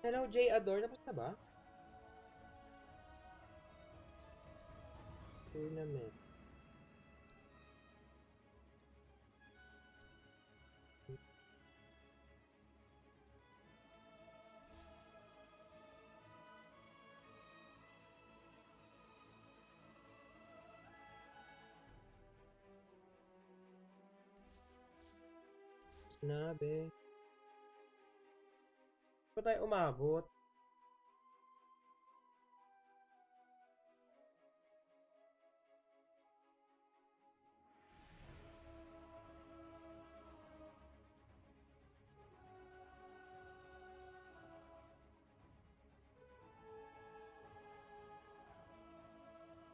Hello, J. Adore. Tapos na ba? Tournament. Sinabi. Pa tayo umabot?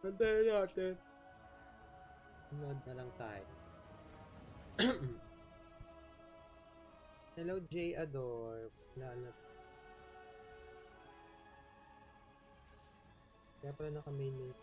Antayin natin. Sunod na lang tayo. Hello, J. Adore. Wala na. Kaya pala naka-main name.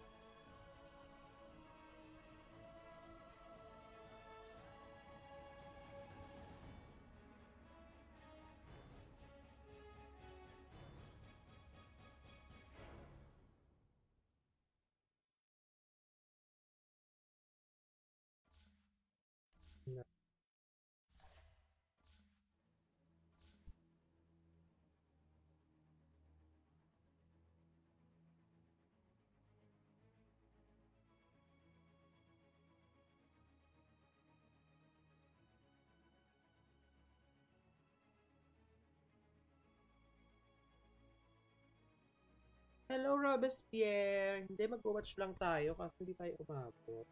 Hello, Robespierre. Hindi, mag-watch lang tayo kasi hindi tayo umabot.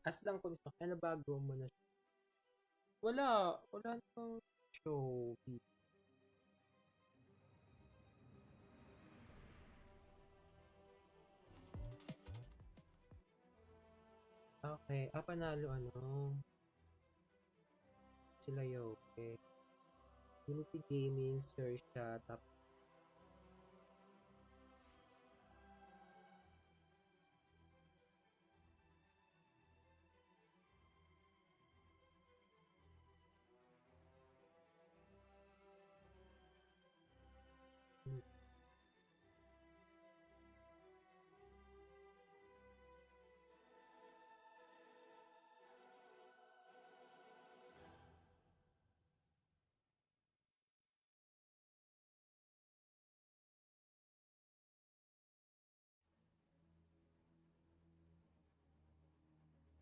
As lang kung gusto. Ano bago mo na siya? Wala nang show. Okay. Panalo ano? Sila okay. Unity Gaming, Sir Shot,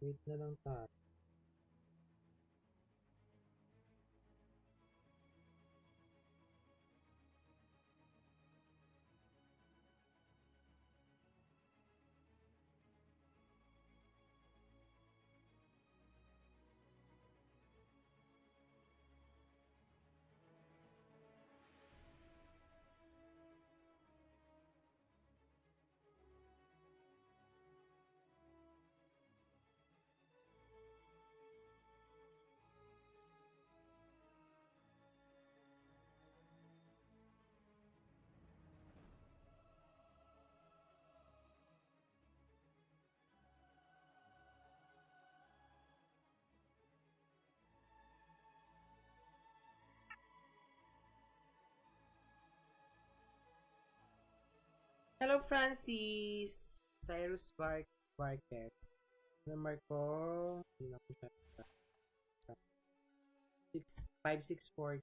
wait na lang tayo. Hello, Francis! Cyrus Barket. Number ko, hindi na ko siya. 5640.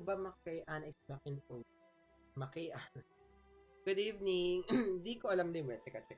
ba Makay-ana is back in full? Makay-ana. Good evening. Di ko alam din. Wait, teka, check.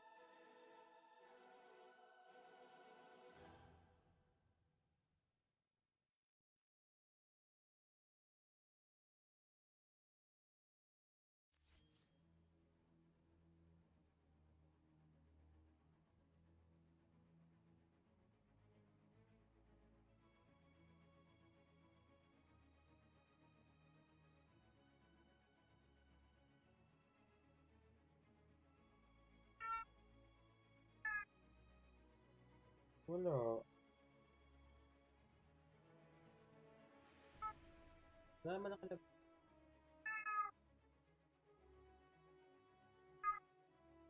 Wala. Wala naman nakalagay.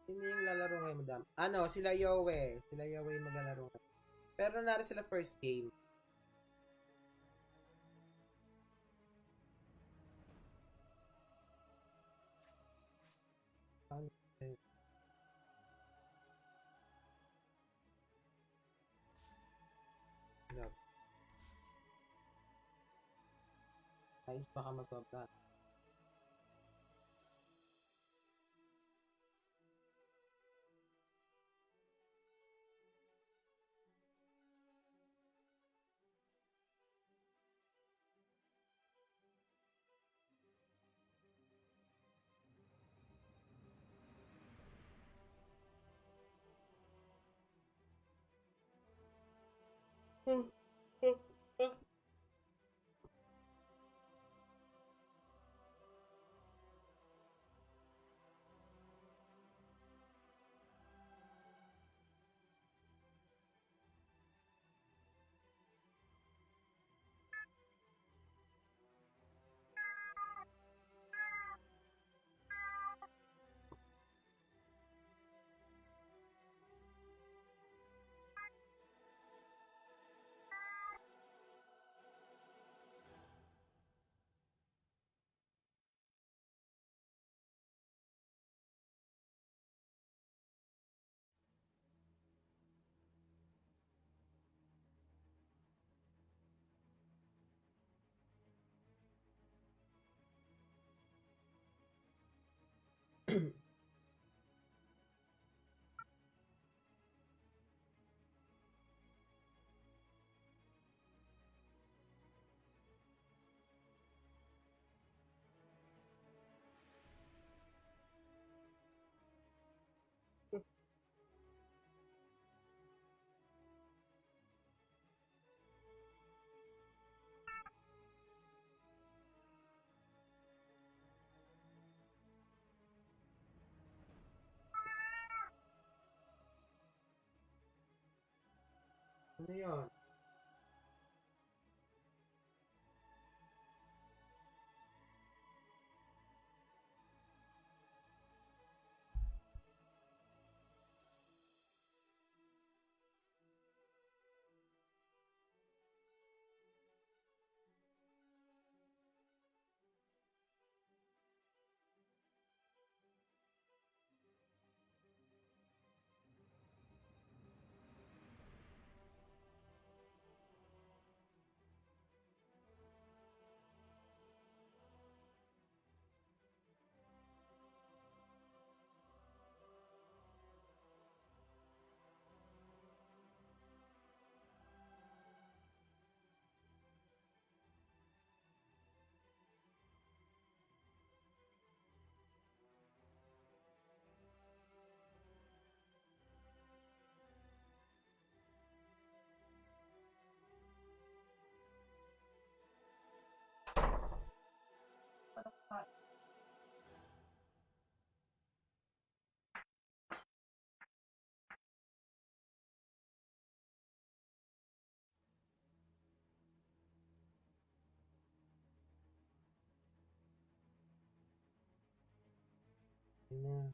Sino yung lalaro ngayon, madam? Ano, sila Yowie. Sila Yowie yung maglalaro ngayon. Pero nanalo sila first game. Ano? Love. Ayos baka masobra. Ano yun? Na.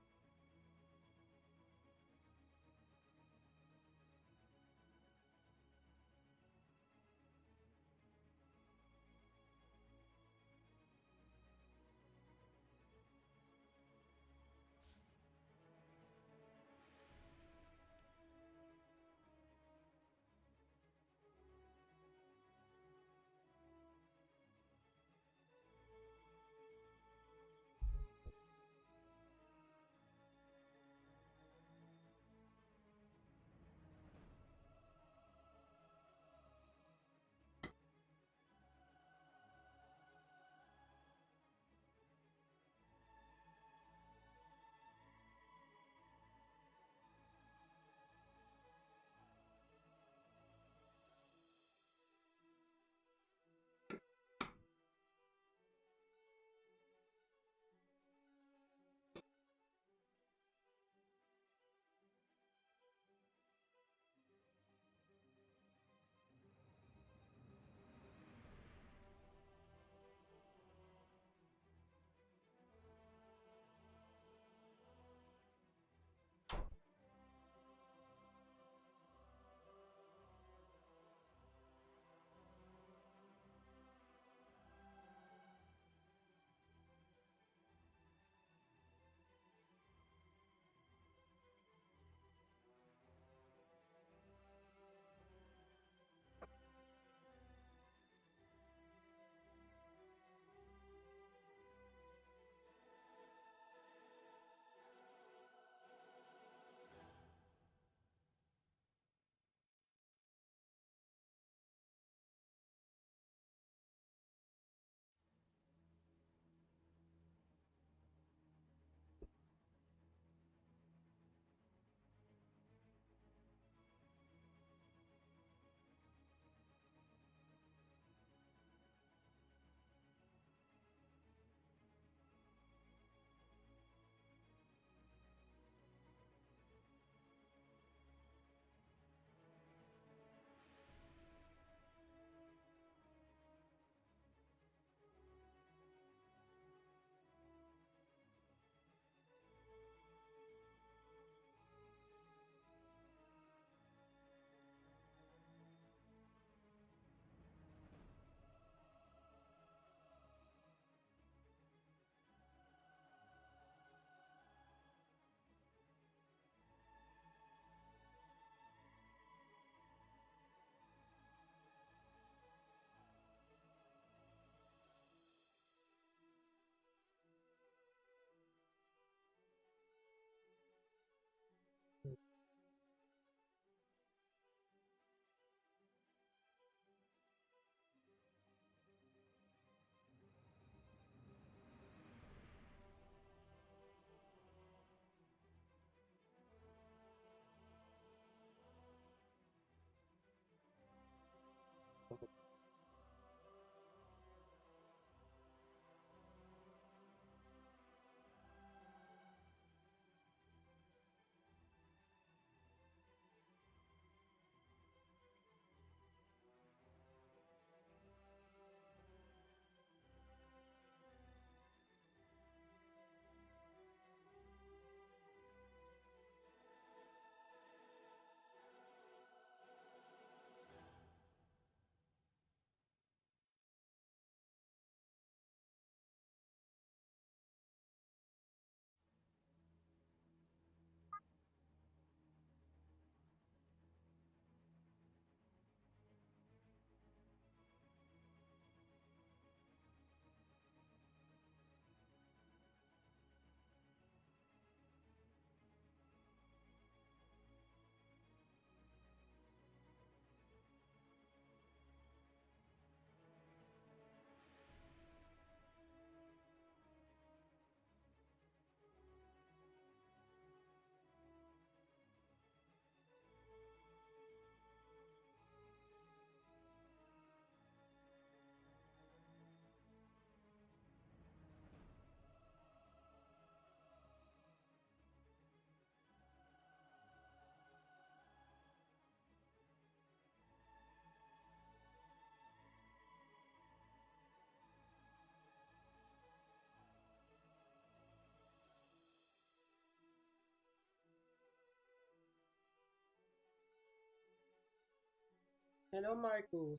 Hello, Marcus.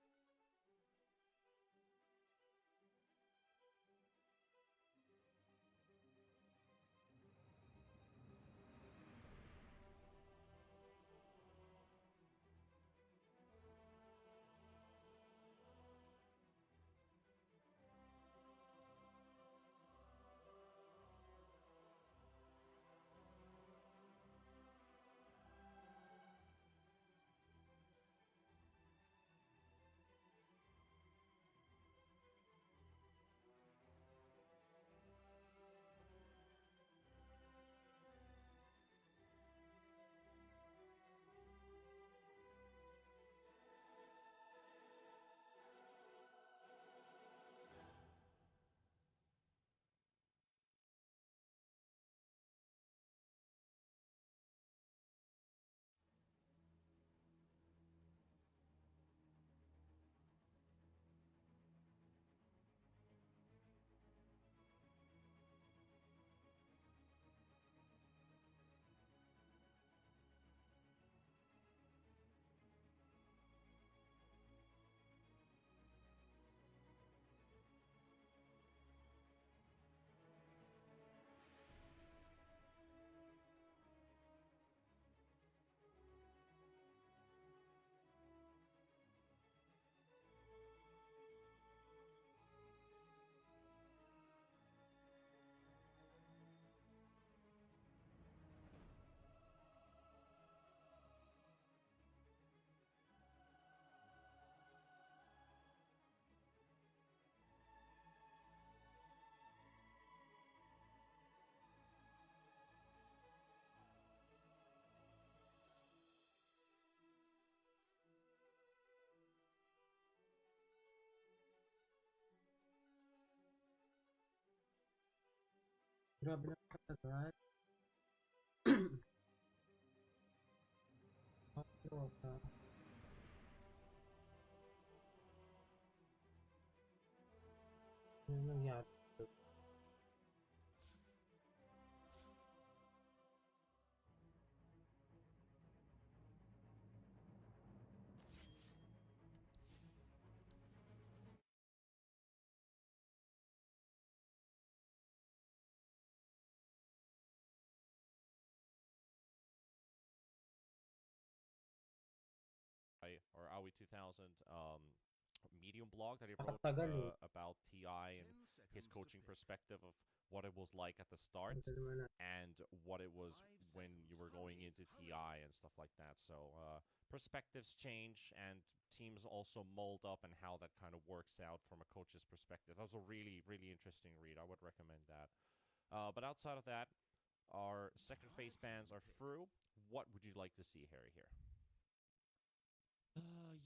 Grabe na katagal. Ano ka? Ano nangyari? or Aoi 2000 Medium blog that he wrote Nakatagal eh. about TI and his coaching perspective of what it was like at the start Ito naman na. and what it was when you were going into TI and stuff like that. So perspectives change and teams also mold up and how that kind of works out from a coach's perspective. That was a really, really interesting read. I would recommend that. But outside of that, our second phase bans are through. What would you like to see, Harry, here?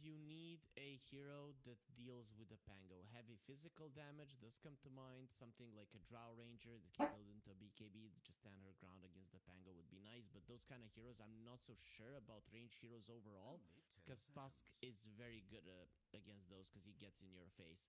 You need a hero that deals with the Pango? Heavy physical damage does come to mind. Something like a Drow Ranger that can build into a BKB, just stand her ground against the Pango would be nice. But those kind of heroes, I'm not so sure about range heroes overall, because Tusk is very good against those because he gets in your face.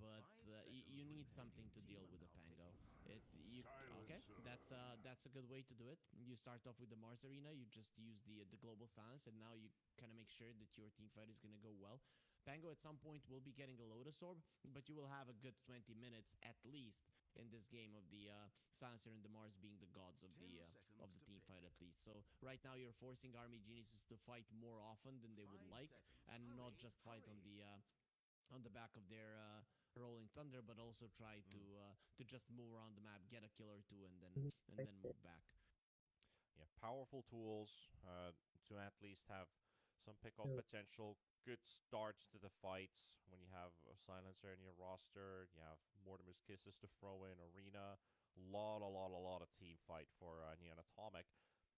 But you need something to deal with the Pango. It you okay? That's a good way to do it. You start off with the Mars Arena. You just use the global silence, and now you kind of make sure that your team fight is gonna go well. Pango at some point will be getting a Lotus Orb, but you will have a good 20 minutes at least in this game of the Silencer and the Mars being the gods of the team fight at least. So right now you're forcing Army Geniuses to fight more often than they would like, and not just fight on the back of their Rolling Thunder, but also try to just move around the map, get a kill or two, and then move back. Yeah, powerful tools to at least have some pick-off potential. Good starts to the fights when you have a Silencer in your roster. You have Mortimer's Kisses to throw in, Arena. A lot of team fight for Neon Atomic.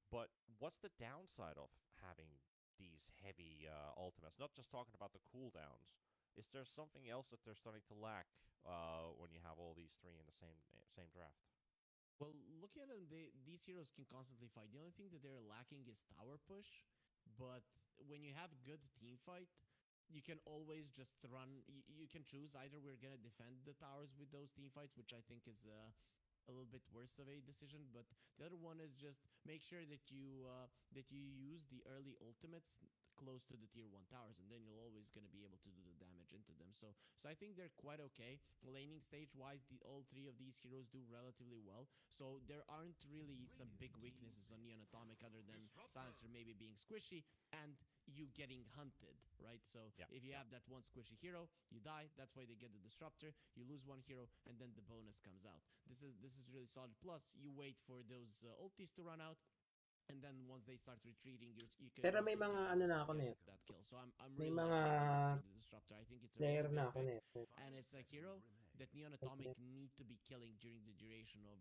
But what's the downside of having these heavy ultimates? Not just talking about the cooldowns. Is there something else that they're starting to lack when you have all these three in the same draft? Well, looking at them, these heroes can constantly fight. The only thing that they're lacking is tower push. But when you have good team fight, you can always just run. You can choose either we're gonna defend the towers with those team fights, which I think is a little bit worse of a decision. But the other one is just make sure that you use the early ultimates close to the tier 1 towers, and then you're always going to be able to do the damage into them. So I think they're quite okay. Laning stage wise, all three of these heroes do relatively well. So there aren't really some big weaknesses on Neon Atomic other than Silencer maybe being squishy and you getting hunted, right? So if you have that one squishy hero, you die. That's why they get the Disruptor. You lose one hero, and then the bonus comes out. This is really solid. Plus, you wait for those ultis to run out, and then once they start retreating, you can. Pero may mga ano na ako nito. That kill. So I'm May really mga for the Disruptor. I think it's a player really na good ako pick, nito. and it's a hero that Neon Atomic need to be killing during the duration of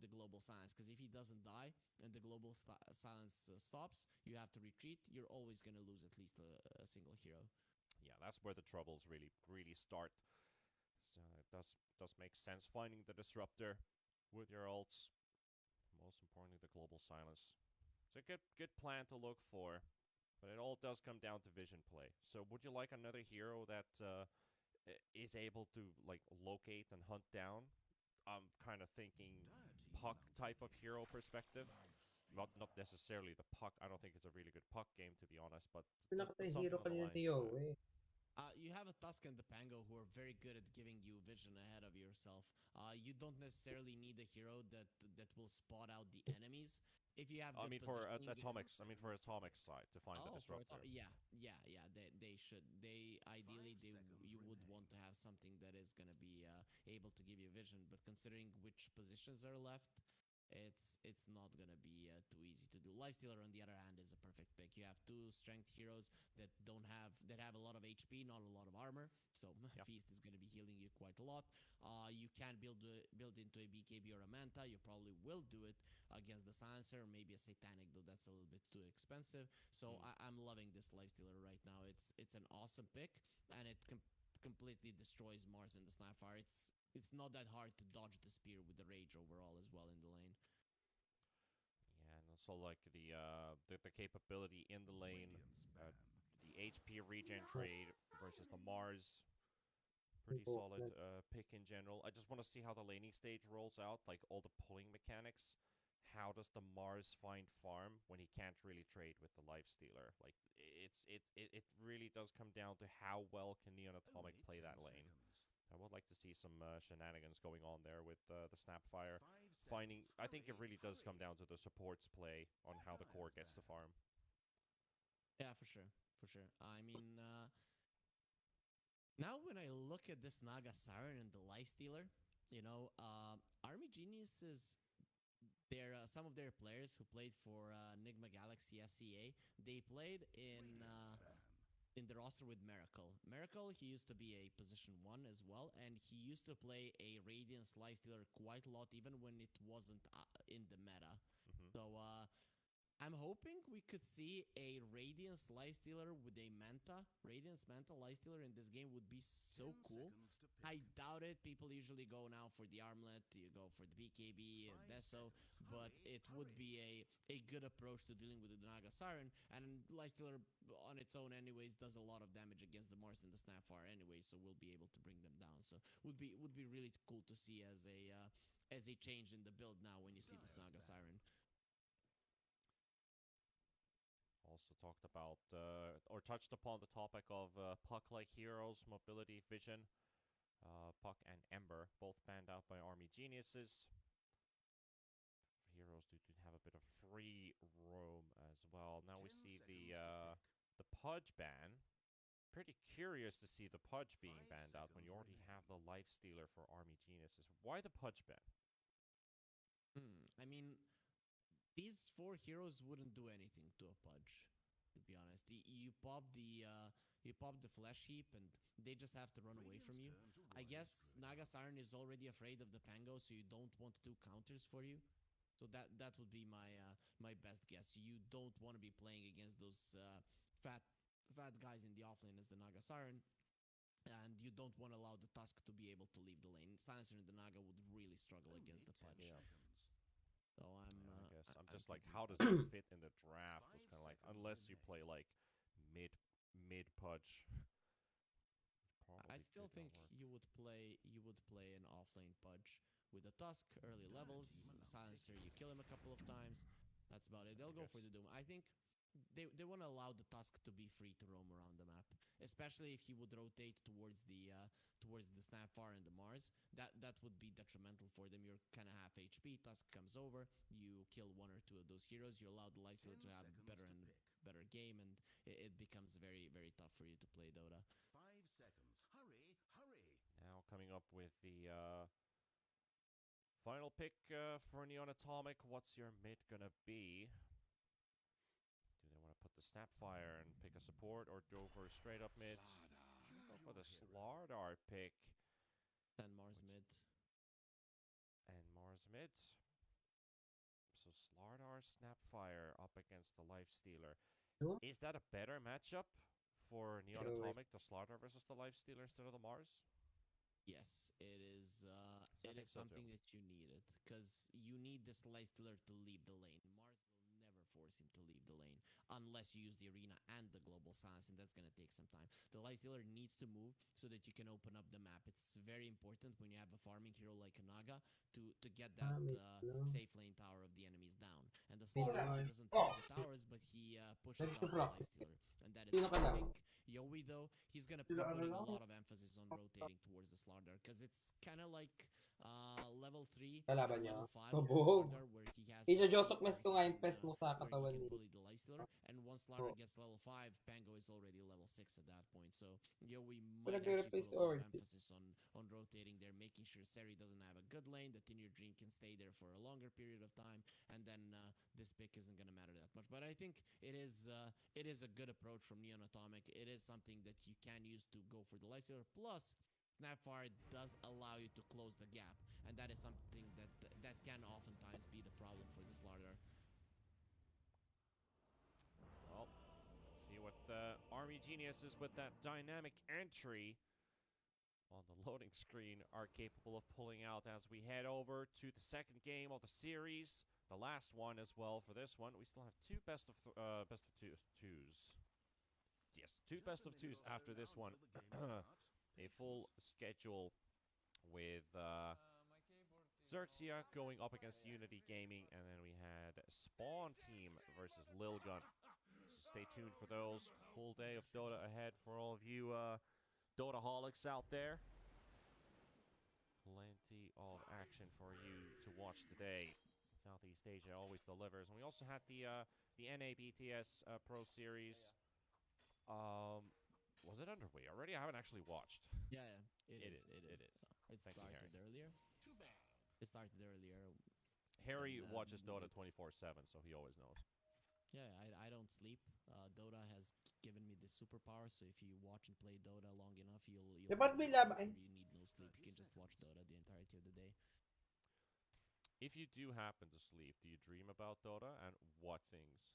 the global silence. Because if he doesn't die and the global silence stops, you have to retreat. You're always gonna lose at least a single hero. Yeah, that's where the troubles really start. So it does make sense finding the Disruptor with your ults. Most importantly, the global silence. It's a good plan to look for, but it all does come down to vision play. So would you like another hero that is able to like locate and hunt down? I'm kind of thinking Puck type of hero perspective. Not necessarily the Puck. I don't think it's a really good Puck game, to be honest, but Nakatay something hero on the kanina lines Tio of that. eh. You have a Tusk and the Pango who are very good at giving you vision ahead of yourself. You don't necessarily need a hero that will spot out the enemies. If you have, I mean for Atomics. for Atomic side to find the Disruptor. Yeah. They should. They ideally you would want to have something that is gonna be able to give you vision. But considering which positions are left, it's not gonna be too easy to do. Lifestealer, on the other hand, is a perfect pick. You have two strength heroes that have a lot of HP, not a lot of armor. So Feast is gonna be healing you quite a lot. You can build into a BKB or a Manta. You probably will do it against the Silencer, or maybe a Satanic, though that's a little bit too expensive. So I'm loving this Lifestealer right now. It's an awesome pick, and it completely destroys Mars in the Snapfire. It's not that hard to dodge the spear with the Rage overall as well in the lane. Yeah, and also like the capability in the lane, the HP regen trade versus the Mars. Pretty solid pick in general. I just want to see how the laning stage rolls out, like all the pulling mechanics. How does the Mars find farm when he can't really trade with the Lifestealer? Like it really does come down to how well can Neon Atomic play that lane. I would like to see some shenanigans going on there with the Snapfire. I think it really does come down to the support's play on how the core gets to farm. Yeah, for sure. I mean, now when I look at this Naga Siren and the Lifestealer, Army Geniuses, some of their players who played for Nigma Galaxy SCA, they played in the roster with Miracle. Miracle, he used to be a position 1 as well, and he used to play a Radiance Lifestealer quite a lot, even when it wasn't in the meta. So I'm hoping we could see a Radiance Lifestealer with a Manta. Radiance Manta Lifestealer in this game would be so cool. I doubt it. People usually go now for the Armlet, you go for the BKB and Beso, but it would be a good approach to dealing with the Naga Siren. And Lifestealer on its own anyways does a lot of damage against the Mars and the Snapfire anyway, so we'll be able to bring them down. So would be really cool to see as a change in the build now when you see this Naga Siren. Also talked about or touched upon the topic of Puck-like heroes, mobility, vision. Puck and Ember both banned out by Army Geniuses. Heroes do have a bit of free roam as well. Now we see the Pudge ban. Pretty curious to see the Pudge being banned out when you already have the Lifestealer for Army Geniuses. Why the Pudge ban? I mean, these 4 heroes wouldn't do anything to a Pudge, to be honest. You pop the Flesh Heap and they just have to run away from you. I guess Naga Siren is already afraid of the Pango, so you don't want 2 counters for you. So that would be my best guess. You don't want to be playing against those fat guys in the offlane as the Naga Siren. And you don't want to allow the Tusk to be able to leave the lane. Silencer and the Naga would really struggle against the Pudge. Yeah. So I guess I'm just like, how does it fit in the draft? It's kind of like, unless you play like mid Pudge. I still think you would play an offlane Pudge with a Tusk early levels. Silencer, you kill him a couple of times. That's about it. They'll go for the Doom. I think they want to allow the Tusk to be free to roam around the map, especially if he would rotate towards the Snapfire and the Mars. That would be detrimental for them. You're kind of half HP. Tusk comes over, you kill 1 or 2 of those heroes. You allow the Lifestealer to have better game, and it becomes very very tough for you to play Dota. 5 seconds. Hurry. Now coming up with the final pick for Neon Atomic. What's your mid gonna be? Do they want to put the Snapfire and pick a support, or go for a straight up mid? Go for the Slardar pick. And Mars mid. And Mars mid. So Slardar, Snapfire up against the Lifestealer. Doom? Is that a better matchup for Neon It Atomic, the Slardar versus the Lifestealer instead of the Mars? Yes, it is. I It think is so something too. that you needed because you need this Lifestealer to leave the lane. Mars will never force him to leave the lane unless you use the arena and the global silence, and that's gonna take some time. The Lifestealer needs to move so that you can open up the map. It's very important when you have a farming hero like a Naga to get that safe lane tower of the enemies down. And the Slaughter doesn't take the towers, but he pushes out the Lifestealer, and that is. I think Yowie though, he's gonna be putting a lot of emphasis on rotating towards the Slardar because it's kind of like level 3 Kalaban and niya. level 5 So, for buhog. Slardar where he has Isa-josok mes ko nga yung where pes mo sa he katawan can ni. bully the Lifestealer, and once Slardar gets level 5, Pango is already level 6 at that point. So Yowie might actually replace put a lot of Orchid. emphasis on rotating there, making sure Seri doesn't have a good lane, that In Your Dream can stay there for a longer period of time, and then this pick isn't gonna matter that much. But I think it is a good approach from Neon Atomic. It is something that you can use to go for the Lifestealer. Plus, Snapfire does allow you to close the gap, and that is something that can oftentimes be the problem for this Slardar. Well, see what Army Geniuses with that dynamic entry on the loading screen are capable of pulling out as we head over to the second game of the series, the last one as well for this one. We still have 2 best of twos. Yes, 2 best of twos after this one. A full schedule with Xerxia going up against Unity Gaming, and then we had Spawn Team versus Lilgun. So stay tuned for those. Full day of Dota ahead for all of you Dotaholics out there. Plenty of action for you to watch today. Southeast Asia always delivers. And we also had the NABTS Pro Series. Was it underway already? I haven't actually watched. Yeah, it is. It Thank you, started Harry. earlier. It started earlier. Harry And, watches Dota maybe- 24/7, so he always knows. Yeah, I don't sleep. Dota has given me this superpower, so if you watch and play Dota long enough, you'll Dapat may laban. you need no sleep. You can just watch Dota the entirety of the day. If you do happen to sleep, do you dream about Dota, and what things?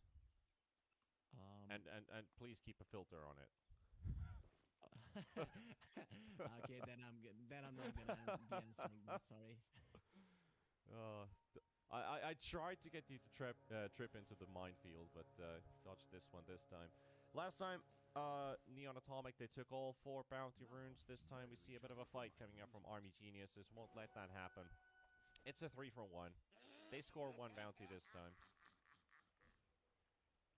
And please keep a filter on it. Okay, then I'm not gonna be answering that. Sorry. I tried to get you to trip into the minefield, but dodged this one this time. Last time, Neon Atomic, they took all 4 bounty runes. This time we see a bit of a fight coming up from Army Geniuses. Won't let that happen. It's a 3-for-1. They score 1 bounty this time.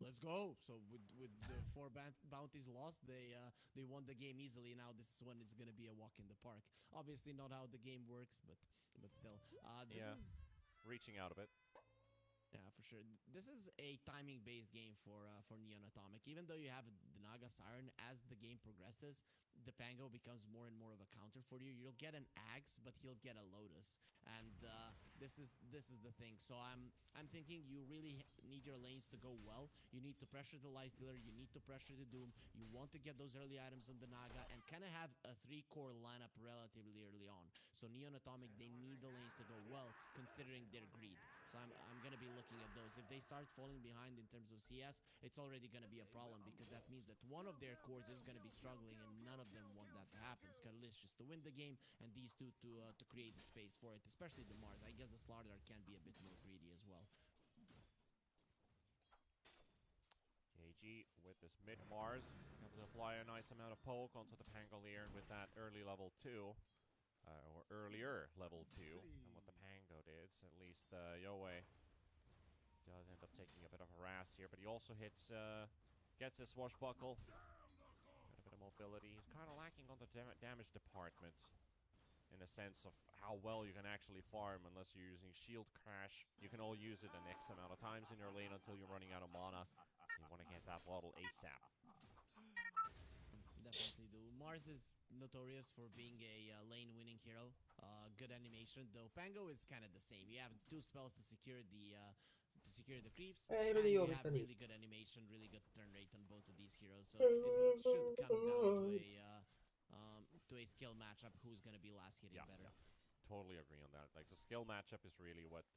Let's go. So with the 4 bounties lost, they won the game easily. Now this is when it's gonna be a walk in the park. Obviously not how the game works, but still. This Yeah. is Reaching out a bit. Yeah, for sure. This is a timing-based game for Neon Atomic. Even though you have the Naga Siren, as the game progresses, the Pango becomes more and more of a counter for you. You'll get an Axe, but he'll get a Lotus, and this is the thing. So I'm thinking you really need your lanes to go well. You need to pressure the Lifestealer. You need to pressure the Doom. You want to get those early items on the Naga and kind of have a 3-core lineup relatively early on. So Neon Atomic, they need the lanes to go well, considering their greed. So I'm going to be looking at those. If they start falling behind in terms of CS, it's already going to be a problem, because that means that one of their cores is going to be struggling, and none of them want that to happen. Skarlis just to win the game, and these two to create the space for it, especially the Mars. I guess the Slardar can be a bit more greedy as well. JG with this mid Mars, able to apply a nice amount of poke onto the Pangolier with that early level 2. Or earlier level 2 than what the Pango did. So at least Yowie does end up taking a bit of a harass here, but he also gets his swashbuckle. Got a bit of mobility. He's kind of lacking on the damage department, in a sense of how well you can actually farm unless you're using Shield Crash. You can all use it an X amount of times in your lane until you're running out of mana. So you want to get that bottle ASAP. Definitely do. Mars is notorious for being a lane-winning hero. Good animation, though. Pango is kind of the same. You have 2 spells to secure the creeps, and you have really good animation, really good turn rate on both of these heroes. So it should come down to a skill matchup. Who's gonna be last hitting better? Yeah. Totally agree on that. Like, the skill matchup is really what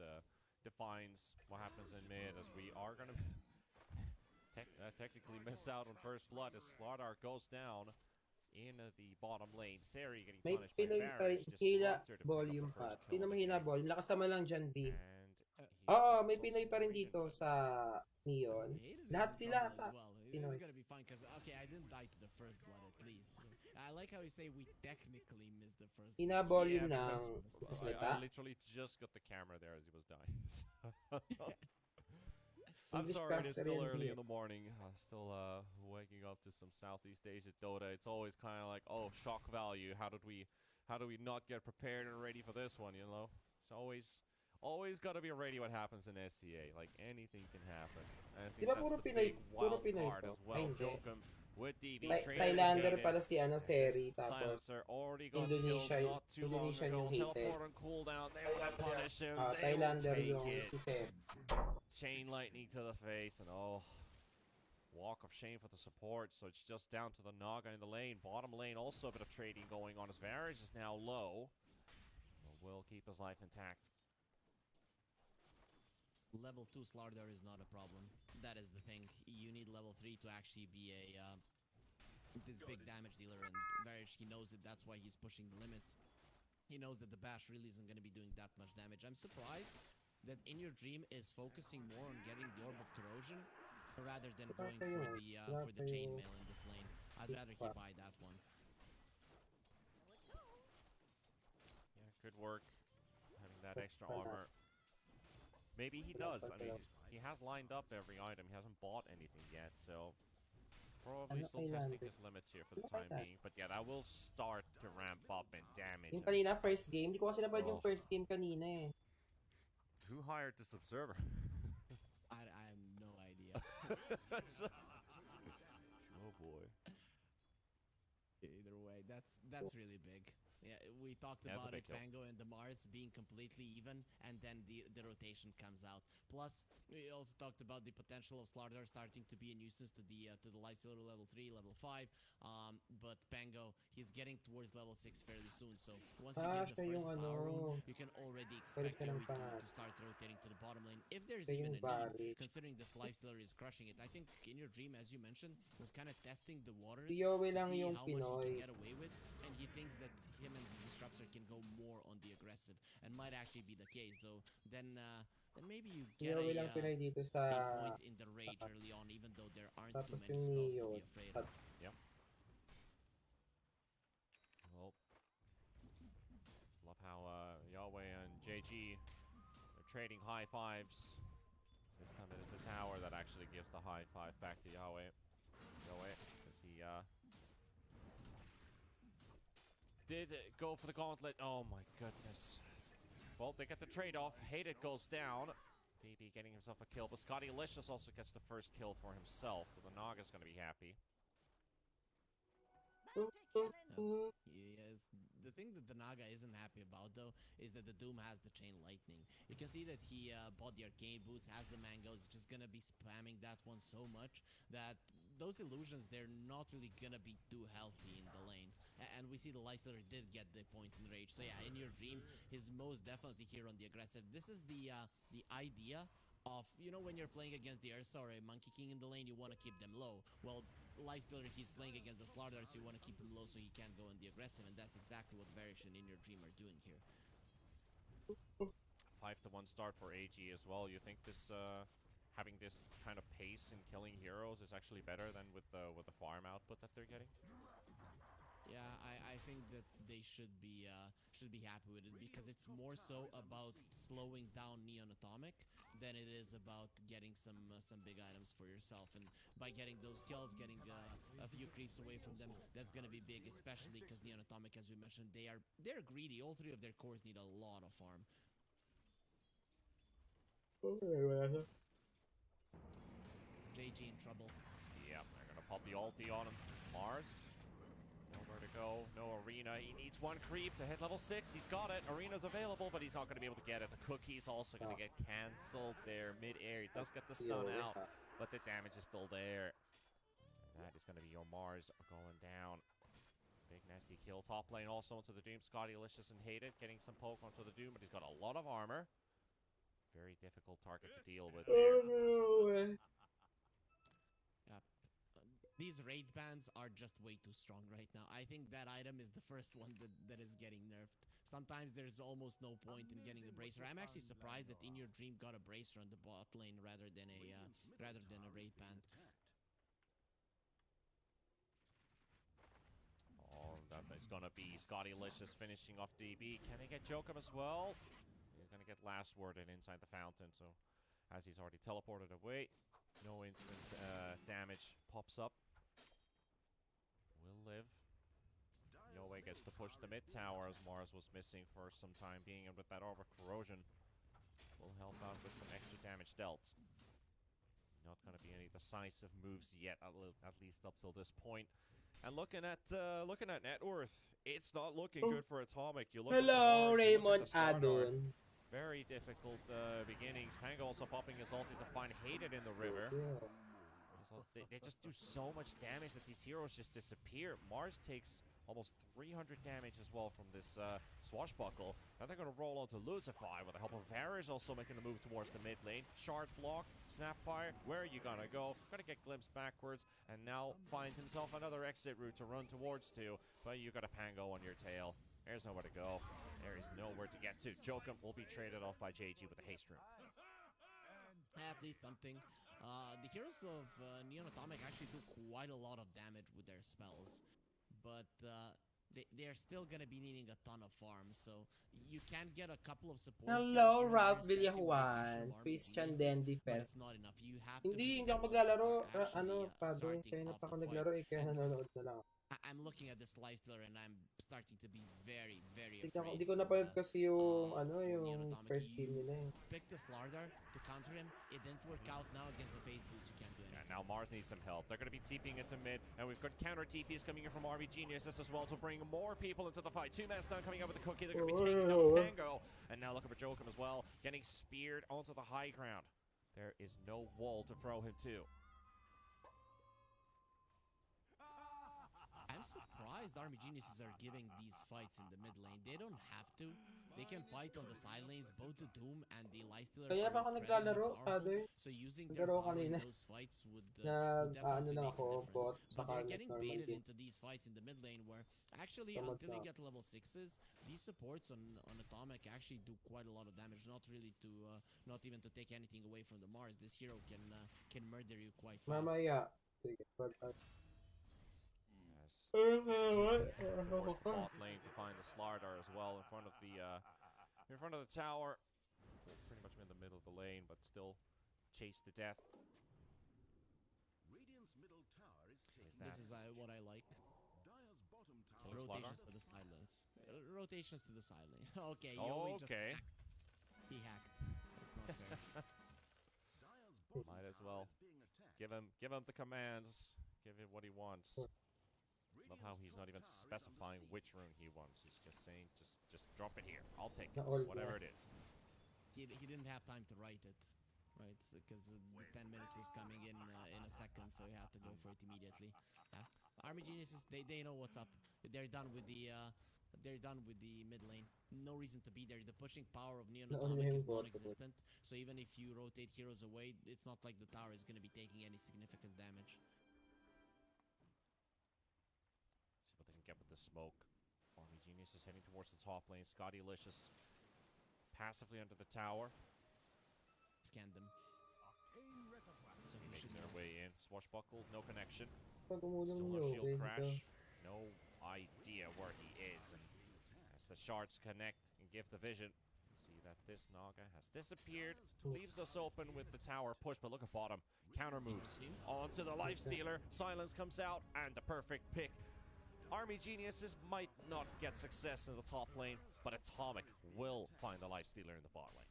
defines what happens in mid, as we are gonna technically miss out on first blood as Slardar goes down in the bottom lane. Seri getting May punished by Pinoy pa rin. Varus. Just Hila wanted to pick up the volume pa. first Di kill of naman the hina game. volume. Lakasama lang dyan, B. And Oo, he may also Pinoy pa rin region dito lead. sa Neon. Hated Lahat is in sila trouble as well. Pinoy. It's gonna be fine, because okay, I didn't die to the first blood at least. I like how you say we technically missed the first Hina blood. volume Yeah, ng because salita. I literally just got the camera there as he was dying. I'm English sorry, it is caster still yan, early B. in the morning. Still waking up to some Southeast Asia Dota. It's always kind of like, oh, shock value. How did we not get prepared and ready for this one? You know, it's always got to be ready. What happens in SCA? Like, anything can happen. And I think Di ba that's puro the Pinoy, big puro wild Pinoy card to? as Ay, well. hindi. Jokum with DB trading Thailander again. pala si Seri, tapos Silencer already got killed Indonesia, not too long Indonesian ago. yung hated. Teleport on cooldown. They want to punish him. They will Thailander take yung it. si Seri. Chain lightning to the face, and oh, walk of shame for the support. So it's just down to the Naga in the lane. Bottom lane also a bit of trading going on as Varus is now low. But will keep his life intact. Level 2 Slardar is not a problem. That is the thing. You need level 3 to actually be this big damage dealer, and Varus, he knows it. That's why he's pushing the limits. He knows that the Bash really isn't going to be doing that much damage. I'm surprised that In Your Dream is focusing more on getting the Orb of Corrosion rather than going for the chainmail in this lane. I'd rather he buy that one. Yeah, good work having that extra armor. Maybe he does. I mean, he has lined up every item. He hasn't bought anything yet, so probably still testing his limits here for the time being. But yeah, that will start to ramp up in damage. Yung kanina, first game. Di ko kasi nabad yung first game kanina eh. Who hired this observer? I have no idea. Oh boy. Either way, that's really big. Yeah, we talked Yeah, that's a about big it, kill. Pango and the Mars being completely even, and then the rotation comes out. Plus, we also talked about the potential of Slardar starting to be a nuisance to the Lifestealer level 3, level 5. But Pango, he's getting towards level 6 fairly soon. So once you get the Siya first yung power rune, ano, you can already palit expect ka ng Yoi pangat. to start rotating to the bottom lane if there's Siya even yung a need. Barret. Considering this Lifestealer is crushing it, I think in your dream, as you mentioned, was kind of testing the waters Si Yowie to lang see yung how much he can Pinoy. get away with, and he thinks that him and the Disruptor can go more on the aggressive, and might actually be the case. Though then maybe you Si get Yowie lang Pinoy dito sa a point in the rage tapat. early on, even though there aren't too Tapos many yung spells to Neo. be afraid of. Yep. Well, love how Yahweh and JG are trading high fives. This time it is the tower that actually gives the high five back to Yahweh. Yahweh, as he did go for the gauntlet. Oh my goodness. Well, they get the trade-off. Hated goes down. DB getting himself a kill, but Scotty Licious also gets the first kill for himself. So the Naga's gonna be happy. Yes, the thing that the Naga isn't happy about though is that the Doom has the Chain Lightning. You can see that he bought the Arcane Boots, has the Mangoes, just gonna be spamming that one so much that those illusions, they're not really gonna be too healthy in the lane. And we see the Lifestealer did get the point in rage. So yeah, in your dream, he's most definitely here on the aggressive. This is the idea of, you know, when you're playing against the Ursa or a Monkey King in the lane, you want to keep them low. Well, Lifestealer, he's playing against the Slardar, so you want to keep him low so he can't go on the aggressive, and that's exactly what Variation in your dream are doing here. 5-1 start for AG as well. You think this having this kind of pace in killing heroes is actually better than with the farm output that they're getting? Yeah, I think that they should be happy with it because it's more so about slowing down Neon Atomic than it is about getting some big items for yourself. And by getting those kills, getting a few creeps away from them, that's gonna be big, especially because Neon Atomic, as we mentioned, they're greedy. All three of their cores need a lot of farm. JG in trouble. Yeah, they're gonna pop the ulti on him. Mars, nowhere to go. No Arena. He needs one creep to hit level 6. He's got it. Arena's available, but he's not gonna be able to get it. The cookie's also gonna get cancelled there mid-air. He does get the stun out, but the damage is still there. And that is gonna be your Mars going down. Big nasty kill. Top lane also into the Doom. Scotty Licious and Hated getting some poke onto the Doom, but he's got a lot of armor. Very difficult target to deal with there. These raid bans are just way too strong right now. I think that item is the first one that is getting nerfed. Sometimes there's almost no point in getting the bracer. I'm actually surprised that In Your Dream got a bracer on the bot lane rather than a raid ban. Oh, that is gonna be Scotty Licious finishing off DB. Can he get Jokum as well? He's gonna get last worded inside the fountain, so as he's already teleported away, no instant damage pops up. Will live. Yahweh gets to push the mid tower as Mars was missing for some time being, and with that Arbor Corrosion will help out with some extra damage dealt. Not going to be any decisive moves yet, at least up till this point. And looking at net worth, it's not looking good for Atomic. You look Hello, at the Mars, you look Raymond at the Slardar. Adon. Very difficult beginnings. Pango also popping his ulti to find Hated in the river. So they just do so much damage that these heroes just disappear. Mars takes almost 300 damage as well from this swashbuckle. Now they're going to roll onto Lucify with the help of Varus also making the move towards the mid lane. Shard block, Snapfire, where are you going to go? Going to get glimpsed backwards, and now finds himself another exit route to run towards to. But you got a Pango on your tail. There's nowhere to go. There is nowhere to get to. Jokum will be traded off by JG with a haste rune. At least something. The heroes of Neon Atomic actually do quite a lot of damage with their spells, but they're still gonna be needing a ton of farm, so you can get a couple of support. Hello, Ralph Villajuan. Christian Dandy but Pet. it's not enough. You have Hindi to ako maglalaro. actually, Pado, starting kaya na off pa ako the naglaro fight. kaya And nanonood na lang. I'm looking at this Lifestealer and I'm starting to be very, very Hindi afraid. ko for, napanood kasi yung, for yung Neonotomic. first team You nila eh. picked the Slardar to counter him. It didn't work out. Now against the phase boots, you can't do And anything. now Mars needs some help. They're going to be TPing into mid, and we've got counter TPs coming in from RB Geniuses as well to bring more people into the fight. 2-man stun coming out with the cookie. They're going to be taking out Pango, and now looking for Joachim as well, getting speared onto the high ground. There is no wall to throw him to. I'm surprised Army Geniuses are giving these fights in the mid lane. They don't have to. They can fight on the side lanes. Both the Doom and the Lifestealer Kaya are pa ako incredibly naglalaro, powerful. Father. So using their Naglaro power in kanina. those fights would definitely lang make a ako, difference. bot, But saka they're getting normal baited game. into these fights in the mid lane where actually Tamad until you na. get to level 6s, these supports on Atomic actually do quite a lot of damage. Not really to not even to take anything away from the Mars. This hero can murder you quite fast. Mamaya. Sige, but, As towards the uh, bot lane to find the Slardar as well in front of the tower. Well, pretty much in the middle of the lane, but still chased to death. Radiant's middle tower is taking That- This is what I like. Dire's bottom tower. Killing Slardar? Rotations to the silence. Rotations to the silence. Okay, Yowie just Okay. hacked. He hacked. That's not fair. Dire's bottom Might as tower well. is being attacked. Give him the commands. Give him what he wants. Love how he's not even specifying which rune he wants. He's just saying, just drop it here. I'll take it. Na-ult Whatever na. it is. He didn't have time to write it, right? Because the 10 minutes was coming in a second, so he had to go for it immediately. Yeah. Army Geniuses, they know what's up. They're done with the mid lane. No reason to be there. The pushing power of Neonotomic Only is him got the non-existent. So even if you rotate heroes away, it's not like the tower is going to be taking any significant damage. See what they can get with the smoke. Army Genius is heading towards the top lane. Scotty Licious passively under the tower, Scan them. Pain reservoir. So he should making their know. way in. Swashbuckle, no connection. pag umulong Still no nyo, shield okay, crash. No idea where he is. And as the shards connect and give the vision, you see that this Naga has disappeared. Leaves us open with the tower push, but look at bottom. Counter moves onto the Lifestealer. Silence comes out, and the perfect pick. Army Geniuses might not get success in the top lane, but Atomic will find the Lifestealer in the bot lane.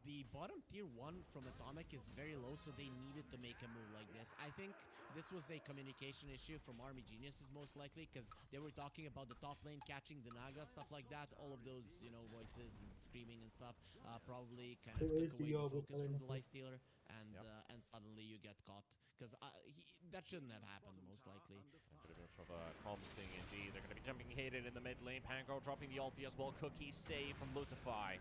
The bottom tier 1 from Atomic is very low, so they needed to make a move like this. I think this was a communication issue from Army Geniuses most likely, because they were talking about the top lane catching the Naga, stuff like that. All of those, voices and screaming and stuff probably kind of took away the focus from the Lifestealer, and Yep. and suddenly you get caught. Because that shouldn't have happened, most likely. A bit of a comms thing indeed. They're going to be jumping hated in the mid lane. Pango dropping the ulti as well. Cookie save from Lucify.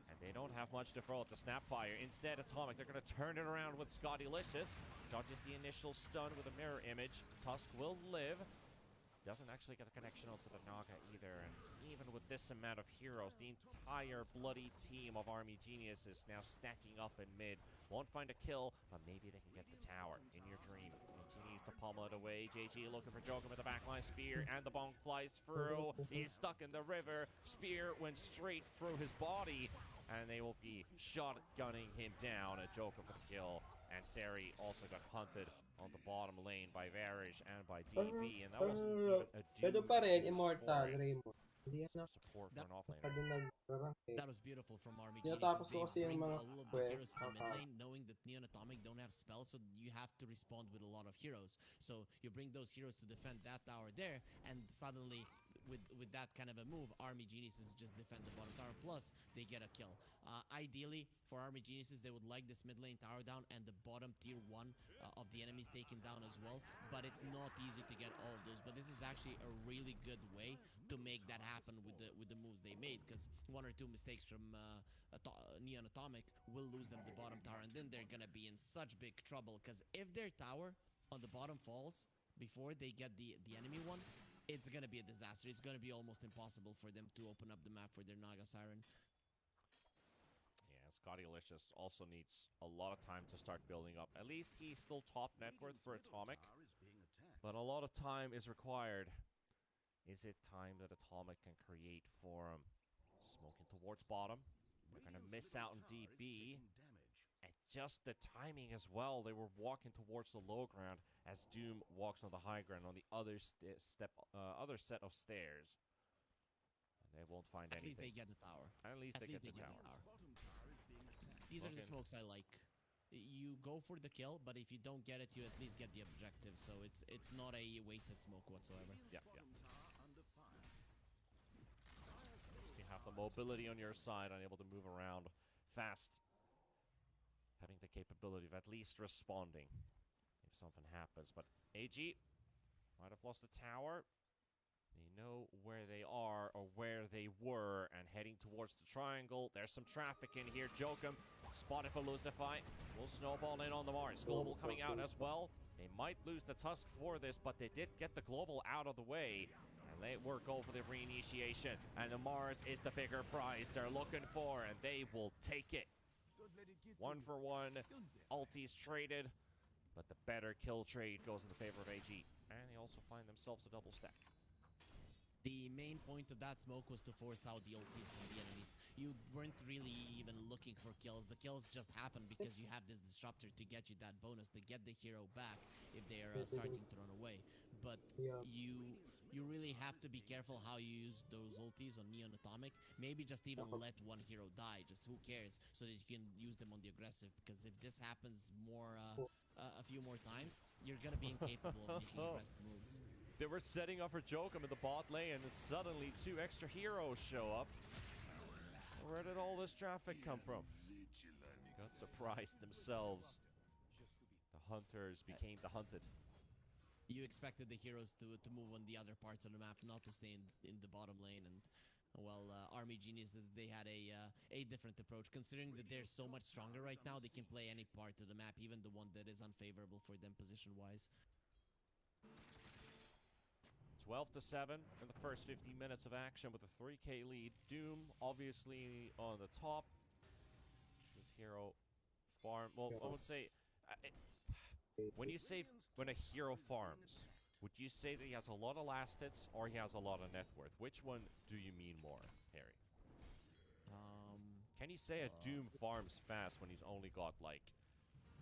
And they don't have much to throw at the Snapfire. Instead, Atomic, they're going to turn it around with Scotty Licious. Dodges the initial stun with a mirror image. Tusk will live. Doesn't actually get a connection onto the Naga either. And even with this amount of heroes, the entire bloody team of Army Genius is now stacking up in mid. Won't find a kill, but maybe they can get the tower. In your dream. Continues to pummel it away. JG looking for Joachim with the backline spear, and the bonk flies through. He's stuck in the river. Spear went straight through his body, and they will be shotgunning him down. A Joker for the kill. And Seri also got hunted on the bottom lane by Varish and by DB, and that wasn't even a Pero dude pa rin, who was Immortal, foreign. Rainbow. Hindi yan Some support for an offlaner. pa din nag-rank eh. That was beautiful from Army Tinatapos Geniuses. ko They kasi yung bring mga all of the quest, heroes to the mid okay. lane, knowing that Neonotomic don't have spells, so you have to respond with a lot of heroes. So you bring those heroes to defend that tower there, and suddenly, with that kind of a move, Army Geniuses just defend the bottom tower. Plus, they get a kill. Ideally, for Army Geniuses, they would like this mid lane tower down and the bottom tier 1 of the enemies taken down as well. But it's not easy to get all of those. But this is actually a really good way to make that happen with the moves they made, because 1 or 2 mistakes from Neonotomic will lose them the bottom tower, and then they're gonna be in such big trouble. Because if their tower on the bottom falls before they get the enemy one, it's gonna be a disaster. It's gonna be almost impossible for them to open up the map for their Naga Siren. Yeah, Scotty Licious also needs a lot of time to start building up. At least he's still top net worth for Atomic, Tower is being attacked. but a lot of time is required. Is it time that Atomic can create for him? Smoking towards bottom. They're going to miss out on DB. Damage. And just the timing as well. They were walking towards the low ground as Doom walks on the high ground on the other other set of stairs. And they won't find At least they anything. get the tower. At least At they least get the tower. tower. Bottom tower is being attacked. These are the Looking- smokes I like. You go for the kill, but if you don't get it, you at least get the objective. So it's not a wasted smoke whatsoever. Yeah, yeah. Bottom tower under fire. You have the mobility on your side, unable to move around fast. Having the capability of at least responding if something happens. But AG might have lost the tower. They know where they are or where they were and heading towards the triangle. There's some traffic in here. Jokum spotted for Lucify. Will snowball in on the Mars. Global coming out as well. They might lose the Tusk for this, but they did get the Global out of the way. And they will go for the reinitiation. And the Mars is the bigger prize they're looking for, and they will take it. Don't let it get to 1-for-1. you. Don't dare. Ultis traded, but the better kill trade goes in the favor of AG. And they also find themselves a double stack. The main point of that smoke was to force out the ultis from the enemies. You weren't really even looking for kills. The kills just happened because you have this disruptor to get you that bonus, to get the hero back if they are starting to run away. But Yeah. you really have to be careful how you use those ultis on Neon Atomic. Maybe just even let one hero die, just who cares, so that you can use them on the aggressive. Because if this happens more, a few more times, you're gonna be incapable of making aggressive moves. They were setting up for Jokum in the bot lane, and suddenly 2 extra heroes show up. Where did all this traffic come from? Got surprised themselves. The hunters became the hunted. You expected the heroes to move on the other parts of the map, not to stay in the bottom lane. And well, Army Geniuses, they had a different approach. Considering that they're so much stronger right now, they can play any part of the map, even the one that is unfavorable for them position-wise. 12-7 in the first 15 minutes of action with a 3K lead. Doom obviously on the top. This hero farm. Well, I would say when you say when a hero farms, would you say that he has a lot of last hits or he has a lot of net worth? Which one do you mean more, Harry? Can you say a Doom farms fast when he's only got like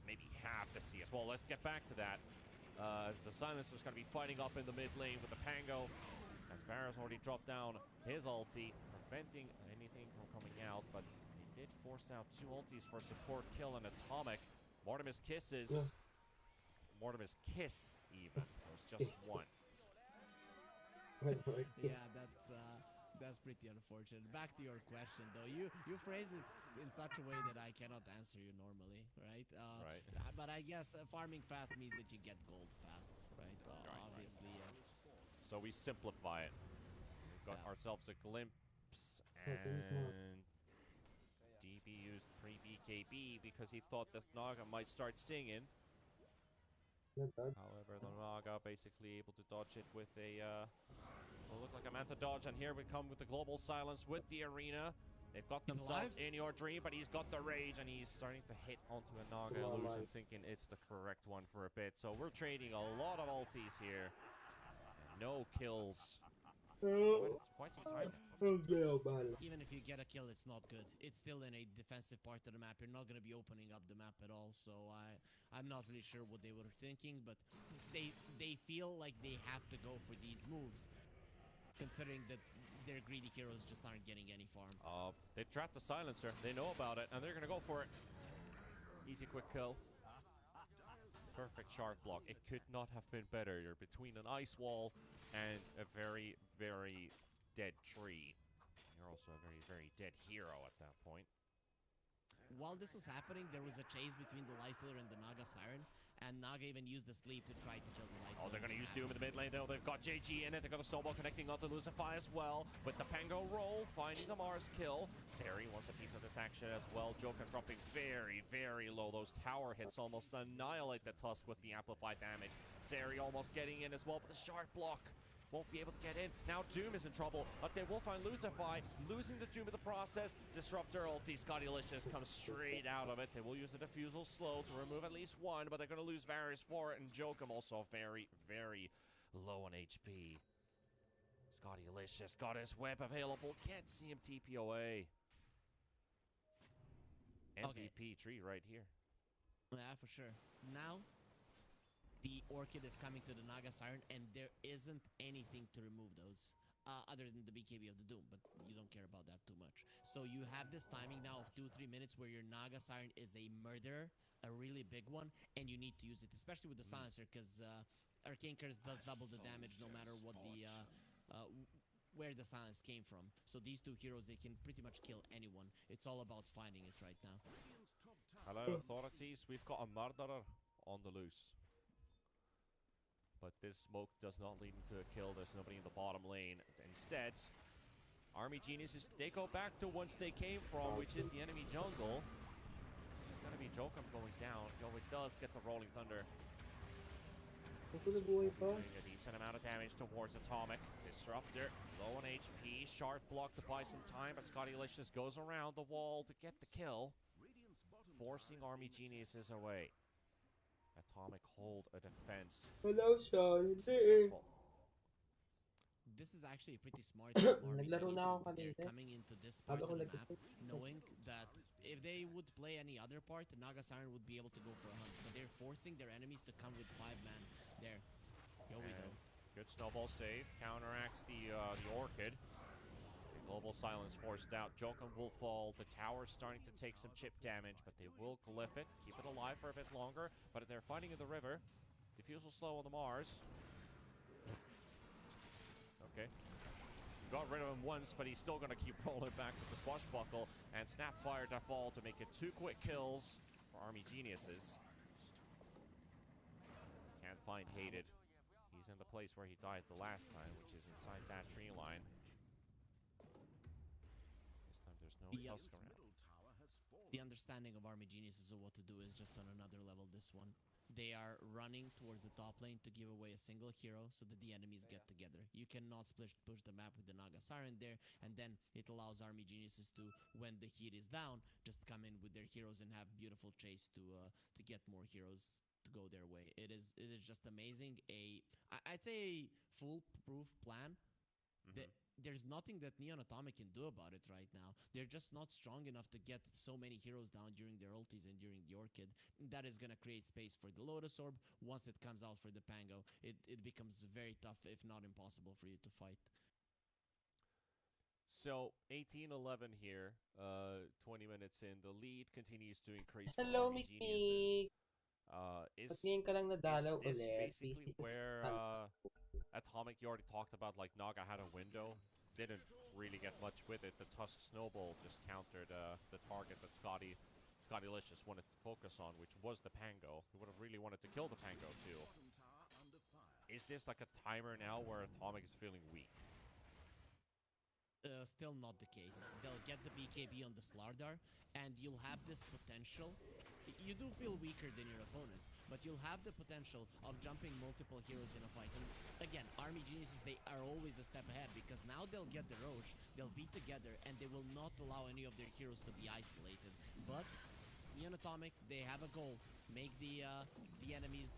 maybe half the CS? Well, let's get back to that. The Silencer's going to be fighting up in the mid lane with the Pango. As Varus already dropped down his ulti, preventing anything from coming out, but he did force out 2 ultis for support kill and Atomic. Mortimer's kisses. Mortimer's kiss, even. It was just 1. Yeah, that's pretty unfortunate. Back to your question, though. You phrased it in such a way that I cannot answer you normally, right? Right. But I guess farming fast means that you get gold fast, right? Obviously, So we simplify it. We've got Yeah. ourselves a glimpse, and DB used pre-BKB because he thought that Naga might start singing. However, the Naga basically able to dodge it with a, will look like a Manta dodge, and here we come with the global silence with the arena. They've got He's themselves alive? in your dream, but he's got the rage, and he's starting to hit onto a Naga Alive. illusion, thinking it's the correct one for a bit. So we're trading a lot of ultis here. And no kills. Quite some time. even if you get a kill, it's not good. It's still in a defensive part of the map. You're not going to be opening up the map at all. So I'm not really sure what they were thinking, but they feel like they have to go for these moves, considering that their greedy heroes just aren't getting any farm. They trapped the silencer. They know about it, and they're gonna go for it. Easy, quick kill. Perfect shark block. It could not have been better. You're between an ice wall and a very, very dead tree. You're also a very, very dead hero at that point. While this was happening, there was a chase between the Lifestealer and the Naga Siren, and Naga even used the sleep to try to kill the Lifestealer. Oh, they're going to use Didn't Doom in the mid lane, though. They've got JG in it. They've got a snowball connecting onto Lucify as well. With the Pango roll, finding the Mars kill. Seri wants a piece of this action as well. Joker dropping very, very low. Those tower hits almost annihilate the Tusk with the amplified damage. Seri almost getting in as well, but the sharp block won't be able to get in. Now Doom is in trouble, but they will find Lucify, losing the Doom in the process. Disruptor ulti, Scottylicious comes straight out of it. They will use the Diffusal slow to remove at least 1, but they're going to lose Varus for it, and Jokum also very, very low on HP. Scottylicious got his web available, can't see him TP away. MVP tree right here. Yeah, for sure. Now, the Orchid is coming to the Naga Siren, and there isn't anything to remove those. Other than the BKB of the Doom, but you don't care about that too much. So you have this timing now of 2-3 minutes where your Naga Siren is a murderer, a really big one, and you need to use it, especially with the Silencer, because Arcane Curse does double the damage no matter what the where the silence came from. So these two heroes, they can pretty much kill anyone. It's all about finding it right now. Radiant's top tower Hello, authorities. We've got a murderer on the loose. But this smoke does not lead into a kill. There's nobody in the bottom lane. Instead, Army Geniuses, they go back to whence they came from, which is the enemy jungle. It's gonna be Jokum going down. Yo, it does get the Rolling Thunder. Nabubuhay pa. Doing a decent amount of damage towards Atomic. Disruptor, low on HP. Shard blocked to buy some time, but Scottylicious goes around the wall to get the kill, Radiant's bottom forcing tower Army Geniuses away. Atomic hold a defense. Wala siya. Hindi eh. Successful. This is actually pretty smart. from Army Naglaro na ako Geniuses that they're kanina. coming into this part Sabi of ko the lagi map, knowing that if they would play any other part, the Naga Siren would be able to go for a hunt. But they're forcing their enemies to come with 5-man. There. Yo, we go. And good snowball save. Counteracts the Orchid. The global silence forced out. Jokum will fall. The tower's starting to take some chip damage, but they will glyph it. Keep it alive for a bit longer. But they're fighting in the river. Diffusal slow on the Mars. Okay. Got rid of him once, but he's still going to keep rolling back with the swashbuckle. And Snapfire to fall to make it 2 quick kills for Army Geniuses. Can't find Hated. He's in the place where he died the last time, which is inside that tree line. This time there's no Yeah. Tusk around. middle tower has fallen. The understanding of Army Geniuses of what to do is just on another level, this one. They are running towards the top lane to give away a single hero so that the enemies get together. You cannot push the map with the Naga Siren there, and then it allows Army Geniuses to, when the heat is down, just come in with their heroes and have beautiful chase to get more heroes to go their way. It is just amazing. I'd say a foolproof plan. There's nothing that Neon Atomic can do about it right now. They're just not strong enough to get so many heroes down during their ultis and during the Orchid. That is going to create space for the Lotus Orb. Once it comes out for the Pango, it becomes very tough, if not impossible, for you to fight. So 18-11 here, 20 minutes in. The lead continues to increase for Hello, Army Mickey. Geniuses. Ba't ngayon ka lang nadalaw Is this ulit? basically Business where plan. Atomic, you already talked about, like, Naga had a window, didn't really get much with it. The Tusk Snowball just countered the target that Scottylicious wanted to focus on, which was the Pango. He would have really wanted to kill the Pango too. Bottom tower under fire. Is this like a timer now where Atomic is feeling weak? Still not the case. They'll get the BKB on the Slardar, and you'll have this potential. You do feel weaker than your opponents, but you'll have the potential of jumping multiple heroes in a fight. And again, Army Geniuses, they are always a step ahead, because now they'll get the Roche, they'll be together, and they will not allow any of their heroes to be isolated. But Neon Atomic, they have a goal. Make the enemies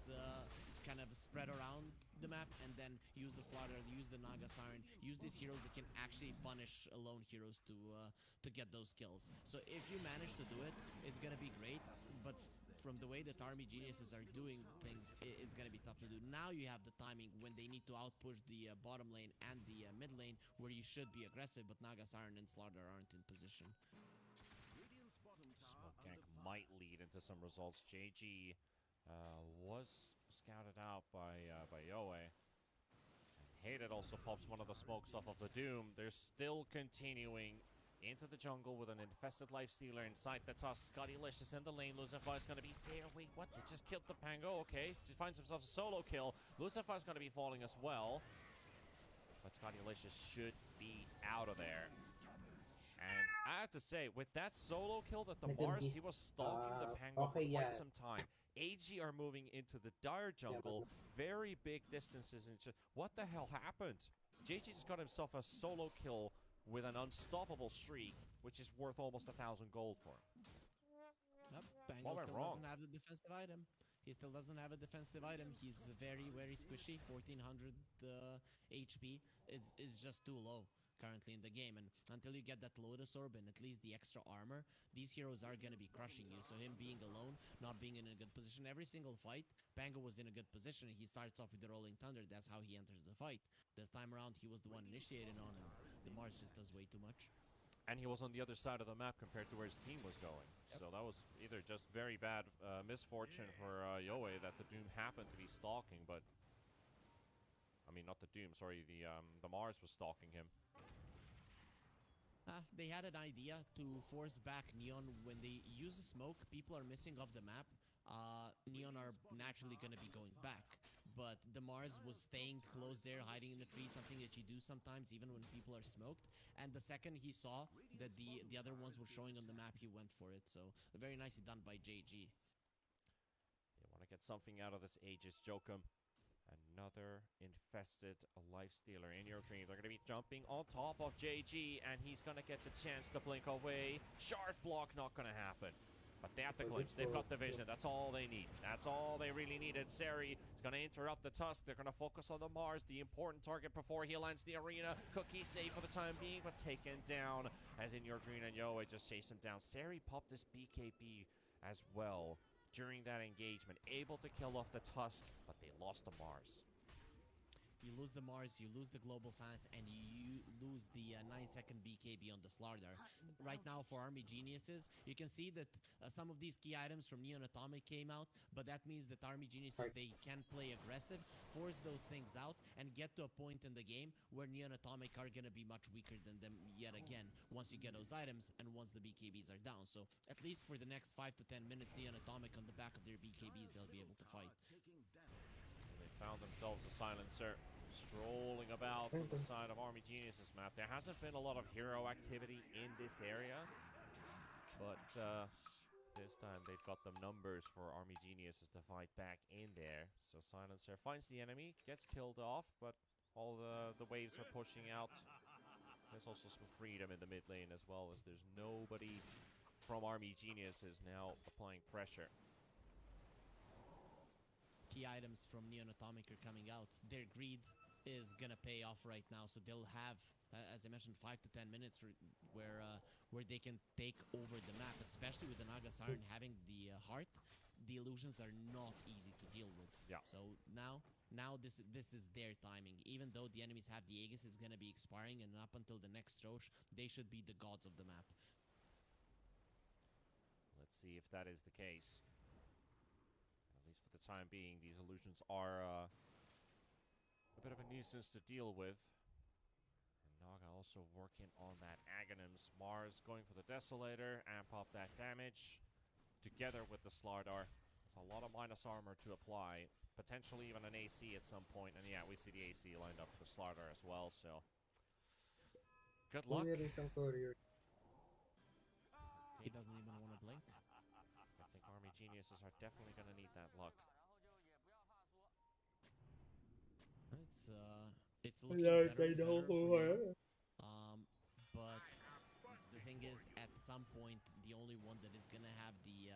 kind of spread around the map, and then use the Slaughter, use the Naga Siren, use these heroes that can actually punish lone heroes to get those kills. So if you manage to do it, it's gonna be great. But from the way that Army Geniuses are doing things, it's gonna be tough to do. Now you have the timing when they need to outpush the bottom lane and the mid lane, where you should be aggressive, but Naga Siren and Slaughter aren't in position. Radiant's bottom tower Smoke gank under fire. might lead into some results. JG was scouted out by Yoe. And Hated also pops one of the smokes off of the Doom. They're still continuing into the jungle with an infested Lifestealer inside the Tusk. Scottylicious in the lane. Lucifer is going to be there. Wait, what? They just killed the Pango. Okay. He finds himself a solo kill. Lucifer is going to be falling as well. But Scottylicious should be out of there. And I have to say, with that solo kill that the Mars, he was stalking the Pango for okay, quite yeah. some time. AG are moving into the dire jungle, very big distances, and just, what the hell happened? JG just got himself a solo kill with an unstoppable streak, which is worth almost 1,000 gold for him. Yep, Pango What went still wrong? doesn't have the defensive item. He still doesn't have a defensive item. He's very, very squishy. 1400 HP. It's just too low. currently in the game. And until you get that Lotus Orb and at least the extra armor, these heroes are going to be crushing you. So him being alone, not being in a good position, every single fight, Pango was in a good position. He starts off with the Rolling Thunder. That's how he enters the fight. This time around, he was the one initiated on, and the Mars just does way too much. And he was on the other side of the map compared to where his team was going. So that was either just very bad misfortune for Yoe that the Doom happened to be stalking, but... I mean, not the Doom, sorry, the Mars was stalking him. They had an idea to force back Neon. When they use the smoke, people are missing off the map. Neon are naturally going to be going back. But the Mars was staying close there, hiding in the tree, something that you do sometimes even when people are smoked. And the second he saw that the other ones were showing on the map, he went for it. So very nicely done by JG. You want to get something out of this Aegis Jokum. Another infested lifestealer in your dream. They're going to be jumping on top of JG, and he's going to get the chance to blink away. Sharp block, not going to happen. But they have the glimpse. They've got the vision. That's all they need. That's all they really needed. Seri is going to interrupt the Tusk. They're going to focus on the Mars, the important target before he lands the arena. Cookie safe for the time being, but taken down. As in your dream, and Yoe just chased him down. Seri popped this BKB as well during that engagement. Able to kill off the Tusk, but they lost the Mars. You lose the Mars, you lose the Global Silence, and you lose the 9-second BKB on the Slardar. Right now, for Army Geniuses, you can see that some of these key items from Neon Atomic came out, but that means that Army Geniuses, they can play aggressive, force those things out, and get to a point in the game where Neon Atomic are going to be much weaker than them yet again, once you get those items and once the BKBs are down. So, at least for the next 5 to 10 minutes, Neon Atomic on the back of their BKBs, they'll be able to fight. They found themselves a Silencer strolling about to the side of Army Geniuses map. There hasn't been a lot of hero activity in this area, but this time they've got the numbers for Army Geniuses to fight back in there. So Silencer finds the enemy, gets killed off, but all the waves are pushing out. There's also some freedom in the mid lane as well, as there's nobody from Army Geniuses now applying pressure. Key items from Neon Atomic are coming out. Their greed is gonna pay off right now, so they'll have, as I mentioned, 5 to 10 minutes where they can take over the map, especially with the Naga Siren having the heart. The illusions are not easy to deal with. Yeah. So now this is their timing. Even though the enemies have the Aegis, it's gonna be expiring, and up until the next Roche, they should be the gods of the map. Let's see if that is the case. At least for the time being, these illusions are a bit of a nuisance to deal with. And Naga also working on that Aghanims. Mars going for the Desolator, amp up that damage. Together with the Slardar. There's a lot of minus armor to apply. Potentially even an AC at some point. And yeah, we see the AC lined up for the Slardar as well, so... Good luck. He doesn't even want to blink. I think Army Geniuses are definitely going to need that luck. It's looking better and better for you. But the thing is, at some point, the only one that is gonna have the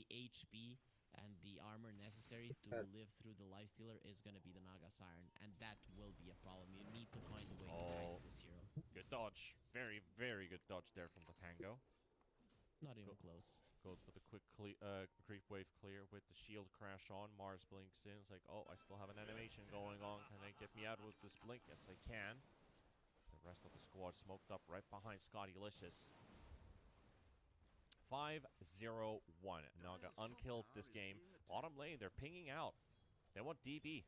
HP and the armor necessary to live through the Lifestealer is gonna be the Naga Siren, and that will be a problem. You need to find a way to fight this hero. Good dodge. Very, very good dodge there from the Pango. Not even close. Goes for the quick creep wave clear with the shield crash on. Mars blinks in. It's like, oh, I still have an animation going on. Can they get me out with this blink? Yes, they can. The rest of the squad smoked up right behind Scotty Licious. 5-0-1. Naga unkilled this game. Bottom lane, they're pinging out. They want DB.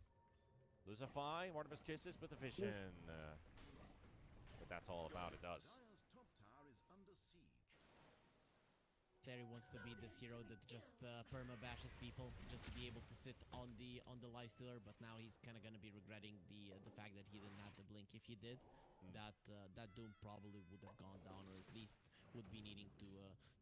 Lucify, Artemis Kisses with the vision. But that's all about it does. Seri wants to be this hero that just perma-bashes people, just to be able to sit on the Lifestealer, but now he's kind of going to be regretting the fact that he didn't have the blink. If he did, that Doom probably would have gone down, or at least would be needing to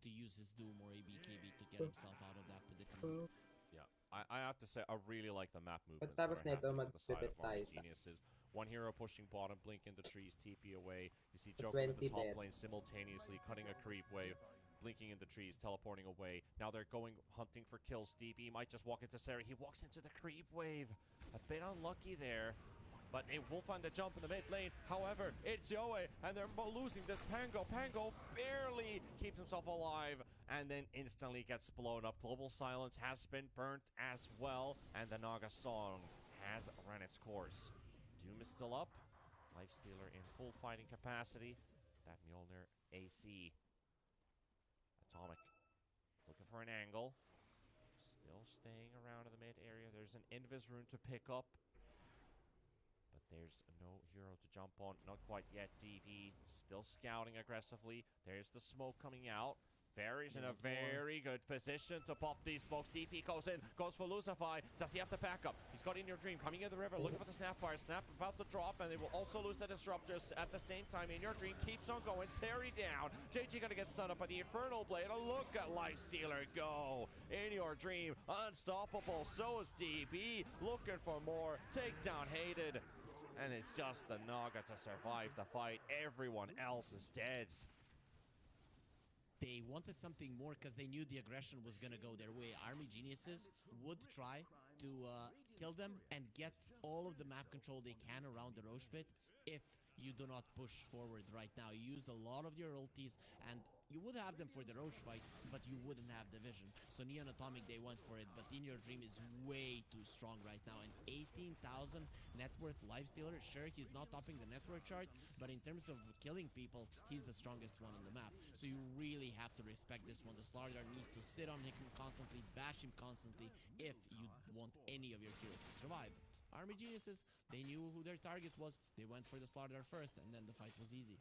use his Doom or a BKB to get himself out of that predicament. Yeah, I have to say, I really like the map movements Tapos that are nito, happening on the side of magpipit tayo Army sa Geniuses. One hero pushing bottom, blink in the trees, TP away. You see Joker in the 20 top dead. lane simultaneously cutting a creep wave, blinking in the trees, teleporting away. Now they're going hunting for kills. DB might just walk into Seri. He walks into the creep wave. A bit unlucky there. but it will find the jump in the mid lane. However, it's Yoe, and they're losing this Pango. Pango barely keeps himself alive, and then instantly gets blown up. Global Silence has been burnt as well, and the Naga Song has run its course. Doom is still up. Lifestealer in full fighting capacity. That Mjolnir AC. Atomic looking for an angle. Still staying around in the mid area. There's an Invis rune to pick up. But there's no hero to jump on. Not quite yet. DB still scouting aggressively. There's the smoke coming out. Varys in a very good position to pop these smokes. DP goes in, goes for Lucify. Does he have the backup? He's got In Your Dream coming in the river, looking for the Snapfire. Snap about to drop, and they will also lose the Disruptors at the same time. In Your Dream keeps on going. Seri down. JG gonna get stunned up by the Infernal Blade. A look at Lifestealer go. In Your Dream, unstoppable. So is DB, looking for more. Takedown hated. And it's just the Naga to survive the fight. Everyone else is dead. They wanted something more because they knew the aggression was gonna go their way. Army Geniuses would try to kill them and get all of the map control they can around the Roche pit if you do not push forward right now. You used a lot of your ultis, and you would have them for the Roche fight, but you wouldn't have the vision. So Neon Atomic, they went for it, but In Your Dream is way too strong right now. And 18,000 net worth Lifestealer, sure, he's not topping the network chart, but in terms of killing people, he's the strongest one on the map. So you really have to respect this one. The Slardar needs to sit on him constantly, bash him constantly, if you want any of your heroes to survive. But Army Geniuses, they knew who their target was. They went for the Slardar first, and then the fight was easy.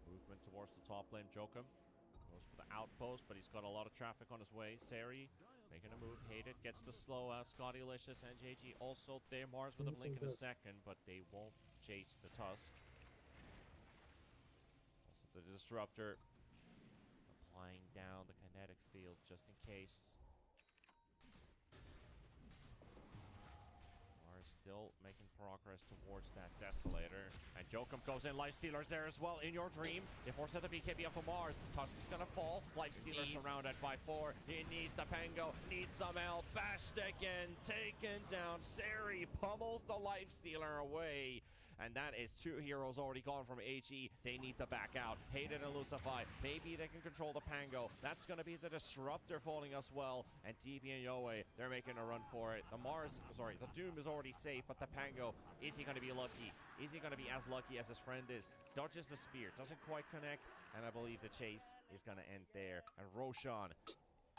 Movement towards the top lane. Jokum goes for the outpost, but he's got a lot of traffic on his way. Seri making a move. Hated gets the slow out. Scottylicious and JG also there. Mars with a blink in a second, but they won't chase the Tusk. Also the Disruptor applying down the kinetic field just in case. Still making progress towards that Desolator. And Jokum goes in. Lifestealer's there as well. In Your Dream. They force the BKB up for Mars. Tusk is gonna fall. Lifestealer surrounded by 4. He needs the Pango. Needs some help. Bashed again. Taken down. Seri pummels the Lifestealer away. And that is 2 heroes already gone from AG. They need to back out. Hated and Lucify. Maybe they can control the Pango. That's going to be the Disruptor falling as well. And DB and Yoe, they're making a run for it. The Doom is already safe, but the Pango, is he going to be lucky? Is he going to be as lucky as his friend is? Dodges the spear. Doesn't quite connect. And I believe the chase is going to end there. And Roshan,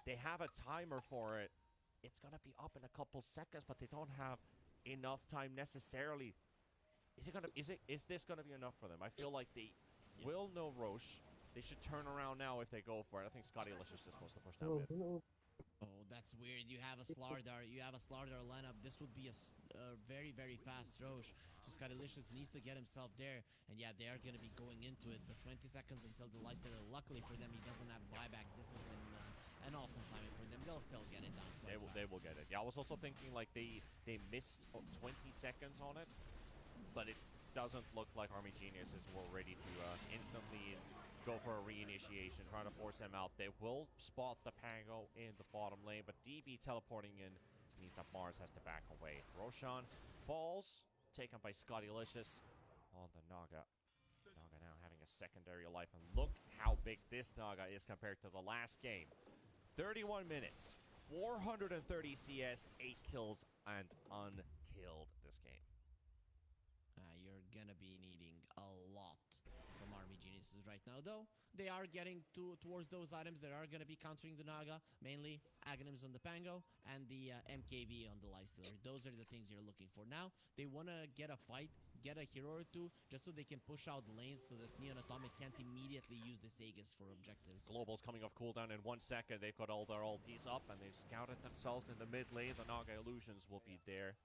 they have a timer for it. It's going to be up in a couple seconds, but they don't have enough time necessarily. Is this gonna be enough for them? I feel like they will know Roche. They should turn around now if they go for it. I think Scottylicious just wants to push down mid. Oh, that's weird. You have a Slardar. You have a Slardar lineup. This would be a very, very fast Roche. So Scottylicious needs to get himself there. And yeah, they are going to be going into it. But 20 seconds until the Lifestealer. Luckily for them, he doesn't have buyback. This is an awesome timing for them. They'll still get it done. They will get it. Yeah, I was also thinking like they missed 20 seconds on it. But it doesn't look like Army Geniuses were ready to instantly go for a reinitiation, trying to force them out. They will spot the Pango in the bottom lane, but DB teleporting in means that Mars has to back away. Roshan falls, taken by Scottylicious on the Naga. Naga now having a secondary life, and look how big this Naga is compared to the last game. 31 minutes, 430 CS, 8 kills, and unkilled this game. You're gonna be needing a lot from Army Geniuses right now, though. They are getting towards those items that are gonna be countering the Naga, mainly Aghanims on the Pango and the MKB on the Lifestealer. Those are the things you're looking for. Now, they wanna get a fight, get a hero or 2, just so they can push out lanes so that Neon Atomic can't immediately use the Sagas for objectives. Global's coming off cooldown in 1 second. They've got all their ultis up, and they've scouted themselves in the mid lane. The Naga Illusions will be there.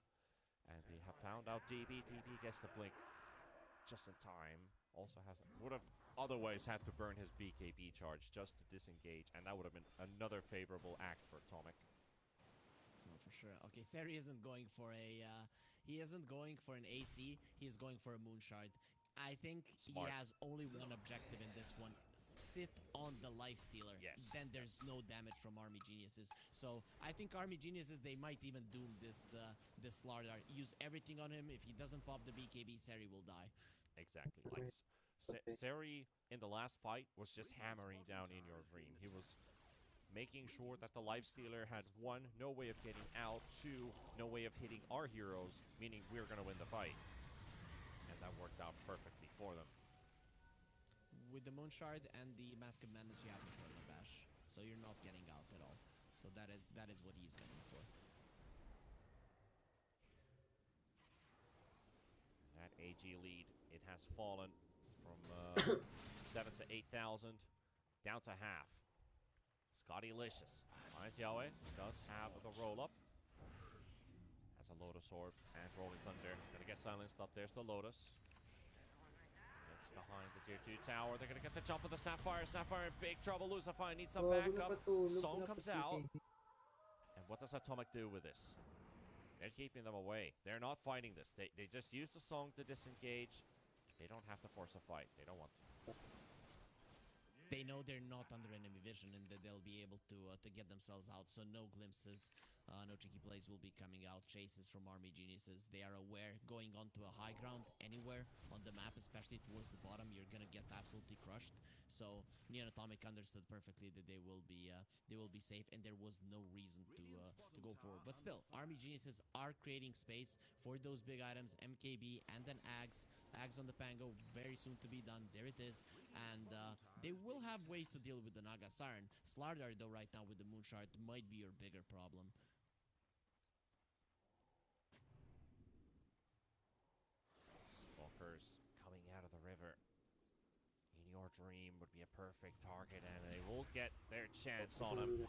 And they have found out DB. DB gets the blink just in time. Also would have otherwise had to burn his BKB charge just to disengage, and that would have been another favorable act for Atomic. No, for sure. Okay, Seri isn't going for an AC. He is going for a Moonshard. I think Smart. he has only one objective in this one. sit on the life stealer, Yes, then there's yes. no damage from Army Geniuses. So I think Army Geniuses, they might even doom this Slardar. Use everything on him. If he doesn't pop the BKB, Seri will die. Exactly. Like Seri in the last fight was just hammering down In Your Dream. He was making sure that the lifestealer had one, no way of getting out, two, no way of hitting our heroes, meaning we're gonna win the fight. And that worked out perfectly for them. With the Moonshard and the Mask of Madness, you have Inferno Bash, so you're not getting out at all. So that is what he's going for. That AG lead, it has fallen from 7 to 8,000 down to half. Scottylicious finds Yahweh, does have the roll up. Has a Lotus Orb and Rolling Thunder. Gonna get silenced up. There's the Lotus. It's behind the tier 2 tower. They're gonna get the jump of the Snapfire. Snapfire in big trouble. Lucify needs some backup. Song comes out. And what does Atomic do with this? They're keeping them away. They're not fighting this. They just use the song to disengage. They don't have to force a fight. They don't want to. They know they're not under enemy vision and that they'll be able to get themselves out. So no glimpses, no tricky plays will be coming out. Chases from Army Geniuses. They are aware going onto a high ground anywhere on the map, especially towards the bottom, you're gonna get absolutely crushed. So Neon Atomic understood perfectly that they will be safe, and there was no reason to go forward. But still, Army Geniuses are creating space for those big items, MKB and then Ags. Ags on the Pango, very soon to be done. There it is. And they will have ways to deal with the Naga Siren. Slardar, though, right now with the Moonshard might be your bigger problem. Stalkers coming out of the river. In Your Dream would be a perfect target, and they will get their chance on him.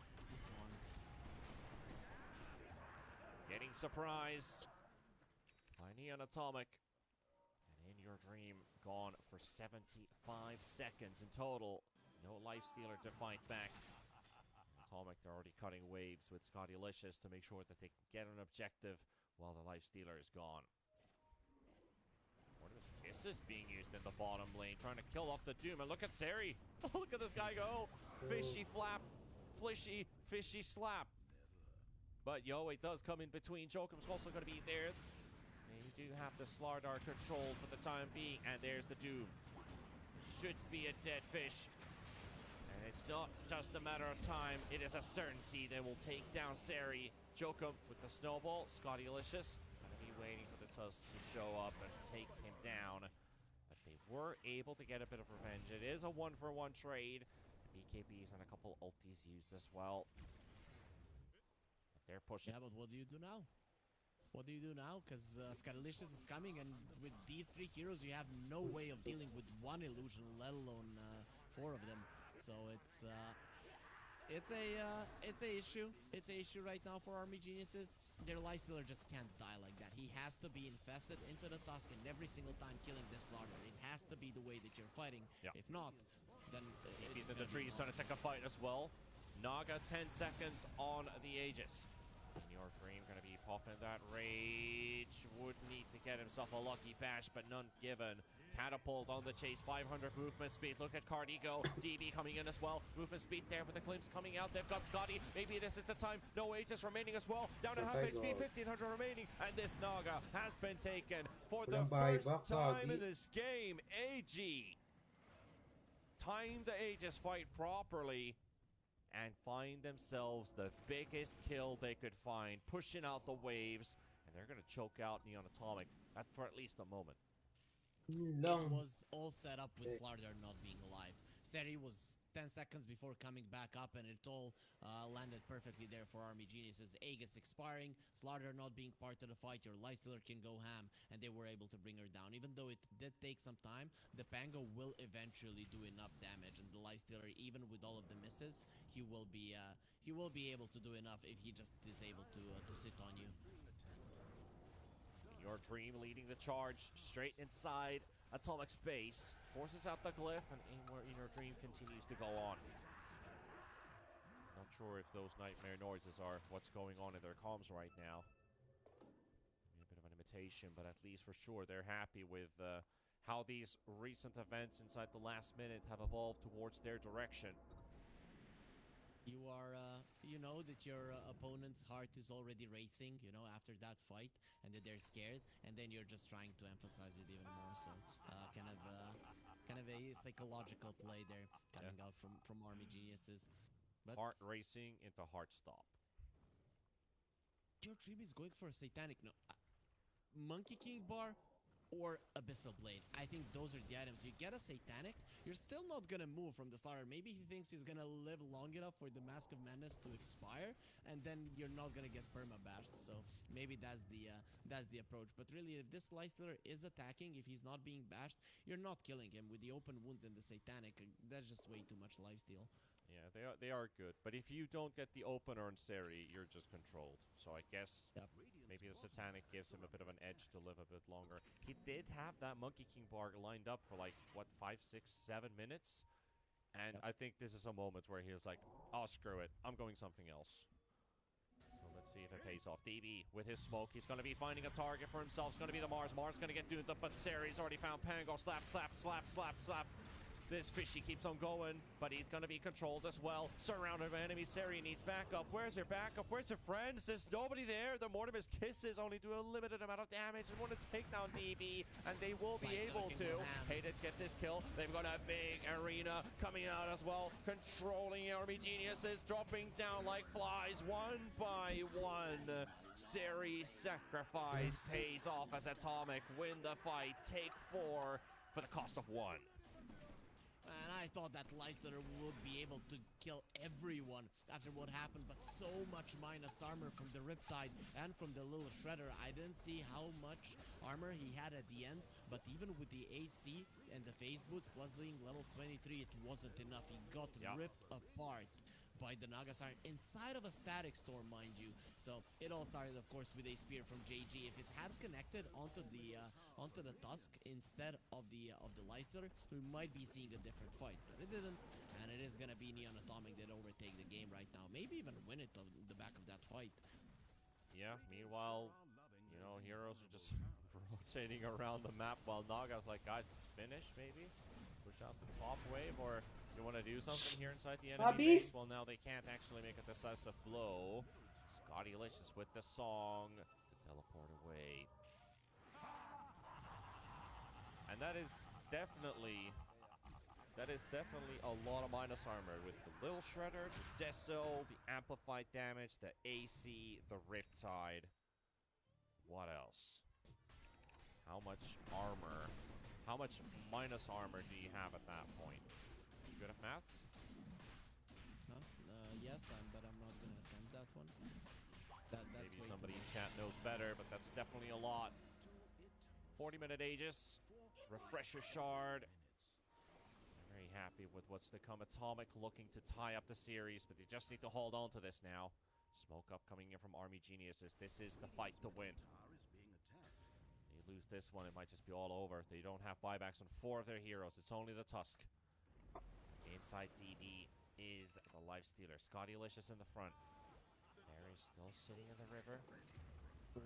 Getting surprised by Neon Atomic. And In Your Dream gone for 75 seconds in total. No lifestealer to fight back. Atomic, they're already cutting waves with Scottylicious to make sure that they can get an objective while the lifestealer is gone. Mortimer's Kiss is being used in the bottom lane, trying to kill off the Doom. And look at Seri. Look at this guy go. Fishy flap, flishy, fishy slap. But Yahweh does come in between. Jokum's also going to be there. And you do have the Slardar controlled for the time being. And there's the Doom. Should be a dead fish. And it's not just a matter of time. It is a certainty they will take down Seri. Jokum with the snowball. Scottylicious going to be waiting for the Tusk to show up and take him down. But they were able to get a bit of revenge. It is a 1-for-1 trade. BKBs and a couple ultis used as well. They're pushing. Yeah, but what do you do now? What do you do now? Because Scottylicious is coming, and with these 3 heroes, you have no way of dealing with one illusion, let alone 4 of them. So it's a issue. It's a issue right now for Army Geniuses. Their lifestealer just can't die like that. He has to be infested into the Tusk, and every single time killing this Slardar. It has to be the way that you're fighting. Yeah. If not, then He's in the trees trying to take a fight as well. Naga 10 seconds on the Aegis. In Your Dream gonna be popping that rage. Would need to get himself a lucky bash, but none given. Catapult on the chase, 500 movement speed. Look at Cardigo. DB coming in as well. Movement speed there with the Glimpse coming out. They've got Scotty. Maybe this is the time. No Aegis remaining as well. Down to half HP, 1500 remaining. And this Naga has been taken for the first time in this game. AG timed the Aegis fight properly and find themselves the biggest kill they could find, pushing out the waves, and they're going to choke out Neon Atomic. That's for at least a moment. It was all set up with Slardar not being alive. Seri was 10 seconds before coming back up, and it all landed perfectly there for Army Geniuses. Aegis expiring, Slardar not being part of the fight, your lifestealer can go ham, and they were able to bring her down. Even though it did take some time, the Pango will eventually do enough damage, and the lifestealer, even with all of the misses, he will be able to do enough if he just is able to sit on you. In Your Dream leading the charge straight inside Atomic's base, forces out the glyph, and In Your Dream continues to go on. Not sure if those nightmare noises are what's going on in their comms right now. Maybe a bit of an imitation, but at least for sure they're happy with how these recent events inside the last minute have evolved towards their direction. You are, you know that your opponent's heart is already racing, you know, after that fight, and that they're scared, and then you're just trying to emphasize it even more. So, kind of a psychological play there coming out from Army Geniuses. But Heart racing into heart stop. your dream is going for a Satanic, no, Monkey King bar or Abyssal Blade. I think those are the items. You get a Satanic, you're still not gonna move from the starter. Maybe he thinks he's gonna live long enough for the Mask of Madness to expire, and then you're not gonna get perma-bashed. So maybe that's the approach. But really, if this Lifestealer is attacking, if he's not being bashed, you're not killing him with the open wounds and the Satanic. That's just way too much lifesteal. Yeah, they are good. But if you don't get the opener on Seri, you're just controlled. So I guess Yep. maybe the Satanic gives him a bit of an edge to live a bit longer. He did have that Monkey King bar lined up for like, what, 5, 6, 7 minutes? And Yep. I think this is a moment where he was like, oh, screw it. I'm going something else. So let's see if it pays off. DB with his smoke. He's going to be finding a target for himself. It's going to be the Mars. Mars going to get doomed up, but Seri's already found Pango. Slap, slap, slap, slap, slap. This fishy keeps on going, but he's going to be controlled as well. Surrounded by enemies. Seri needs backup. Where's your backup? Where's your friends? There's nobody there. The Mortimer's Kisses only do a limited amount of damage and want to take down DB, and they will be Right, able looking to. for ham. Hated get this kill. They've got a big arena coming out as well, controlling Army Geniuses, dropping down like flies one by one. Seri sacrifice pays off as Atomic win the fight. Take 4 for the cost of 1. And I thought that Lifestealer would be able to kill everyone after what happened, but so much minus armor from the Riptide and from the little Shredder. I didn't see how much armor he had at the end, but even with the AC and the phase boots plus being level 23, it wasn't enough. He got Yeah. ripped apart by the Naga Siren inside of a static storm, mind you. So it all started, of course, with a spear from JG. If it had connected onto the Tusk instead of the Lifestealer, we might be seeing a different fight. But it didn't, and it is gonna be Neon Atomic that overtake the game right now. Maybe even win it on the back of that fight. Yeah, meanwhile, you know, heroes are just rotating around the map while Naga's like, guys, it's finished, maybe? Push out the top wave, or you want to do something here inside the enemy Puppies? base? Well, now they can't actually make a decisive blow. Scotty Licious with the song to teleport away. And that is definitely a lot of minus armor with the Lil Shredder, the Deso, the amplified damage, the AC, the Riptide. What else? How much armor? How much minus armor do you have at that point? You good at maths? Huh? Yes, but I'm not gonna attempt that one. That's Maybe way somebody too in much. chat knows better, but that's definitely a lot. 40-minute Aegis, Refresher Shard. Very happy with what's to come. Atomic looking to tie up the series, but they just need to hold on to this now. Smoke up coming in from Army Geniuses. This is the fight to win. Tower is being attacked. They lose this one, it might just be all over. They don't have buybacks on 4 of their heroes. It's only the Tusk. Inside DB is the Lifestealer. Scotty Licious in the front. Harry's still sitting in the river.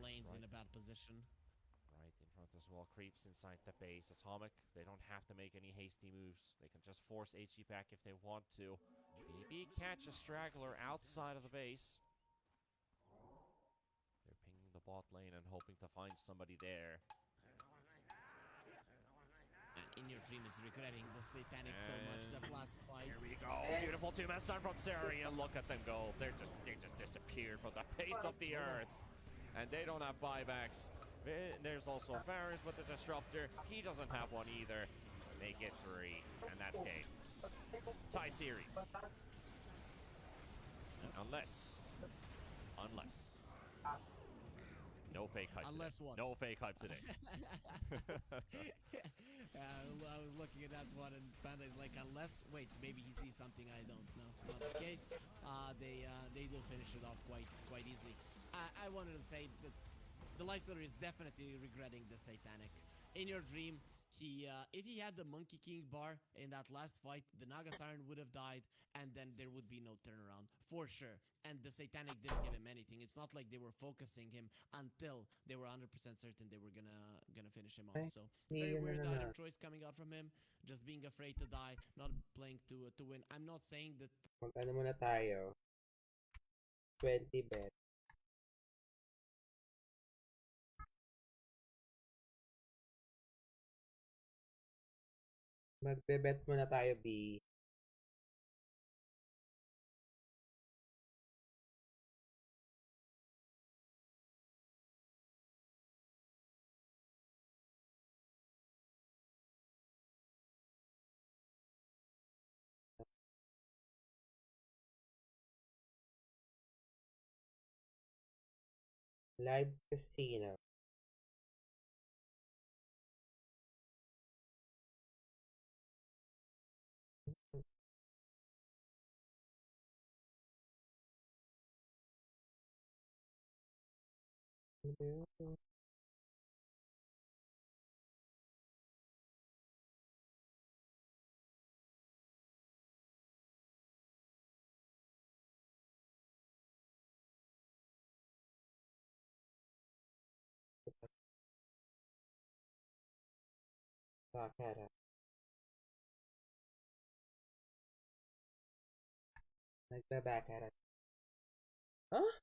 Lane's in Right. a bad position. Right in front as well. Creeps inside the base. Atomic, they don't have to make any hasty moves. They can just force HG back if they want to. DB catch a straggler outside of the base. They're pinging the bot lane and hoping to find somebody there. And In Your Dream is regretting the Satanic so much And that last fight. Here we go. Beautiful 2-man stun from Seri, and look at them go. They just disappeared from the face of the earth. And they don't have buybacks. There's also Varus with the Disruptor. He doesn't have one either. They get 3, and that's game. Tie series. Unless. No fake hype Unless today. what? No fake hype today. I was looking at that one, and Panda is like, unless, wait, maybe he sees something I don't know. Not the case. They do finish it off quite easily. I wanted to say that the Lifestealer is definitely regretting the Satanic. In Your Dream, If he had the Monkey King bar in that last fight, the Naga Siren would have died, and then there would be no turnaround for sure. And the Satanic didn't give him anything. It's not like they were focusing him until they were 100% certain they were gonna finish him off. Ay, So hindi very yun weird na item choice coming out from him. Just being afraid to die, not playing to win. I'm not saying that Mag-ano muna tayo. 20 bet. Magbe-bet muna tayo, B. Live Casino. Ano ba yun? Baccarat. Nagba-baccarat. Ah?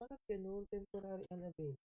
Bakit ganun? Temporary unavailable.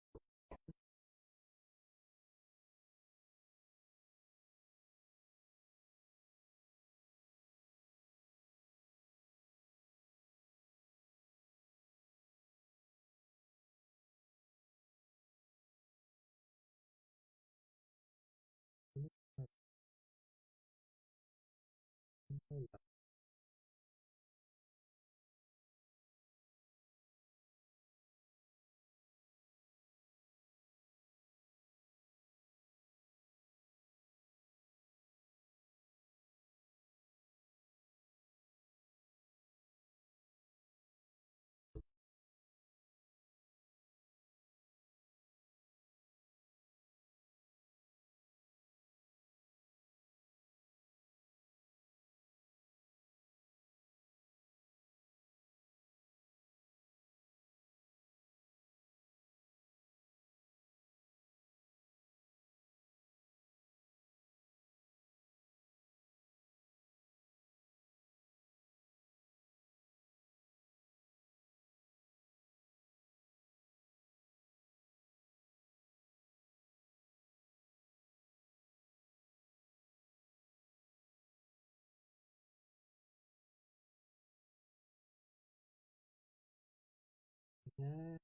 Yeah.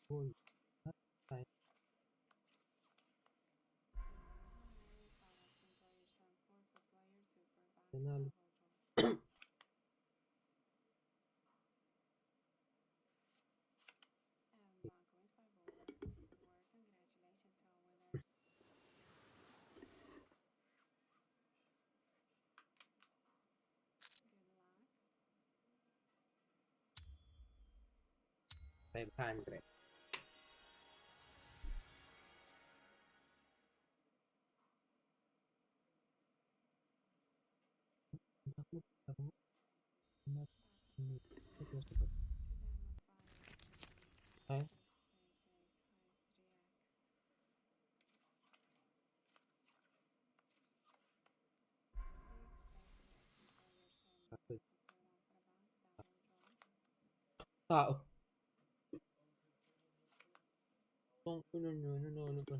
Cool. Fine. Nanalo. $500. Ay, tao. Kung ano nyo, ano ba?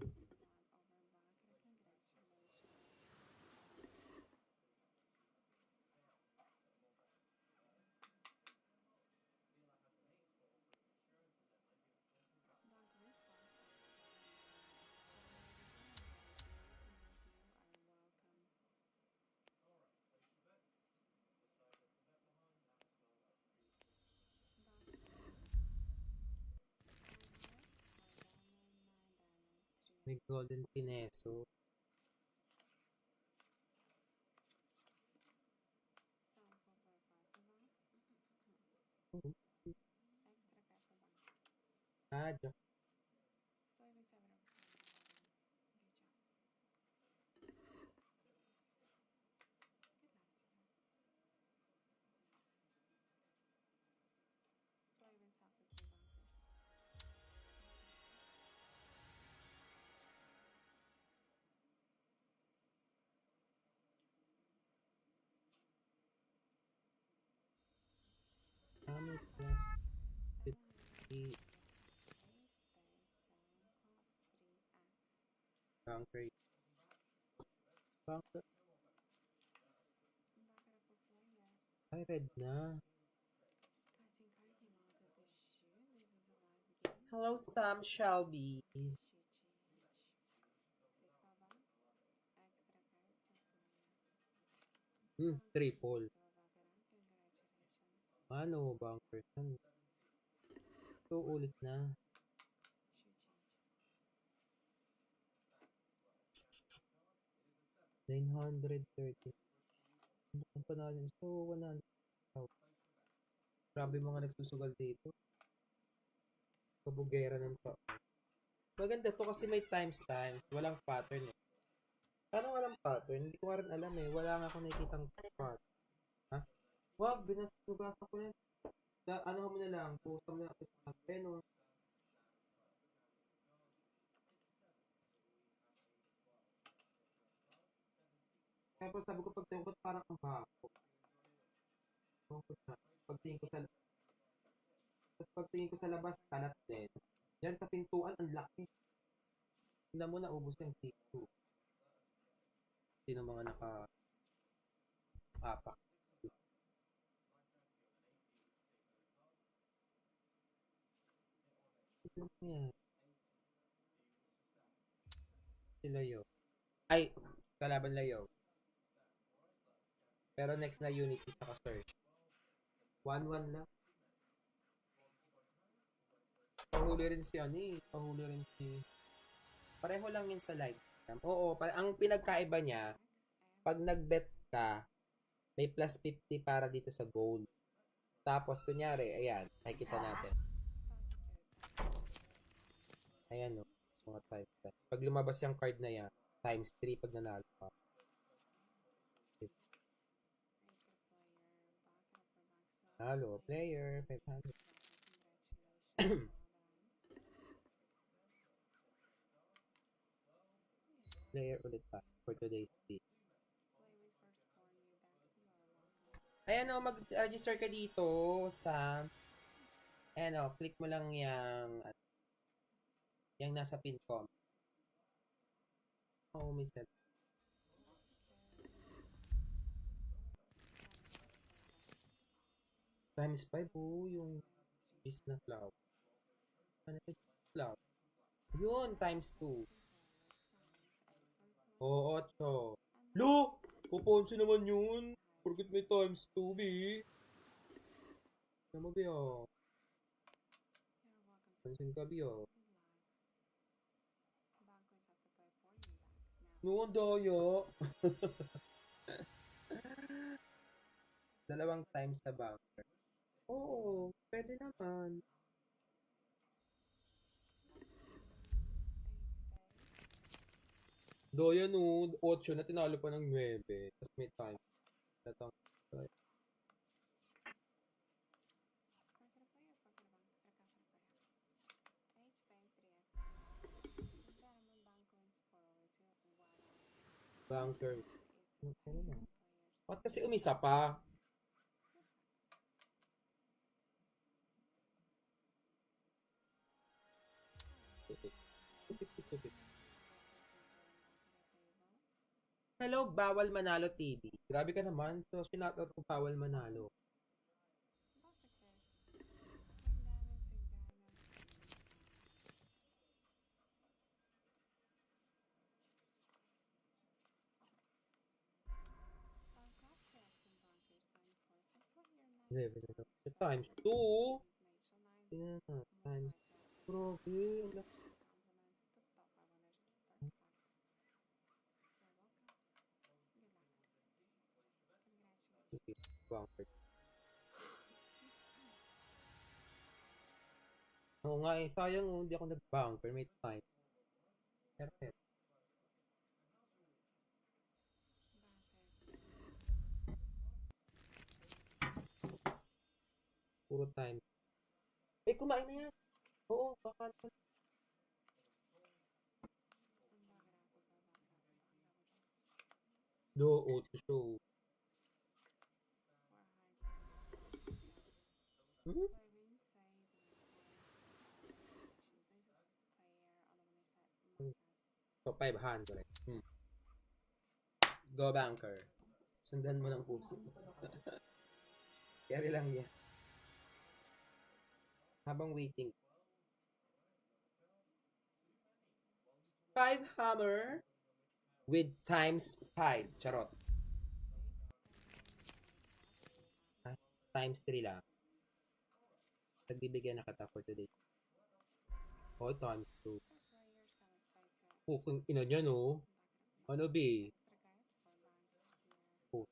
May golden pineso. Ah, joke. Damage plus 50 bunker. Bunker. Ay, red na. Hello, Sam Shelby. Triple. Ano, bunker? Ano? So, ulit na. $930. Ang panalo. So, 100. Grabe mga nagsusugal dito. Kabugera ng pa. Maganda to kasi may times. Walang pattern eh. Paano walang pattern? Hindi ko nga rin alam eh. Wala nga ako nakikitang pattern. Ha? Wag, binasugasa ko yan. Ano mo na lang, pusa mo na lang. Pero, kaya pa sabi ko pag tungkot parang ang bako. Tungkot na. Pagtingin ko sa labas, kalat din. Yan sa pintuan, ang laki. Tingnan mo na, ubos na yung T2. Sino mga naka-apak. Ito yan. Si Layo. Ay, kalaban Layo. Pero next na Unity sa search. 1-1 lang. Pahuli rin si Pahuli rin si... Pareho lang yun sa live. Oo, ang pinagkaiba niya, pag nag-bet ka, may plus 50 para dito sa gold. Tapos, kunyari, ayan, nakikita natin. Ayan, no. Mga times. Pag lumabas yung card na yan, times 3 pag nanalo ka. Halo, player, 500. Player ulit pa for today's speed. Ayan o, mag-register ka dito sa ayan o, click mo lang yung nasa pin com. Oh, may set. Times 5 po yung is na cloud. Ano yung cloud? Yun, times 2. Oo, 8. Lo! Puponsi naman yun. Forget may times 2, B. Ano mo, B, oh. Pansin ka, B, oh. No, ang daya. Dalawang times sa bunker. Oo, pwede naman. Daya no, 8 na tinalo pa ng 9. Tapos may time. Tatang. Bunker. Ano na? Bakit kasi umisa pa? Hello, Bawal Manalo TV. Grabe ka naman. So, sinoutout ko Bawal Manalo. Times 2. Tingnan na. Times. Grabe. Bunker. Oo nga eh. Sayang oh. Hindi ako nag-bunker. May time. Perfect. Puro time. Eh, kumain na yan. Oo, baka. Do, auto show. Hmm? So, 500. Go banker. Sundan mo ng puso. Carry lang yan. Habang waiting. 5 hammer with times 5. Charot. Times 3 lang. Nagbibigyan na kita for today. Oh, times 2. Kung ina niya, no? Ano, B? Oh.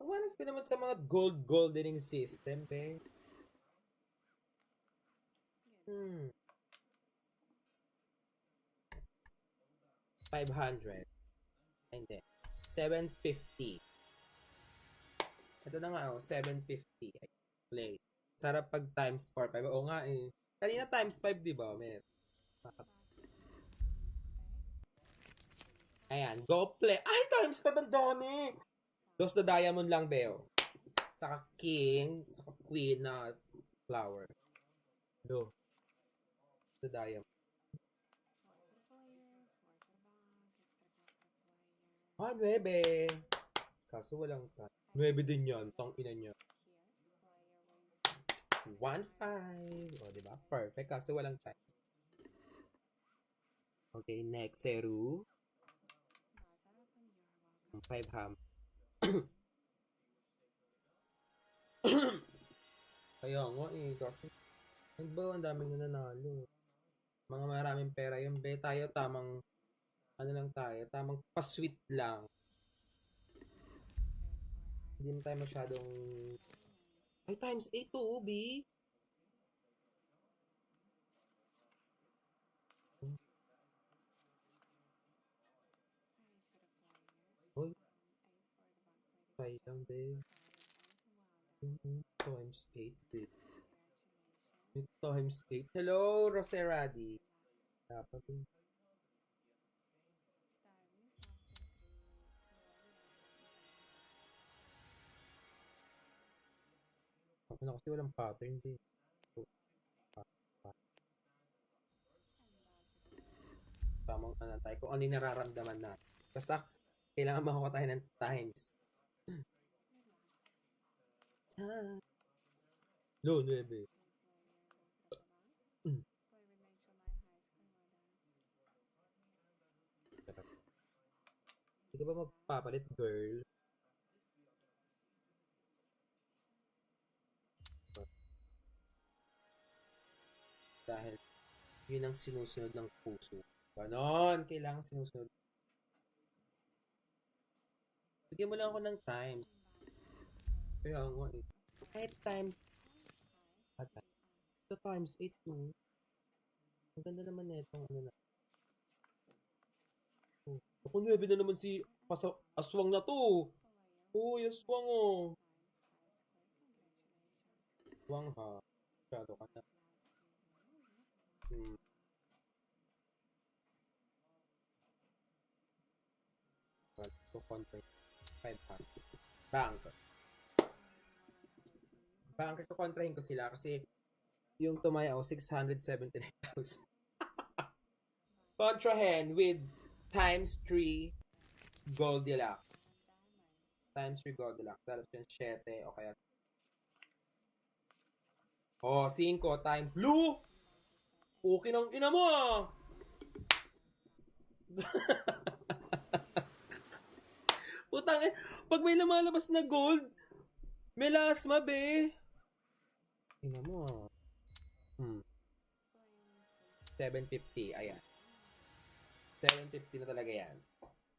Awalas ko naman sa mga goldening system, be. 500. Hindi. 750. Ito na nga, 750. Play. Sarap pag times 4, 5. Oo nga eh. Kanina times 5, di ba? Ayan, go play. Ay, times 5, ang dami. Dos the diamond lang, Beo. Saka king, saka queen na flower. Do. The diamond. Ah, 9. Kaso walang 9 din yan. Tong ina niya. 1-5. O, diba? Perfect. Kaso walang time. Okay, next. Seru. 5 ham. Kaya nga eh. Kasi, ang daming nananalo. Mga maraming pera yung be. Tayo tamang, ano lang tayo, tamang pa-sweet lang. Hindi mo tayo masyadong, ay, times 8 to, Ubi. Hoy. Try lang, be. Times 8, be. Times 8. Hello, Roseradi. Dapat yun. Ano kasi walang pattern din. Tamang ano tayo. Kung ano yung nararamdaman na. Basta, kailangan makuha tayo ng times. Lo, 9. Hindi ka ba magpapalit, girl? Dahil yun ang sinusunod ng puso. Ganon, kailangan sinusunod. Bigyan mo lang ako ng times. Kaya nga eh. Kahit times. Ito times 8 no. Ang ganda naman na itong ano na. Oh. Ako 9 na naman si aswang na to. Oh, aswang oh. Aswang ha. Masyado ka na. So, contract 500. Banker. Banker ko kontrahin ko sila kasi yung tumaya ako 679,000. Contrahen with times 3 Goldilocks. Times 3 Goldilocks. Dapat yung 7 o kaya 5 times blue. Okay ng ina mo ah. Putang pag may lumalabas na gold, may lasma be. Ina mo ah. 750, ayan. 750 na talaga yan.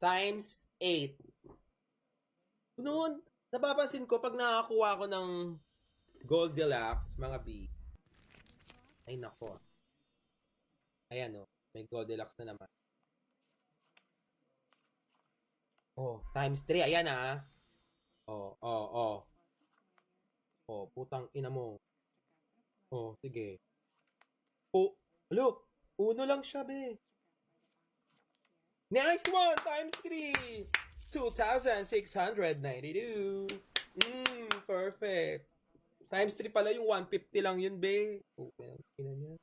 Times 8. Noon, Napapansin ko, pag nakakuha ko ng Gold Deluxe, mga B, ay nako. Ayan o, may Gold Deluxe na naman. Oh, times 3. Ayan ah. Oh. Oh, putang ina mo. Oh, sige. Oh, alo. Uno lang siya, be. Nice one! Times 3! 2,692. Perfect. Times 3 pala yung 150 lang yun, be. Okay, ina niya.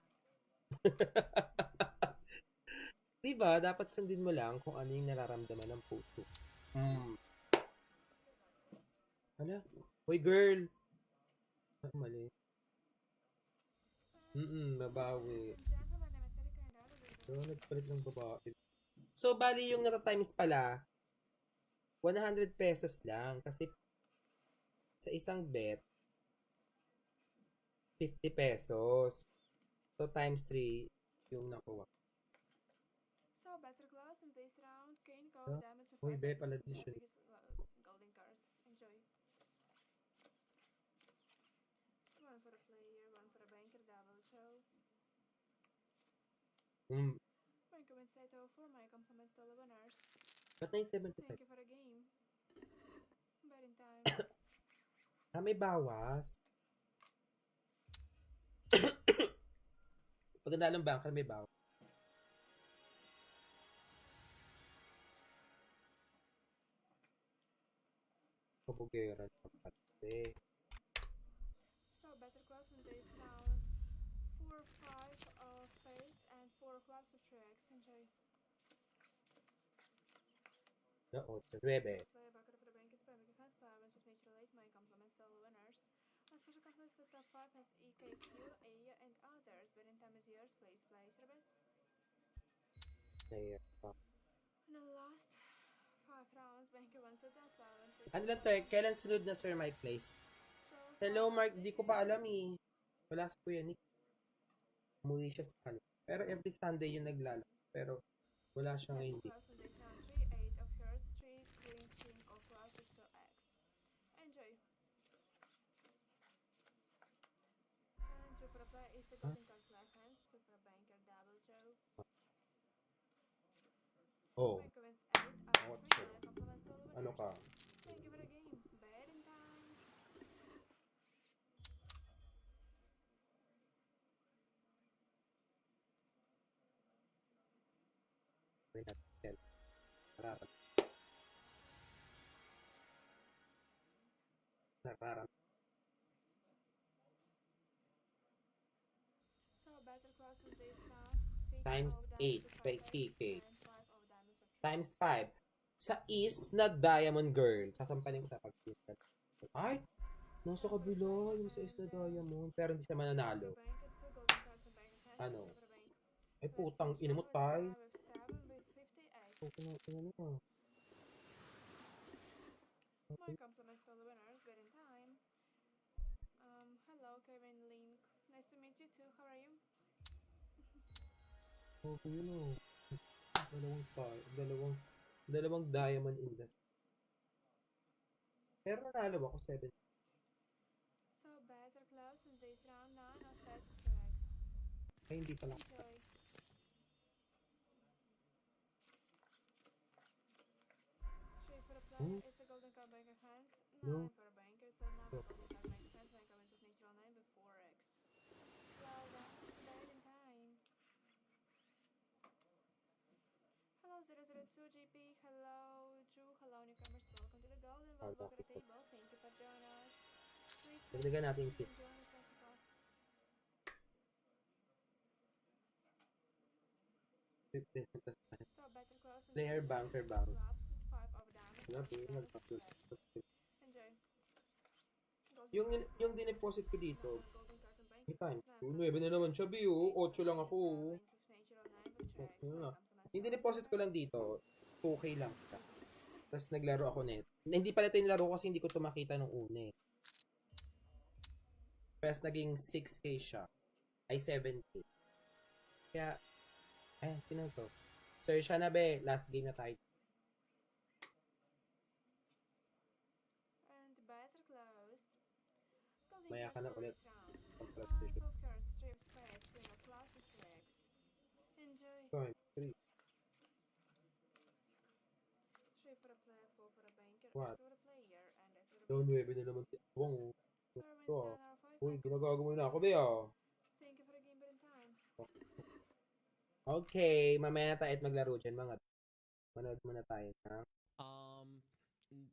Diba, dapat sundin mo lang kung ano yung nararamdaman ng puso. Ano? Hoy, girl. Ah, mali. Nabawi. So, nagpalit ng babae. So, bali yung nata-times pala, 100 pesos lang. Kasi sa isang bet, 50 pesos. So, times 3 yung nakuha. So, better class in this round. Kane go Huh? damage to Uy, 5 be, x. pala addition. Biggest golden card. Enjoy. One for a player, one for a banker, double show. My comments set for my compliments to the winners. Ba't 975? Thank you for the game. Bet in time. Ah, may bawas. Pag nanalo ng banker, may bawas. Kabugeran sa pati. So, better class in this round. 4-5 of spades and 4 clubs of tricks. Enjoy. Oo, 9. Play back for the bank. It's by Mega Fans. Balance of Nature Late. My compliments to all the winners. My special compliments to top 5 has EKQ, Aya, and others. Bet in time is yours. Please play your best. In the last 5 rounds, Banker wants to top balance. Ano lang to eh, kailan sunod na Sir Mike Place? Hello Mark, di ko pa alam eh. Wala sa Kuya Nick. Umuwi siya sa kanila. Pero every Sunday yung naglalaro. Pero wala siya ngayon dito. 3, 8 of hearts, 3, queen, king of clubs, 2 x. Enjoy. And 2 for a play is the golden card black hands, 2 for a banker, double show. Oh, My comments 8 out of 3, my compliments to all the ano winners. ka? Thank you for the game. Bet in time. May natin. Nararam. So, battle cross in this round. 6 Times of 8 diamonds to by 5 TK. and 5 of diamonds for 3. Times 5. Sa is na Diamond Girl. Sasampalin ko sa pag-ticket. Ay! Nasa kabila yung sa is na Diamond. Pero hindi siya mananalo. Ano? Ay putang ina mo tayo. Okay na, ina mo. My compliments to the winners. Bet in time. Hello, Kevin Link. Nice to meet you too. How are you? Okay yun o. Dalawang Diamond Industry. Pero nanalo ako 7. So, better clouds in this round 9 of best tracks. Ay hindi pala. Enjoy. Three for a play. It's a golden card banker hands. 9 for a banker. It's a 9 for golden card banker hands. My comments with natural 9 before X. Well done. Bet in time. Hello 002GP. Hello Drew. Hello newcomers. Welcome to the Golden World Poker Table. Thank you for joining us. Please Dagdagan natin yung tip. join us as class. So, battle class and Player banker bank. clubs, 5 of diamonds. Grabe, Enjoy. yung dineposit ko dito, Golden card and bank. may time. 9 na naman siya, Bi, oh. 8 lang ako, oh. Ano na. Yung dineposit ko lang dito, 2K lang. Tapos naglaro ako net. Hindi pala ito yung laro kasi hindi ko ito makita nung una eh. Tapos naging 6K siya. Ay, 7K. Kaya, ay, sino to? Sir Shanabe, last game na tayo. And Maya ka na ulit. Down. Pag-frustration. Poker strip space with a class of tricks. Enjoy. Time, 3. 3 for a player, 4 for a banker, What? X for a player, and X for a Yung banker. 9 na naman si Abang. Tournament Ito 7 or 5 Uy, banker ginagago mo balls. na ako, be Thank you for the game, but in time. Okay, mamaya na tayo at maglaro dyan, mga. Manood muna tayo, ha? N-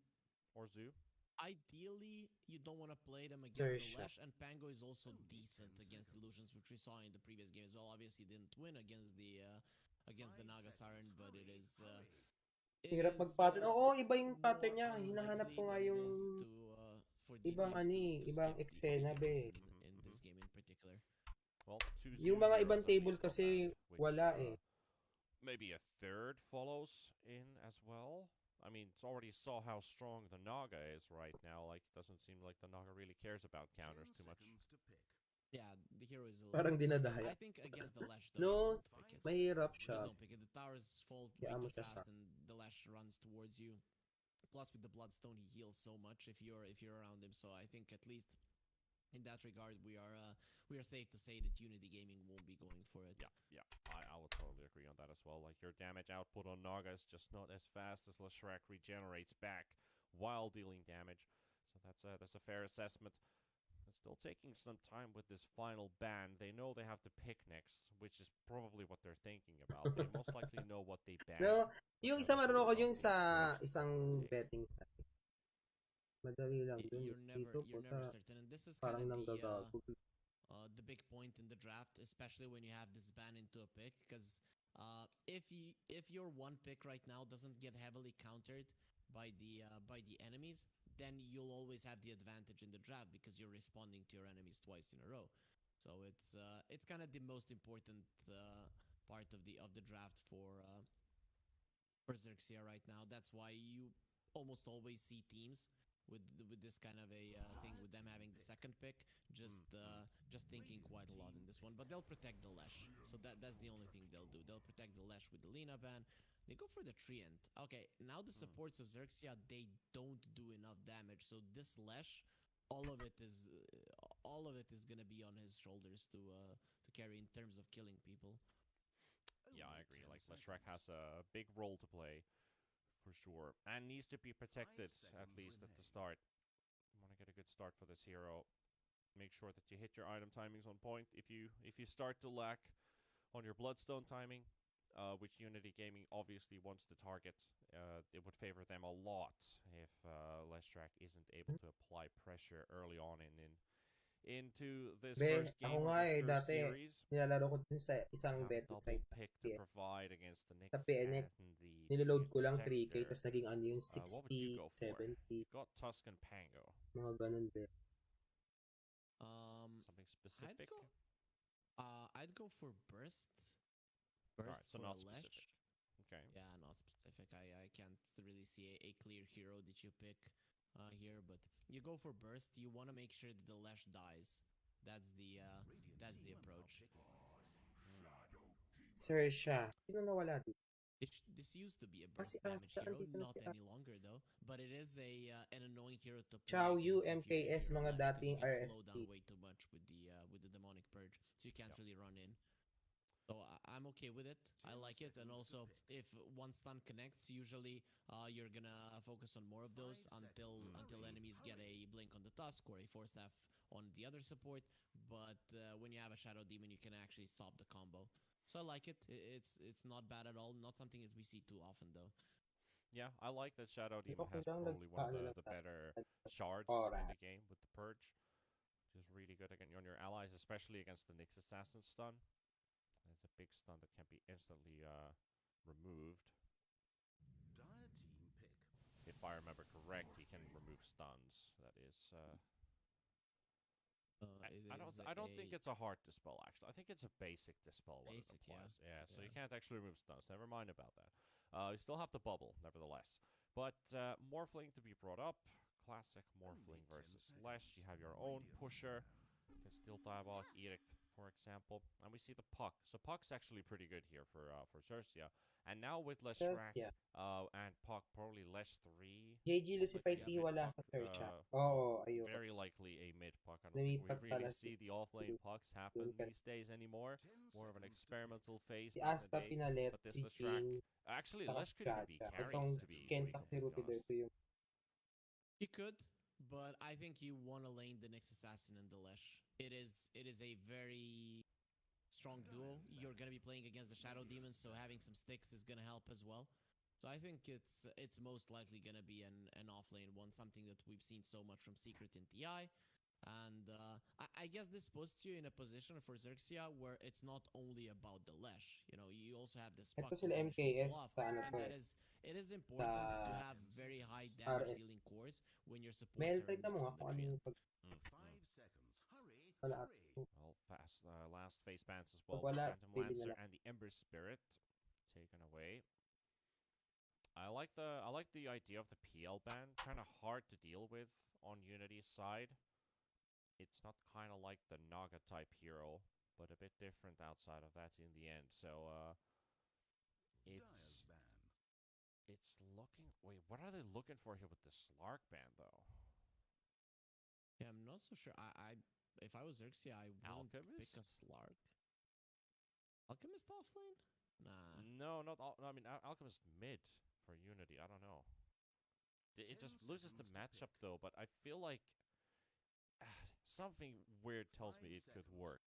Or Zoo? Ideally, you don't want to play them against Sersha. the Lesh, and Pango is also decent against Illusions, which we saw in the previous game as well. Obviously, didn't win against the Naga Siren, but it is. It Hirap is, mag-pattern. Oo, iba yung more pattern niya. Hinahanap unlikely ko nga than it yung is to, for ibang DTs to ibang skip eksena, the be. tables in this game in particular. Well, 2 Yung Zoo mga heroes ibang at table least got kasi banned, which, wala eh. maybe a third follows in as well. I mean, it's already saw how strong the Naga is right now. Like, it doesn't seem like the Naga really cares about counters 10 too much. seconds to pick. Yeah, the hero is a Parang little bit dinadaya. I think against the Lash, though, No, you don't pick it. mahirap Just siya. don't pick it. The towers fall way Kaya mo too siya fast, sa. and the Lash runs towards you. Plus, with the Bloodstone, he heals so much if you're around him. So I think at least in that regard, we are safe to say that Unity Gaming won't be going for it. Yeah, I would totally agree on that as well. Like, your damage output on Naga is just not as fast as Leshrac regenerates back while dealing damage. So that's a fair assessment. They're still taking some time with this final ban. They know they have to pick next, which is probably what they're thinking about. They most likely know what they ban. No, yung isa regardless marunong ko of yung which sa choice isang they take. betting site. Madali lang dun. You're Dito never puta, certain, and this is parang kind of nanggagago. the big point in the draft, especially when you have this ban into a pick, because if your one pick right now doesn't get heavily countered by the enemies, then you'll always have the advantage in the draft because you're responding to your enemies twice in a row. So it's kind of the most important part of the draft for Xerxia right now. That's why you almost always see teams with this kind of a thing, with them having the second pick, just thinking quite a lot in this one. But they'll protect the Lesh, so that's the only thing they'll do. They'll protect the Lesh with the Lina ban. They go for the Treant. Okay, now the supports of Xerxia, they don't do enough damage, so this Lesh, all of it is gonna be on his shoulders to carry in terms of killing people. Yeah, I Only agree. 10 Like, Leshrac seconds. has a big role to play, for sure, and needs to be protected, 5 at seconds least at the remain. start. You want to get a good start for this hero. Make sure that you hit your item timings on point. If you start to lack on your Bloodstone timing, which Unity Gaming obviously wants to target, it would favor them a lot if Leshrac isn't able to apply pressure early on into this Be, first game ako of nga this eh, first dati, series. nilalaro ko dun sa To isang have a betting double site. pick to Yeah. provide against the Nyx Sa PNX, and the niloload Treant ko lang 3K, Protector. tapos naging ano yung What would you 60, go for? 70, You got Tuscan Pango. mga ganun be. Something specific? I'd go for Burst. Alright, so for not a Lesh. specific. Okay. Yeah, not specific. I can't really see a clear hero that you pick here, but you go for Burst. You want to make sure that the Lesh dies. That's the approach. Sersha. Sino nawala dito? This used to be a burst Kasi damage Asta, hero, andito na not si Asta. any longer though. But it is an annoying hero to play. Chow Yu, against if MKS, you're mga Lesh, 'cause dating you get slowed RSP. down way too much with the demonic purge, so you can't really run in. So I'm okay with it. I 10 like it, and seconds to also pick. if one stun connects, usually you're gonna focus on more of those 5 until seconds. until Hurry, enemies get a blink on the tusk or a force staff on the other support. But when you have a shadow demon, you can actually stop the combo. So I like it. It's not bad at all. Not something that we see too often though. Yeah, I like that Shadow Demon Okay has lang, probably one of nagpaano lang the tayo. better shards in the game with the Purge. Which is really good again on your allies, especially against the Nyx Assassin stun. It's a big stun that can be instantly removed. Dire team pick. If I remember correct, he can remove stuns. That is I don't think it's a hard dispel actually. I think it's a basic dispel what it Basic, applies. Yeah, so you Yeah. can't actually remove stuns. Never mind about that. You still have the bubble, nevertheless. But Morphling to be brought up. Classic Morphling Only 10 versus seconds. Lesh. You have your own Radiant pusher. You can still Diabolic Edict for example, and we see the Puck. So Puck's actually pretty good here for Xerxia. And now with Leshrac Yeah. and Puck, probably Lesh 3. JG most likely Lucify a T wala mid-puck, sa search ha. well, Oo, ayun. very likely a mid-puck. I don't think we Lumipat really pala see si the off-lane pucks happen Duncan. these days anymore. 10 More of an seconds to experimental phase Si back in the Asta day. pinalit, But this si Leshrac, Jing, actually, saka Lesh si could even be Chacha. carried, Itong to be Kensa si completely Rupider, honest. ito yung You could, but I think you want to lane the next assassin and the Lesh. It is a very strong duo. You're gonna be playing against the Shadow Demons, so having some sticks is gonna help as well. So I think it's most likely gonna be an offlane one, something that we've seen so much from Secret in TI. And I guess this puts you in a position for Xerxia where it's not only about the Lesh. You know, you also have this ito Puck to sila finish MKS people off, sa ano and to that eh. is it is important to Sa have very high damage RS. dealing cores when your supports Mel, are tagnan mo nga mixed in kung the ano yung trio. pag... 5 seconds. Hurry, Wala. hurry. Well, fast last face bans as well. Pag wala, Phantom pili Lancer na lang. and the Ember Spirit taken away. I like the idea of the PL ban. Kind of hard to deal with on Unity's side. It's not kind of like the Naga type hero, but a bit different outside of that in the end. So Dyer's ban. it's looking. Wait, what are they looking for here with the Slark ban though? Yeah, I'm not so sure. I if I was Xerxia, I wouldn't pick a Alchemist? Slark. Alchemist offlane? Nah. No, not. I mean, Alchemist mid for Unity. I don't know. It 10 just loses the seconds to matchup pick. though, but I feel like something weird tells me 5 it could seconds. work.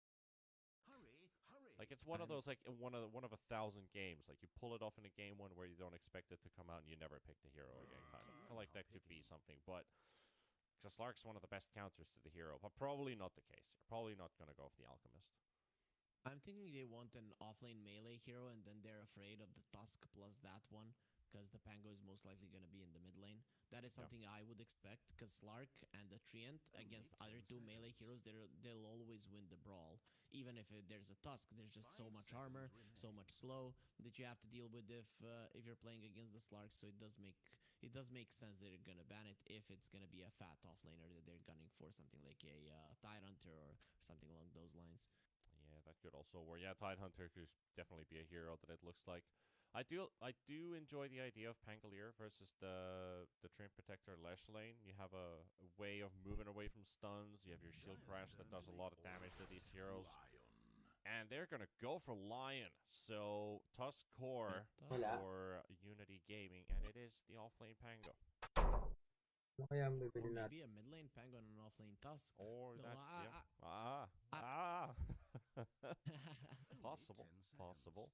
Hurry, hurry. Like it's one of I'm- those like in one of 1,000 games. Like you pull it off in a game one where you don't expect it to come out and you never pick the hero again. Kind of. I feel like that could be something, but because Slark's one of the best counters to the hero, but probably not the case here. Probably not gonna go with the Alchemist. I'm thinking they want an offlane melee hero, and then they're afraid of the Tusk plus that one, because the Pango is most likely going to be in the mid lane. That is Yeah. something I would expect, because Slark and the Treant against other two melee heroes, they'll always win the brawl. Even if there's a Tusk, there's just so 5 much armor, seconds so much slow that you have to deal with if you're playing against the Slark. So it does make sense that they're gonna ban it if it's gonna be a fat offlaner that they're gunning for, something like a Tidehunter or something along those lines. Yeah, that could also work. Yeah, Tidehunter could definitely be a hero that it looks like. I do enjoy the idea of Pangolier versus the Treant Protector Lesh lane. You have a way of moving away from stuns. You have your shield crash that does a lot of damage to these heroes. And they're gonna go for Lion. So Tusk Core Tusk. Wala. for Unity Gaming, and it is the offlane Pango. Ano kaya ang Or bibili natin? maybe a mid lane Pango and an offlane Tusk. Or No, that's I- possible, 10 seconds. possible.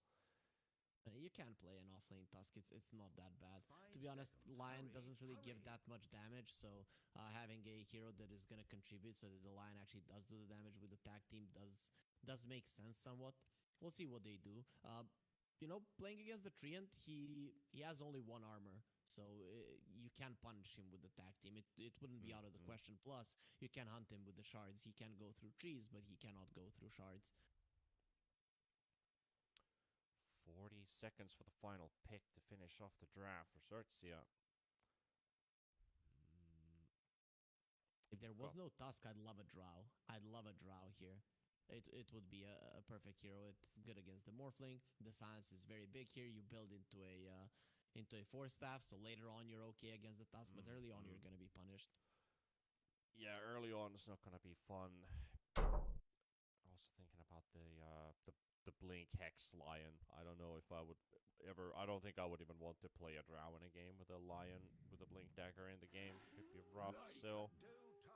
You can play an offlane Tusk. It's not that bad. 5 To be honest, seconds. Lion Hurry, doesn't really give hurry. that much damage, so having a hero that is gonna contribute so that the Lion actually does do the damage with the tag team does make sense somewhat. We'll see what they do. Playing against the Treant, he has only one armor, so you can punish him with the tag team. It wouldn't be out of the Mhm. question. Plus, you can hunt him with the shards. He can go through trees, but he cannot go through shards. 40 seconds for the final pick to finish off the draft for Xerxia. If there was Cool. no Tusk, I'd love a Drow. I'd love a Drow here. It would be a perfect hero. It's good against the Morphling. The silence is very big here. You build into a Force Staff, so later on you're okay against the Tusk, but early on you're Mhm. gonna be punished. Yeah, early on it's not gonna be fun. Also thinking about the Blink Hex Lion. I don't know if I would ever. I don't think I would even want to play a Drow in a game with a Lion with a Blink Dagger in the game. Could be rough. So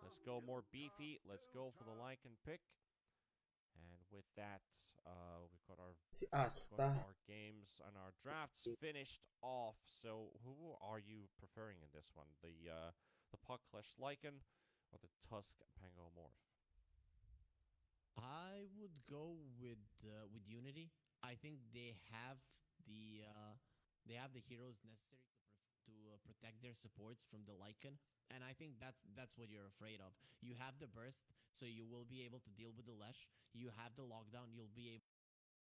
let's go more beefy. Let's go for the Lycan pick. And with that, we've got Si our Asta. games and our drafts finished off. So who are you preferring in this one? The Puck Clash Lycan or the Tusk Pango Morph? I would go with Unity. I think they have the heroes necessary to protect their supports from the Lycan, and I think that's what you're afraid of. You have the burst, so you will be able to deal with the Lesh. You have the lockdown, you'll be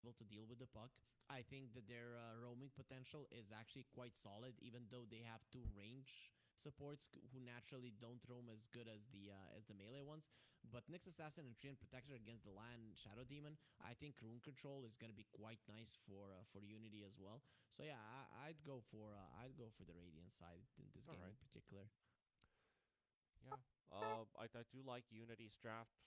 able to deal with the Puck. I think that their roaming potential is actually quite solid, even though they have two range supports who naturally don't roam as good as the melee ones. But Nyx Assassin and Treant Protector against the Lion Shadow Demon, I think Rune Control is gonna be quite nice for Unity as well. So yeah, I'd go for the Radiant side in this game in particular. Yeah. I do like Unity's draft.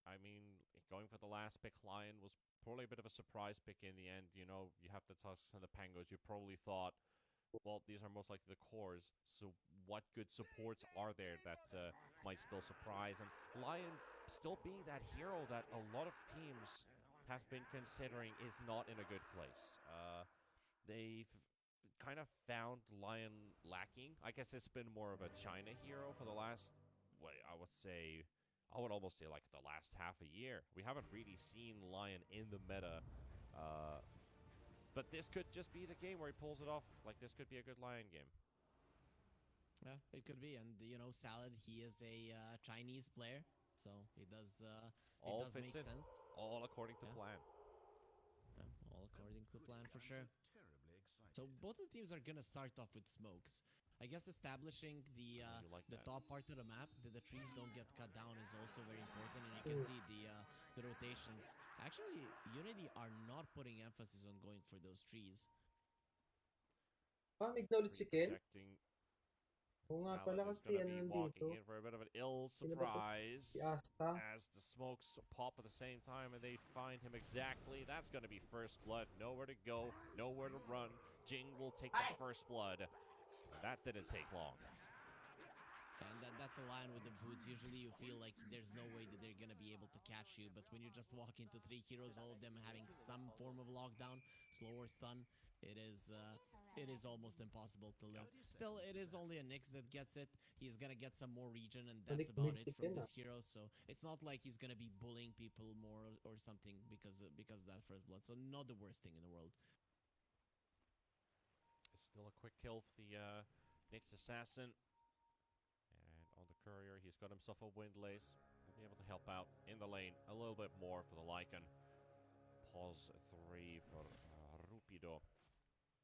I mean, going for the last pick, Lion was probably a bit of a surprise pick in the end. You know, you have the Tusks and the Pangos. You probably thought, well, these are most likely the cores. So what good supports are there that might still surprise? And Lion still being that hero that a lot of teams have been considering is not in a good place. They've kind of found Lion lacking. I guess it's been more of a China hero for the last, I would almost say like the last half a year. We haven't really seen Lion in the meta. But this could just be the game where he pulls it off. Like, this could be a good Lion game. Yeah, it could be. And Salad, he is a Chinese player, so it does All make fits in. sense. All according to plan. Yeah, all according to plan for sure. Terribly excited. So both of the teams are gonna start off with smokes. I guess establishing the you like that. top part of the map, that the trees don't get cut down, is also very important. And you can see the rotations. Actually, Unity are not putting emphasis on going for those trees. May ulit si Ken? Protecting. Oo nga Salad pala is kasi gonna ano be nandito. walking in for a bit of an ill Sino ba to? surprise Si Asta. as the smokes pop at the same time and they find him exactly. That's going to be first blood. Nowhere to go, nowhere to run. Jing will take the first blood. That didn't take long. And that's a line with the boots. Usually you feel like there's no way that they're gonna be able to catch you, but when you just walk into 3 heroes, all of them having some form of lockdown, slow or stun, it is almost impossible to live. Still, it is only a Nyx that gets it. He's gonna get some more region, and that's Balik about it mythic from yun, this hero. So it's not like he's gonna be bullying people more or something because of that first blood. So not the worst thing in the world. It's still a quick kill for the Nyx Assassin. And on the courier, he's got himself a Windlace. He'll be able to help out in the lane a little bit more for the Lycan. Pause 3 for Rupido.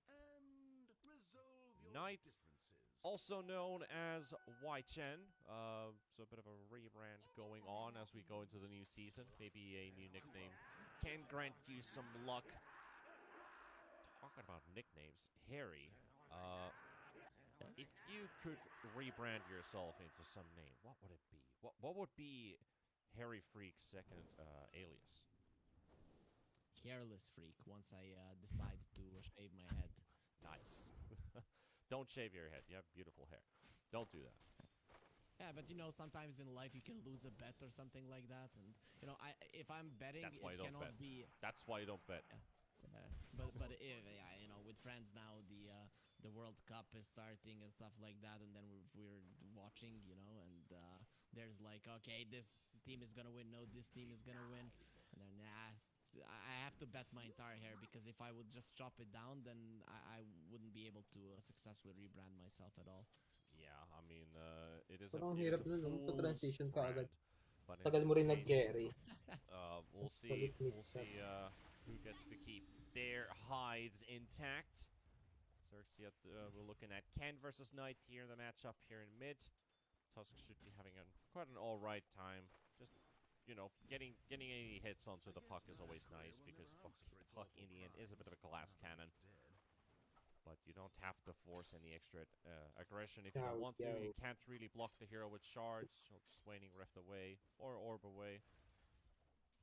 And resolve your Knight, differences. also known as Wai Chen. So a bit of a rebrand going on as we go into the new season. Maybe a new nickname can grant you some luck. Talking about nicknames, Harry. If you could rebrand yourself into some name, what would it be? What would be Harry Freak's second alias? Careless freak. Once I decide to shave my head. Nice. Don't shave your head. You have beautiful hair. Don't do that. Yeah, but sometimes in life you can lose a bet or something like that, and if I'm betting, That's why it you don't cannot bet. be. That's why you don't bet. But if, with friends now, the World Cup is starting and stuff like that, and then we're watching, and there's like, okay, this team is gonna win, no, this team is gonna win, and then I have to bet my entire hair, because if I would just chop it down, then I wouldn't be able to successfully rebrand myself at all. Yeah, I mean, it is Parang ang it hirap is a nun, no? fool's Transition ka agad. brand, but in Tagal mo this rin case, nag-carry. We'll see. Balik mid We'll see who gets to keep their hides intact. Xerxia, we're looking at Ken versus Knight here in the matchup here in mid. Tusk should be having quite an all-right time. Just, getting any hits onto the puck is always nice, because puck in the end is a bit of a glass cannon. But you don't have to force any extra aggression if you don't want to. You can't really block the hero with shards. So just Waning Rift away or Orb away.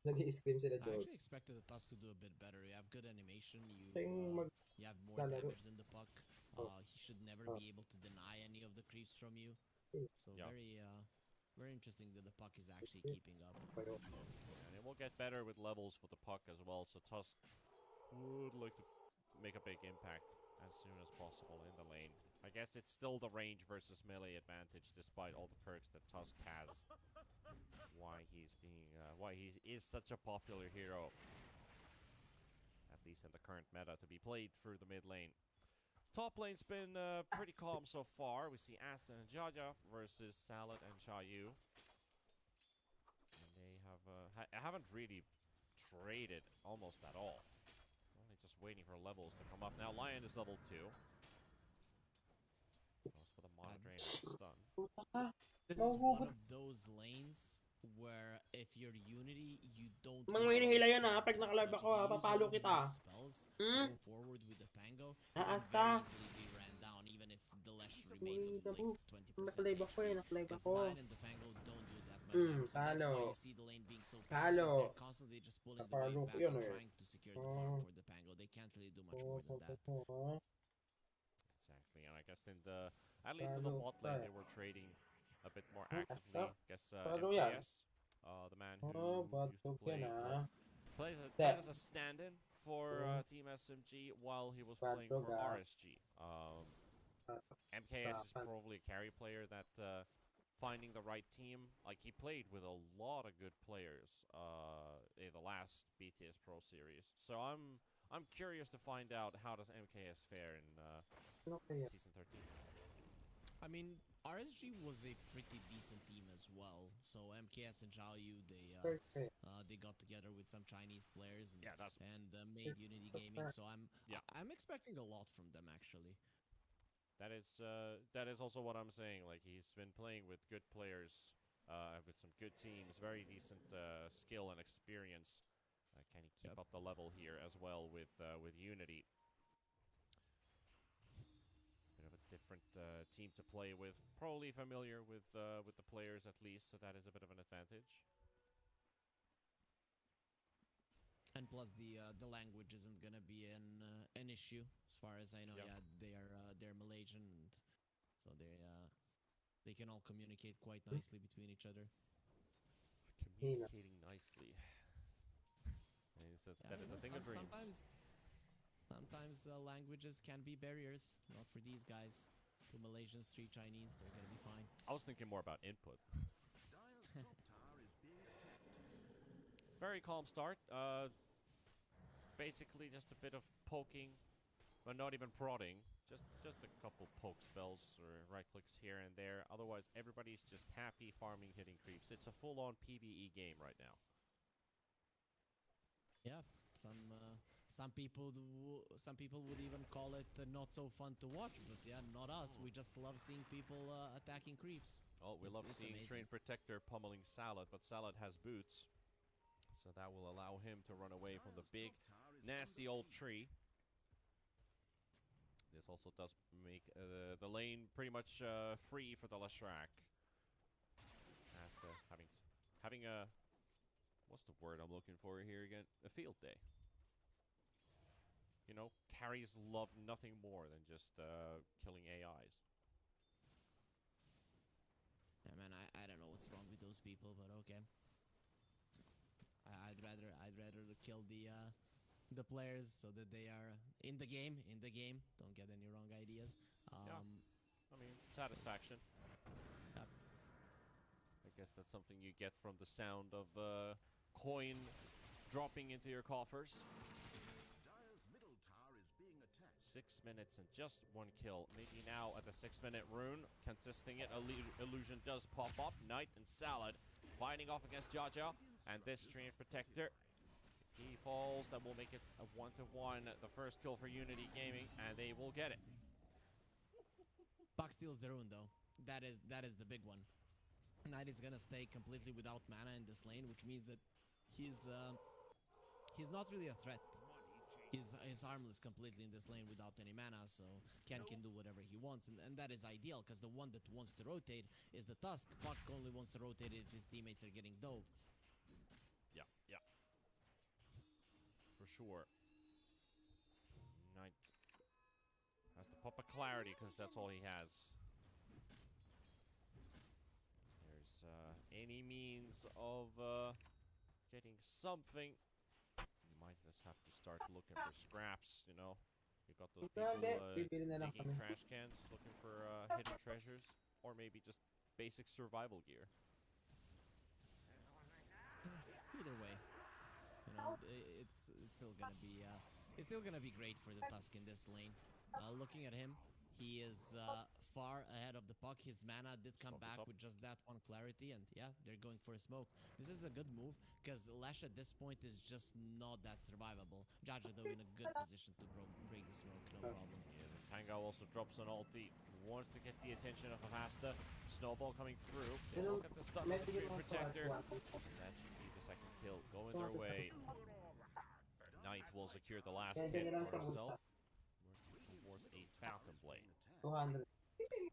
Nag-i-scream sila I doon. actually expected the Tusk to do a bit better. You have good animation. You have more lalaro. damage than the puck. He should never be able to deny any of the creeps from you. So Yeah. very interesting that the puck is actually keeping up. And it will get better with levels for the puck as well. So Tusk would like to make a big impact as soon as possible in the lane. I guess it's still the range versus melee advantage, despite all the perks that Tusk has. Why he is such a popular hero, at least in the current meta, to be played through the mid lane. Top lane's been pretty calm so far. We see Aston and Jaja versus Salad and Xiaoyu. And they haven't really traded almost at all. Only just waiting for levels to come up. Now Lion is level 2. Goes for the monitor Drain with the stun. Puta ka. This is Mahuhugot. one of those lanes where if you're Unity, you don't Mang really hinihila yan care, pag nakalive but ako if you use papalo all of kita. your spells Hmm? to go forward with the Pango, you Taas can ka. very easily be ran down, even if the Lash remains on like 20% Nakalive ako HP. nakalive Because ako. Nine and the Pango don't do that much damage, so that's why Talo. you see the lane being so fast, because Talo. they're constantly just pulling the wave Talo ko back yan and eh. trying to secure the farm for the Pango. They can't really do much more than that. Exactly, and I guess at least in the bot lane, they were trading a bit more actively. Guess Talo yan. MKS, the man who Bad used to dog play, yan ah. played That. as a stand-in for Team SMG while he was Bad playing dog, for ah. RSG. MKS is Bad. probably a carry player that finding the right team. Like he played with a lot of good players in the last BTS Pro series. So I'm curious to find out how does MKS fare in Okay. season 13. I mean, RSG was a pretty decent team as well. So MKS and Zhao Yu, they got together with some Chinese players and, Yeah, that's made Unity Gaming. So Yeah. I'm expecting a lot from them actually. that is also what I'm saying. Like he's been playing with good players, with some good teams, very decent skill and experience. Can he keep up the level here as well with Unity? Bit of a different team to play with. Probably familiar with the players at least, so that is a bit of an advantage. And plus the language isn't gonna be an issue as far as I know. Yeah. Yeah, they're Malaysian, and so they can all communicate quite nicely between each other. Communicating nicely. That is a thing of dreams. Sometimes languages can be barriers. Not for these guys. 2 Malaysians, 3 Chinese. They're gonna be fine. I was thinking more about input. Dire's top tower is being attacked. Very calm start. Basically just a bit of poking, but not even prodding. Just a couple poke spells or right clicks here and there. Otherwise, everybody's just happy farming, hitting creeps. It's a full-on PvE game right now. Yeah, some people would even call it not so fun to watch, but yeah, not us. We just love seeing people attacking creeps. Oh, we love It's seeing amazing. Train Protector pummeling Salad, but Salad has boots, so that will allow him to run away from the big, nasty old tree. This also does make the lane pretty much free for the Leshrac. As having a what's the word I'm looking for here again? A field day. You know, carries love nothing more than just killing AIs. Yeah, man, I don't know what's wrong with those people, but okay. I'd rather kill the players so that they are in the game. Don't get any wrong ideas. Yeah. I mean, satisfaction. Yep. I guess that's something you get from the sound of coin dropping into your coffers. Dire's middle tower is being attacked. 6 minutes and just 1 kill. Maybe now at the 6-minute rune, contesting it, illusion does pop up. Knight and Salad fighting off against Jaja, and this Train Protector. If he falls, that will make it a 1-1. The first kill for Unity Gaming, and they will get it. Puck steals the rune though. That is the big one. Knight is gonna stay completely without mana in this lane, which means that he's not really a threat. He's harmless completely in this lane without any mana, so Ken can do whatever he wants, and that is ideal, because the one that wants to rotate is the Tusk. Puck only wants to rotate if his teammates are getting dope. Yeah. For sure. Knight has to pop a clarity because that's all he has. There's any means of getting something. You might just have to start looking for scraps, you know. You got those people Bibili na lang digging kami. trash cans, looking for hidden treasures, or maybe just basic survival gear. Either way, you know, it's still gonna be great for the Tusk in this lane. Looking at him, he is far ahead of the puck. His mana did come Smoke is back up. with just that 1 clarity, and yeah, they're going for a smoke. This is a good move, because Lash at this point is just not that survivable. Jaja though in a good position to break the smoke, no problem. Yes, and Pango also drops an ulti wants to get the attention of Avasta. Snowball coming through. They Pero, look at the stun of the medyo Treant mga Protector. tuwa-tuwa. That should be the second kill going their way. Knight will secure the last Kaya hit ganyan lang for siya himself. Working towards a Falcon Blade. 200.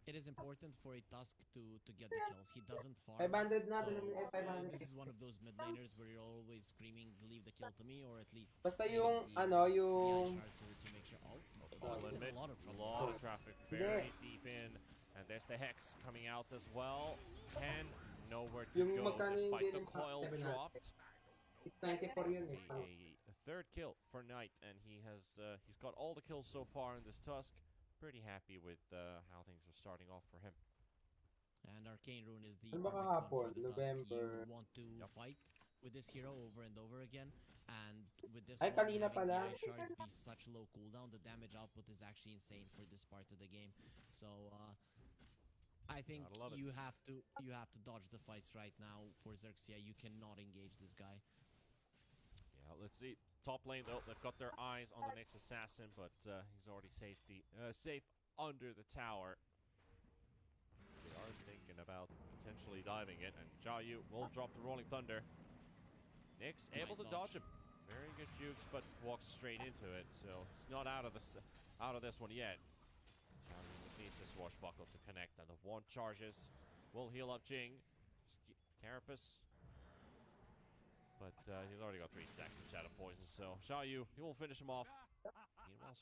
It is important for a Tusk to get the kills. He doesn't farm. 500 na, So, dala mo yung 500. this is one of those mid laners where you're always screaming, leave the kill to me, or at least Basta leave yung, the, ano, the yung... eye shards to make sure. Oh, All he's in in mid, a lot of a trouble. lot of traffic, very deep in. And there's the Hex coming out as well. Ken, nowhere to Yung go magkano yung despite the game pa, coil 700. dropped. 694 yun eh. A third kill for Knight, and he's got all the kills so far in this Tusk. Pretty happy with how things are starting off for him. And Arcane Rune is the Ano ba perfect one for kahapon? the Tusk. November. You want to fight with this hero over and over again, and with this Ay, one, kanina having pala. the eye shards be such low cooldown, the damage output is actually insane for this part of the game. So I think Gotta love it. you have to dodge the fights right now for Xerxia. You cannot engage this guy. Yeah, let's see. Top lane though, they've got their eyes on the next assassin, but he's already safe under the tower. They are thinking about potentially diving it, and Xiaoyu will drop the Rolling Thunder. Nyx able to dodge him. Very good jukes, but walks straight into it, so he's not out of this one yet. Xiaoyu just needs the swashbuckle to connect, and the one charges will heal up Jing. Carapace. But he's already got 3 stacks of Shadow Poison, so Xiaoyu, he will finish him off. Meanwhile,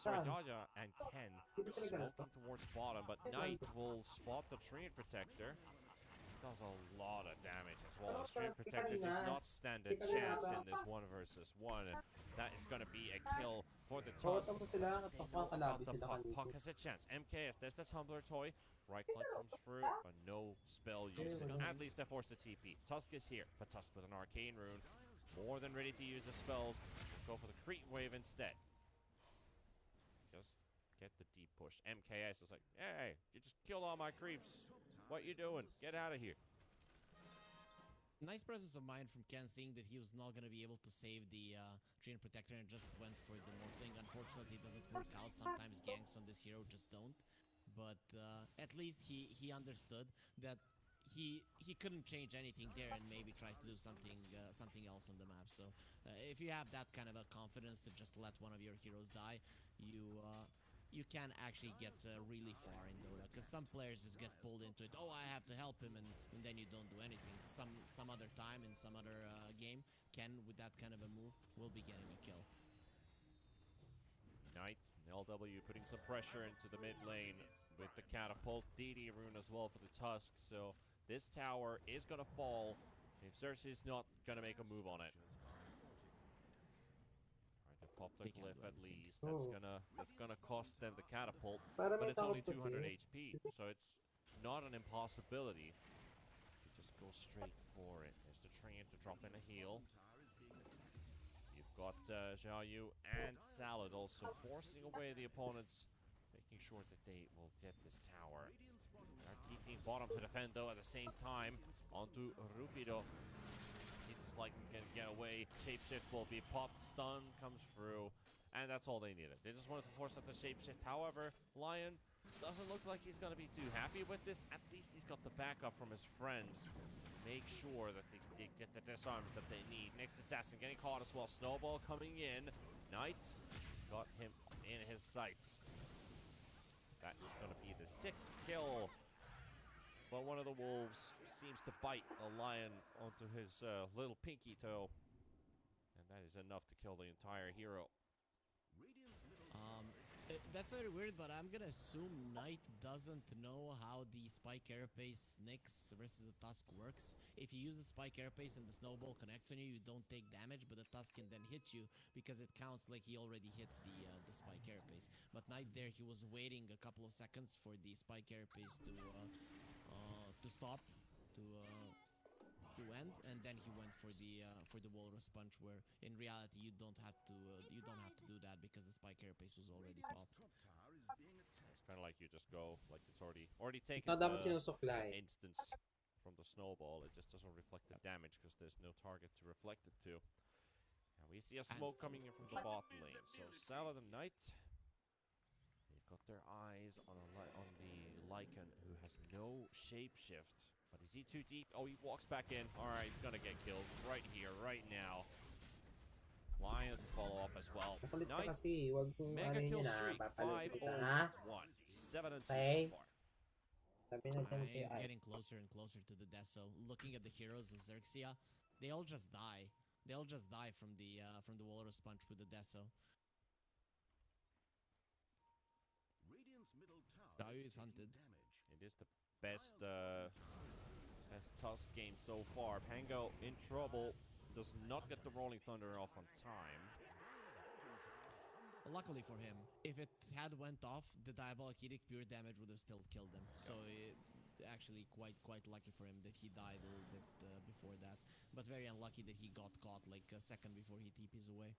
Jaja and Ken smoking towards bottom, but Knight will spot the Treant Protector. He does a lot of damage as well. The Treant Protector does not stand a chance in this 1 versus 1. And that is going to be a kill for the Tusk. Tapos sila, kapag kalabi sila Puck kanina. has a chance. MKS, there's the Tumbler toy. Right click comes through, but no spell usage. At least they force the TP. Tusk is here, but Tusk with an Arcane Rune. More than ready to use the spells. We'll go for the Creep Wave instead. Just get the deep push. MKS is like, hey, you just killed all my creeps. What you doing? Get out of here. Nice presence of mind from Ken, seeing that he was not going to be able to save the Treant Protector and just went for the Morphling. Unfortunately, it doesn't work out. Sometimes ganks on this hero just don't. But at least he understood that he couldn't change anything there, and maybe tries to do something else on the map. So if you have that kind of a confidence to just let one of your heroes die, you can actually get really far in Dota, because some players just get pulled into it. Oh, I have to help him, and then you don't do anything. Some other time in some other game, Ken with that kind of a move will be getting a kill. Knight, LW putting some pressure into the mid lane with the catapult. DD rune as well for the Tusk. So this tower is going to fall if Xerxes not going to make a move on it. Trying to pop the They can't glyph do at anything. least. That's gonna cost them the catapult, Para but may it's only takot 200 kasi. HP, so it's not an impossibility to just go straight for it. There's the Treant to drop in a heal. You've got Xiaoyu and Salad also forcing away the opponents, making sure that they will get this tower. They're TPing bottom to defend though at the same time onto Rupido. It is like he can get away. Shapeshift will be popped, stun comes through, and that's all they needed. They just wanted to force out the Shapeshift. However, Lion doesn't look like he's going to be too happy with this. At least he's got the backup from his friends. Make sure that they get the disarms that they need. Next assassin getting caught as well. Snowball coming in. Knight has got him in his sights. That is going to be the 6th kill. But one of the wolves seems to bite a lion onto his little pinky toe. And that is enough to kill the entire hero. That's very weird, but I'm gonna assume Knight doesn't know how the Spike Carapace Nyx versus the Tusk works. If you use the Spike Carapace and the Snowball connects on you, you don't take damage, but the Tusk can then hit you because it counts like he already hit the Spike Carapace. But Knight there, he was waiting a couple of seconds for the Spike Carapace to stop, to end, and then he went for the Walrus Punch, where in reality you don't have to do that because the Spike Carapace was already popped. It's kind of like you just go, like it's already taken Na dapat an sinusuklay. instance from the Snowball. It just doesn't reflect the damage because there's no target to reflect it to. And we see a smoke coming in from the bot lane. So Salad and Knight, they've got their eyes on on the Lycan, who has no shapeshift. But is he too deep? Oh, he walks back in. All right, he's gonna get killed right here, right now. Lion to follow up as well. Nakulit ka Knight, kasi. Huwag kong mega ano kill yun na. streak, Papalit kita, ha? 5-0-1. 7-2 Okay. so far. Sabi na dyan kay He's Ay. getting closer and closer to the Deso. Looking at the heroes of Xerxia, they all just die. They all just die from the Walrus Punch with the Deso. Radiant's middle tower Dayu is taking hunted. damage. It is the best Tusk game so far. Pango in trouble. Does not get the Rolling Thunder off on time. Luckily for him, if it had went off, the Diabolic Edict pure damage would have still killed him. So actually quite lucky for him that he died a little bit before that. But very unlucky that he got caught like a second before he TPs away.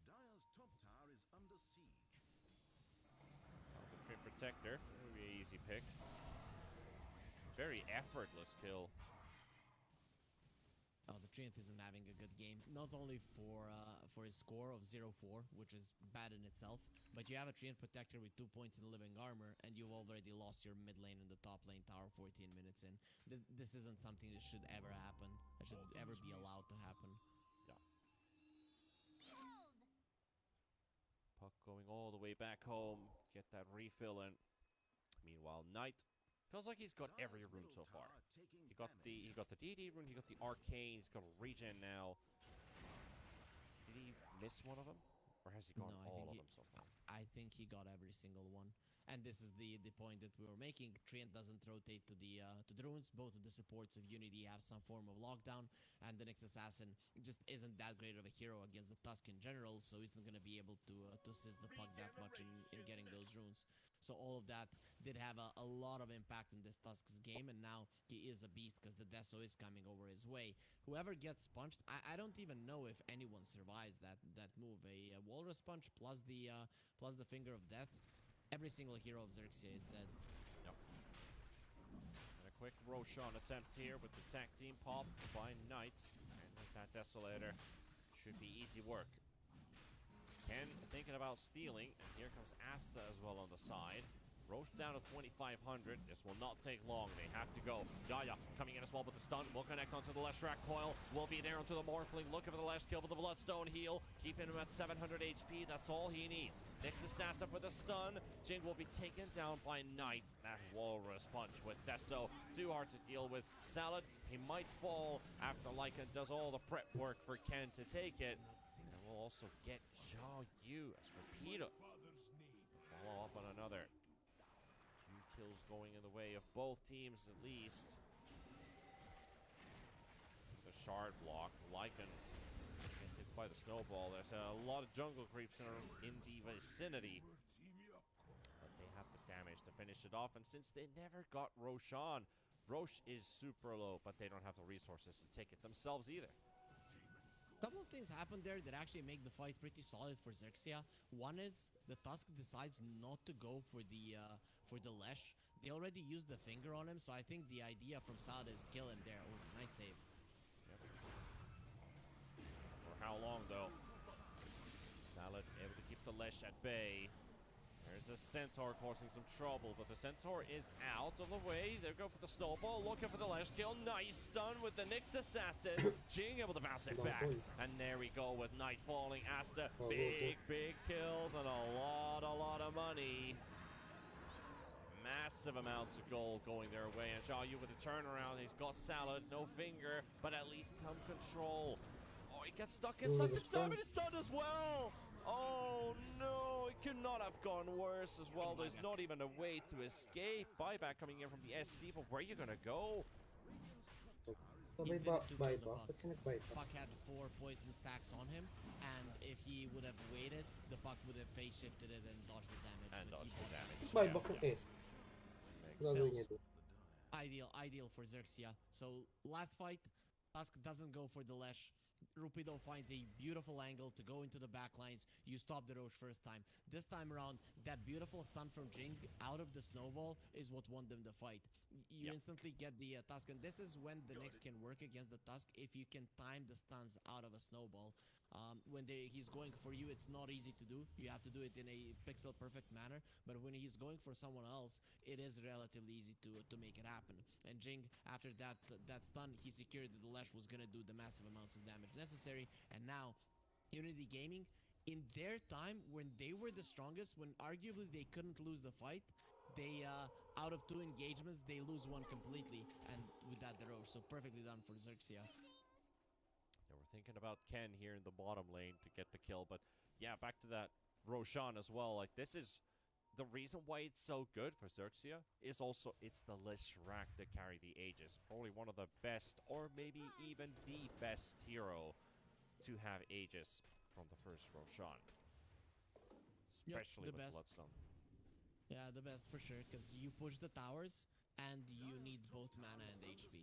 Dire's top tower is under siege. The Trip Protector. That'll be an easy pick. Very effortless kill. Oh, the Treant isn't having a good game. Not only for his score of 0-4, which is bad in itself, but you have a Treant Protector with 2 points in living armor, and you've already lost your mid lane and the top lane tower 14 minutes in. This isn't something that should ever happen. That should ever be allowed to happen. Puck going all the way back home. Get that refill in. Meanwhile, Knight feels like he's got every Dire's rune middle so far. tower taking He got damage. the DD rune, he got the arcane, he's got a regen now. Did he miss one of them? Or has he got No, I all think of them so far? I think he got every single one. And this is the point that we were making. Treant doesn't rotate to the runes. Both of the supports of Unity have some form of lockdown, and the Nyx Assassin just isn't that great of a hero against the Tusk in general, so he's not gonna be able to assist the puck that much in getting those runes. So all of that did have a lot of impact in this Tusk's game, and now he is a beast because the Deso is coming over his way. Whoever gets punched, I don't even know if anyone survives that move. A Walrus Punch plus the Finger of Death. Every single hero of Xerxia is dead. Yep. And a quick Roshan attempt here with the tag team pop by Knight. And with that Desolator, should be easy work. Ken thinking about stealing, and here comes Asta as well on the side. Roche down to 2,500. This will not take long. They have to go. Daya coming in as well with the stun. Will connect onto the Leshrac coil. Will be there onto the Morphling. Looking for the last kill with the Bloodstone heal. Keeping him at 700 HP. That's all he needs. Nyx Assassin for the stun. Jing will be taken down by Knight. That Walrus Punch with Deso. Too hard to deal with. Salad, he might fall after Lycan does all the prep work for Ken to take it. And we'll also get Xiao Yu as Repeater. Follow up on another. Kills going in the way of both teams at least. The shard block, Lycan get hit by the snowball. There's a lot of jungle creeps in the vicinity. But they have the damage to finish it off. And since they never got Roshan, Roche is super low, but they don't have the resources to take it themselves either. Couple of things happened there that actually make the fight pretty solid for Xerxia. One is the Tusk decides not to go for the Lesh. They already used the finger on him, so I think the idea from Salad is kill him there. Oh, nice save. Yep. For how long though? Salad able to keep the Lesh at bay. There's a Centaur causing some trouble, but the Centaur is out of the way. They go for the snowball, looking for the Lesh kill. Nice stun with the Nyx Assassin. Jing able to bounce it back. And there we go with Knight falling. Asta, big kills and a lot of money. Massive amounts of gold going their way. And Xiao Yu with a turnaround. He's got Salad, no finger, but at least some control. Oh, he gets stuck inside the diamond. He's stunned as well. Oh no, it could not have gone worse as well. There's not even a way to escape. Buyback coming in from the SD, but where are you gonna go? So may buyback? Ba't ka nag-buyback? Puck had 4 poison stacks on him, and if he would have waited, the Puck would have phase shifted it and dodged the damage. And but he dodged the bought that. damage. Buyback ng S. Makes Gagawin sense. niya doon. Ideal for Xerxia. So last fight, Tusk doesn't go for the Lesh. Rupido finds a beautiful angle to go into the backlines. You stop the Roche first time. This time around, that beautiful stun from Jing out of the snowball is what won them the fight. You instantly get the Tusk, and this is when the Nyx can work against the Tusk if you can time the stuns out of a snowball. He's going for you, it's not easy to do. You have to do it in a pixel perfect manner. But when he's going for someone else, it is relatively easy to make it happen. And Jing, after that stun, he secured that the Lash was gonna do the massive amounts of damage necessary. And now, Unity Gaming, in their time when they were the strongest, when arguably they couldn't lose the fight, they out of 2 engagements they lose one completely, and with that they're over. So perfectly done for Xerxia. Yeah, we're thinking about Ken here in the bottom lane to get the kill, but yeah, back to that Roshan as well. Like, this is the reason why it's so good for Xerxia is also it's the Leshrac that carry the Aegis. Probably one of the best, or maybe even the best hero to have Aegis from the first Roshan. Especially the with best. Bloodstone. Yeah, the best for sure, because you push the towers and you need both mana and HP.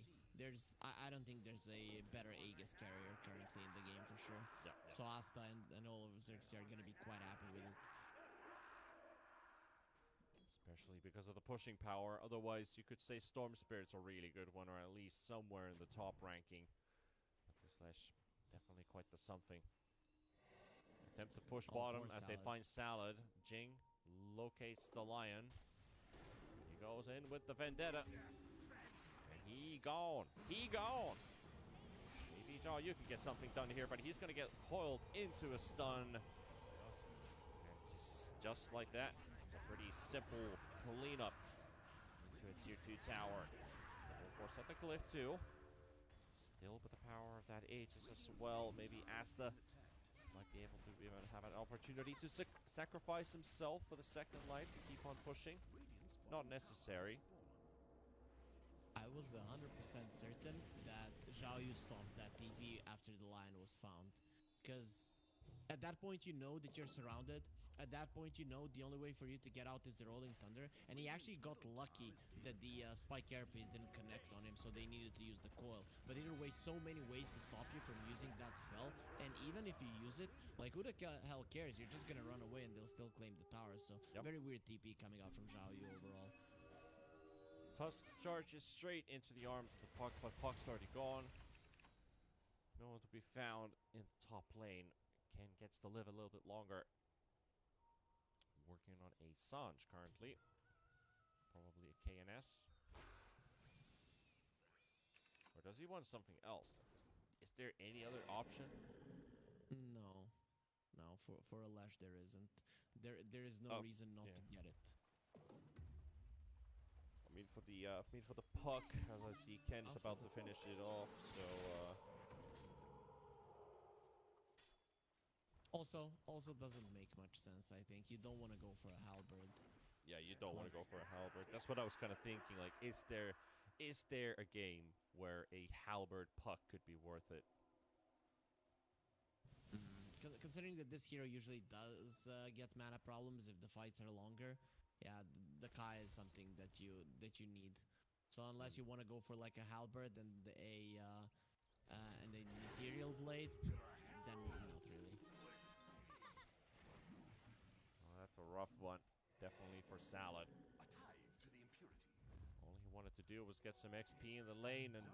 I don't think there's a better Aegis carrier currently in the game for sure. Yeah, So Asta and all of Xerxia are gonna be quite happy with it. especially because of the pushing power. Otherwise, you could say Storm Spirit's a really good one, or at least somewhere in the top ranking. But this Lash, definitely quite the something. Attempt to push Oh, bottom poor as they Salad. find Salad. Jing locates the Lion. He goes in with the Vendetta. And he gone. He gone. Maybe, Jaw, you can get something done here, but he's going to get coiled into a stun. And just like that, it's a pretty simple cleanup into a tier 2 tower. We'll force out the Glyph too. Still with the power of that Aegis as well. Maybe Asta might be able to even have an opportunity to sacrifice himself for the second life to keep on pushing. Not necessary. I was 100% certain that Zhao Yu stops that TP after the lion was found. Because at that point you know that you're surrounded. At that point you know the only way for you to get out is the Rolling Thunder. And he actually got lucky that the Spike Carapace didn't connect on him, so they needed to use the coil. But either way, so many ways to stop you from using that spell. And even if you use it, like, who the hell cares? You're just gonna run away and they'll still claim the tower. So Yep. very weird TP coming out from Zhao Yu overall. Tusk charges straight into the arms of the Puck, but Puck's already gone. No one to be found in the top lane. Ken gets to live a little bit longer. Working on a Sanj currently. Probably a KNS. Or does he want something else? Is there any other option? No. No, for a Lash there isn't. There is no Oh, reason not yeah. to get it. I mean for the Puck, as I see Ken's Oh, about for to the finish it off, so Also doesn't make much sense, I think. You don't want to go for a halberd. yeah, you don't want to go Plus- for a halberd. That's what I was kind of thinking. Like, is there a game where a halberd Puck could be worth it? Considering that this hero usually does get mana problems if the fights are longer, yeah, the Kai is something that you need. So unless you want to go for like a halberd and an ethereal blade, then not really. Oh, that's a rough one. Definitely for Salad. A tithe to the impurities. All he wanted to do was get some XP in the lane, and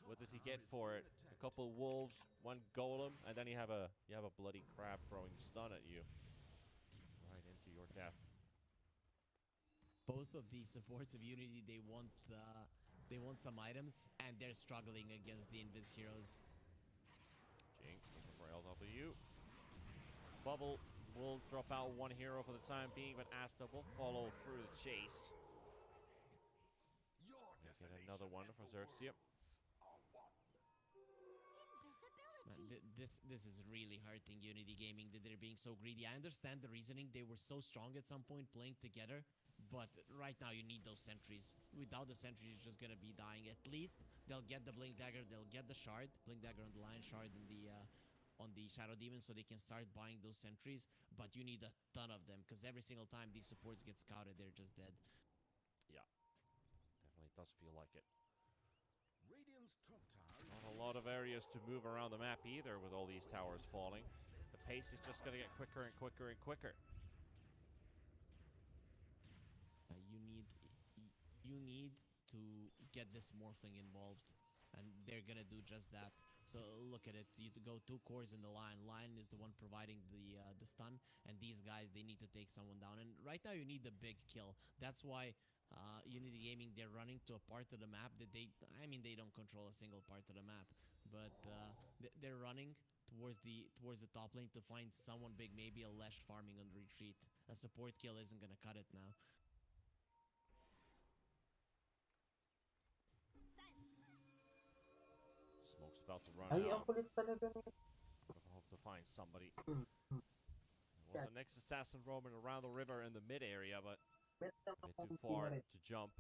what does he get for it? A couple wolves, one golem, and then you have a bloody crab throwing stun at you. Right into your death. Both of these supports of Unity, they want some items, and they're struggling against the Invis heroes. Jink looking for LW. Bubble will drop out one hero for the time being, but Asta will follow through the chase. Your Get desolation another one and for the Xerxia. worlds are one. Man, this is really hurting Unity Gaming that they're being so greedy. I understand the reasoning. They were so strong at some point playing together, but right now you need those sentries. Without the sentries, you're just gonna be dying. At least they'll get the Blink Dagger, they'll get the Shard, Blink Dagger on the Lion, Shard on the Shadow Demon, so they can start buying those sentries. But you need a ton of them, because every single time these supports get scouted, they're just dead. Definitely does feel like it. Radiant's top tower Not a lot of areas to move around the map either with all these towers falling. The pace is just gonna get quicker and quicker and quicker. You need to get this Morphling involved, and they're gonna do just that. So look at it. You go 2 cores in the line. Lion is the one providing the stun, and these guys they need to take someone down. And right now you need the big kill. That's why Unity Gaming they're running to a part of the map that they don't control a single part of the map, but they're running towards the top lane to find someone big, maybe a Lesh farming on retreat. A support kill isn't gonna cut it now. Smoke's about to run Ay, ang out. kulit talaga nito. Hope to find somebody. Mm, mm. There was a next assassin roaming around the river in the mid area, but Bet a naman bit kung too hindi far na rin. to jump.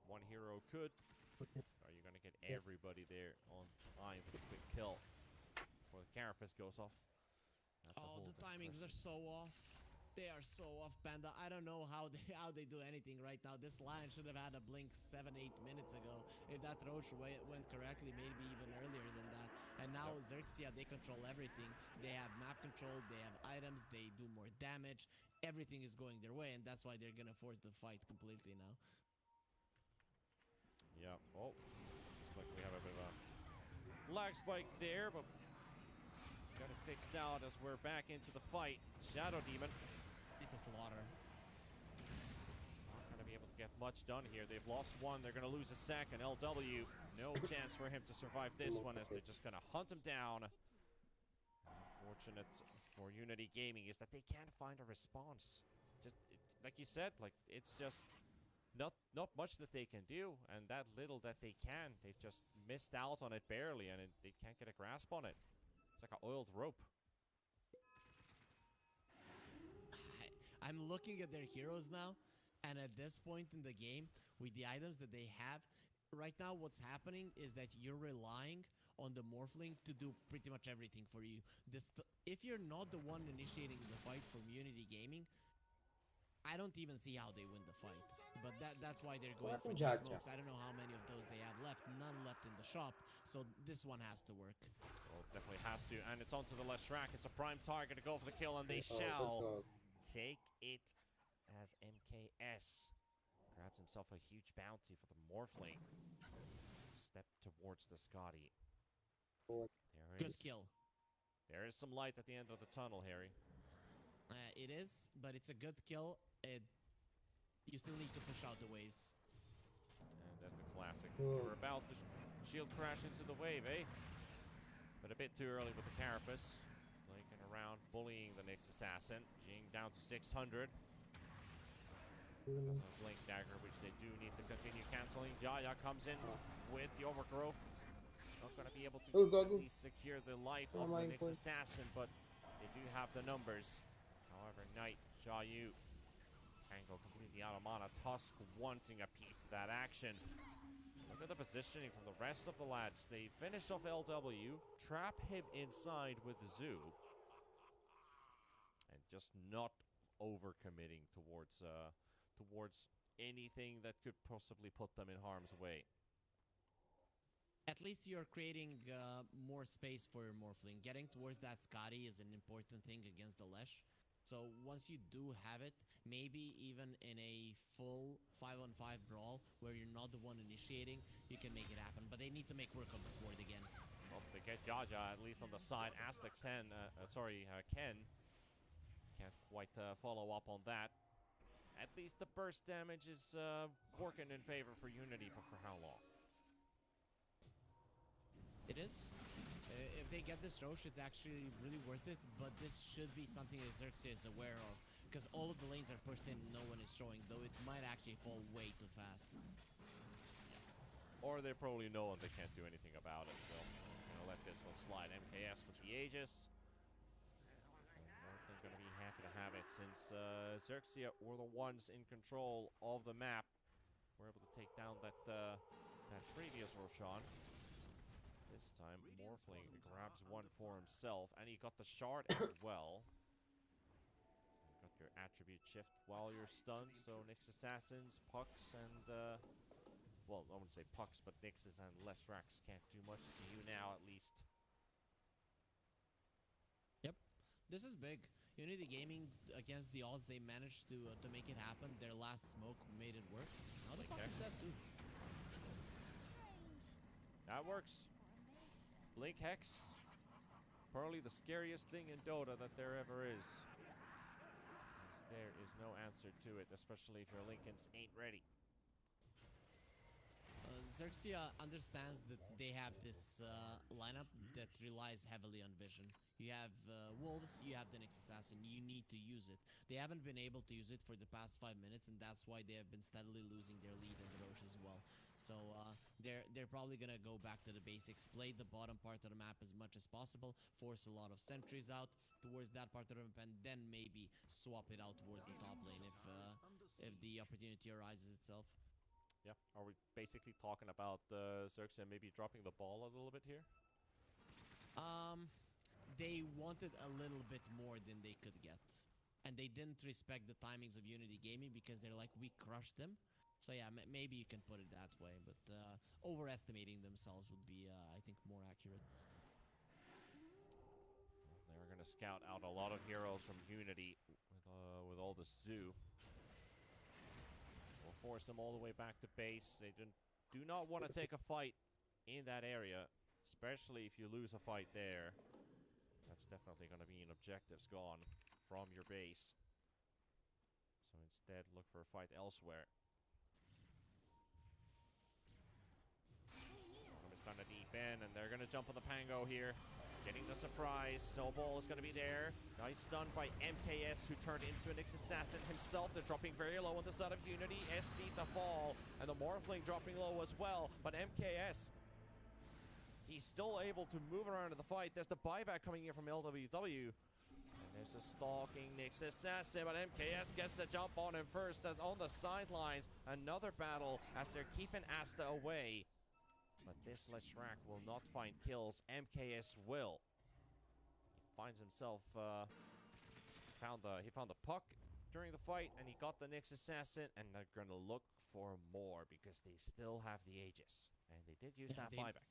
One hero could. Are you gonna get everybody there on time for the quick kill before the carapace goes off? That's a Oh, whole the different timings are question. so off. They are so off, Panda. I don't know how they do anything right now. This line should have had a blink 7-8 minutes ago. If that Roach went correctly, maybe even earlier than that. And now Xerxia, they control everything. They have map control, they have items, they do more damage. Everything is going their way, and that's why they're gonna force the fight completely now. Yeah. Oh, looks like we have a bit of a lag spike there, but got it fixed out as we're back into the fight. Shadow Demon It's a slaughter. not going to be able to get much done here. They've lost one. They're going to lose a second. LW, no chance for him to survive this one as they're just going to hunt him down. Unfortunate for Unity Gaming is that they can't find a response. Like you said, like it's just not much that they can do, and that little that they can, they've just missed out on it barely, and they can't get a grasp on it. It's like an oiled rope. I'm looking at their heroes now, and at this point in the game, with the items that they have, right now what's happening is that you're relying on the Morphling to do pretty much everything for you. If you're not the one initiating the fight from Unity Gaming, I don't even see how they win the fight. But that's why they're going for Jaja. the smokes. I don't know how many of those they have left. None left in the shop, so this one has to work. Well, it definitely has to, and it's onto the Leshrac. It's a prime target to go for the kill, and they Oh, good shall dog. take it as MKS grabs himself a huge bounty for the Morphling. Step towards the Scotty. Oh. Good kill. There is some light at the end of the tunnel, Harry. It is, but it's a good kill. You still need to push out the waves. And there's the classic. Oh. We're about to shield crash into the wave, eh? But a bit too early with the Carapace. Flanking around, bullying the next assassin. Jing down to 600. Mm. A Blink Dagger, which they do need to continue canceling. Jaya comes in with the Overgrowth. Not going to be able to Oh, Gago. at least secure the life Oh of the my next God. assassin, but they do have the numbers. However, Knight, Jayu, Tango completely out of mana. Tusk wanting a piece of that action. Look at the positioning from the rest of the lads. They finish off LW, trap him inside with the Zoo, and just not overcommitting towards anything that could possibly put them in harm's way. At least you're creating more space for your Morphling. Getting towards that Scotty is an important thing against the Lesh. So once you do have it, maybe even in a full 5-on-5 brawl where you're not the one initiating, you can make it happen. But they need to make work of the sword again. Well, they get Jaja at least on the side. Aztec Ken can't quite follow up on that. At least the burst damage is working in favor for Unity, but for how long? It is. If they get this Roche, it's actually really worth it, but this should be something that Xerxia is aware of, because all of the lanes are pushed in, no one is showing, though it might actually fall way too fast. Or they probably know and they can't do anything about it, so I'm gonna let this one slide. MKS with the Aegis. Northland gonna be happy to have it since Xerxia were the ones in control of the map. Were able to take down that previous Roshan. This time, Morphling grabs one for himself, and he got the shard as well. So you got your attribute shift while you're stunned, so Nyx Assassins, Pucks, and well, I wouldn't say Pucks, but Nyxes and Leshracs can't do much to you now, at least. Yep, this is big. Unity Gaming, against the odds, they managed to make it happen. Their last smoke made it work. Now the Like Puck is X. dead too. That works. Blink Hex, probably the scariest thing in Dota that there ever is. As there is no answer to it, especially if your Lincolns ain't ready. Xerxia understands that they have this lineup that relies heavily on vision. You have Wolves, you have the Nyx Assassin, you need to use it. They haven't been able to use it for the past 5 minutes, and that's why they have been steadily losing their lead in the Roche as well. So they're probably gonna go back to the basics, play the bottom part of the map as much as possible, force a lot of sentries out towards that part of the map, and then maybe swap it out towards the top lane if the opportunity arises itself. Yeah, are we basically talking about Xerxia maybe dropping the ball a little bit here? They wanted a little bit more than they could get. And they didn't respect the timings of Unity Gaming because they're like, we crushed them. So yeah, maybe you can put it that way, but overestimating themselves would be, I think, more accurate. They're going to scout out a lot of heroes from Unity with all the zoo. Will force them all the way back to base. They do not want to take a fight in that area, especially if you lose a fight there. That's definitely going to mean objectives gone from your base. So instead, look for a fight elsewhere. It's going to deep in, and they're going to jump on the Pango here. Getting the surprise. Snowball is going to be there. Nice stun by MKS, who turned into an Nyx Assassin himself. They're dropping very low on the side of Unity. SD to fall, and the Morphling dropping low as well. But MKS, he's still able to move around in the fight. There's the buyback coming in from LWW. And there's a stalking Nyx Assassin, but MKS gets the jump on him first. And on the sidelines, another battle as they're keeping Asta away. But this Leshrac will not find kills. MKS will. He finds himself, he found the puck during the fight, and he got the Nyx Assassin, and they're gonna look for more because they still have the Aegis. And they did use that buyback.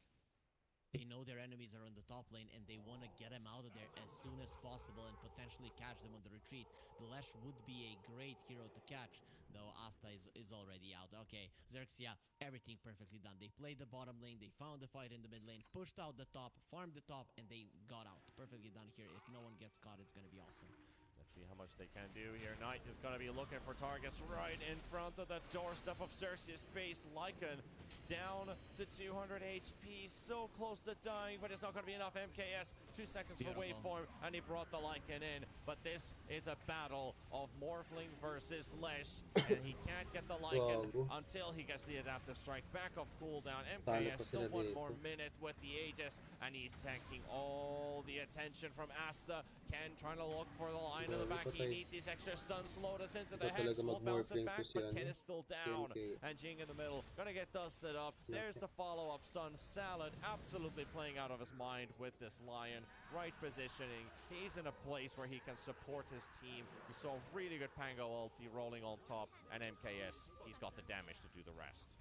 They know their enemies are on the top lane, and they want to get them out of there as soon as possible and potentially catch them on the retreat. The Lesh would be a great hero to catch, though Asta is already out. Okay, Xerxia, everything perfectly done. They played the bottom lane, they found the fight in the mid lane, pushed out the top, farmed the top, and they got out. Perfectly done here. If no one gets caught, it's going to be awesome. Let's see how much they can do here. Knight is going to be looking for targets right in front of the doorstep of Xerxia's base. Lycan down to 200 HP, so close to dying, but it's not going to be enough. MKS, 2 seconds for waveform, and he brought the Lycan in. But this is a battle of Morphling versus Lesh, and he can't get the Lycan until he gets the adaptive strike back off cooldown. MKS still 1 more minute with the Aegis, and he's taking all the attention from Asta. Ken trying to look for the line of the back. He needs these extra stuns, slow us into the Hex. Will bounce it back, but Ken is still down. And Jing in the middle, gonna get dusted up. There's the follow-up Sun. Salad absolutely playing out of his mind with this Lion. Right positioning. He's in a place where he can support his team. We saw really good Pango ulti rolling on top, and MKS, he's got the damage to do the rest.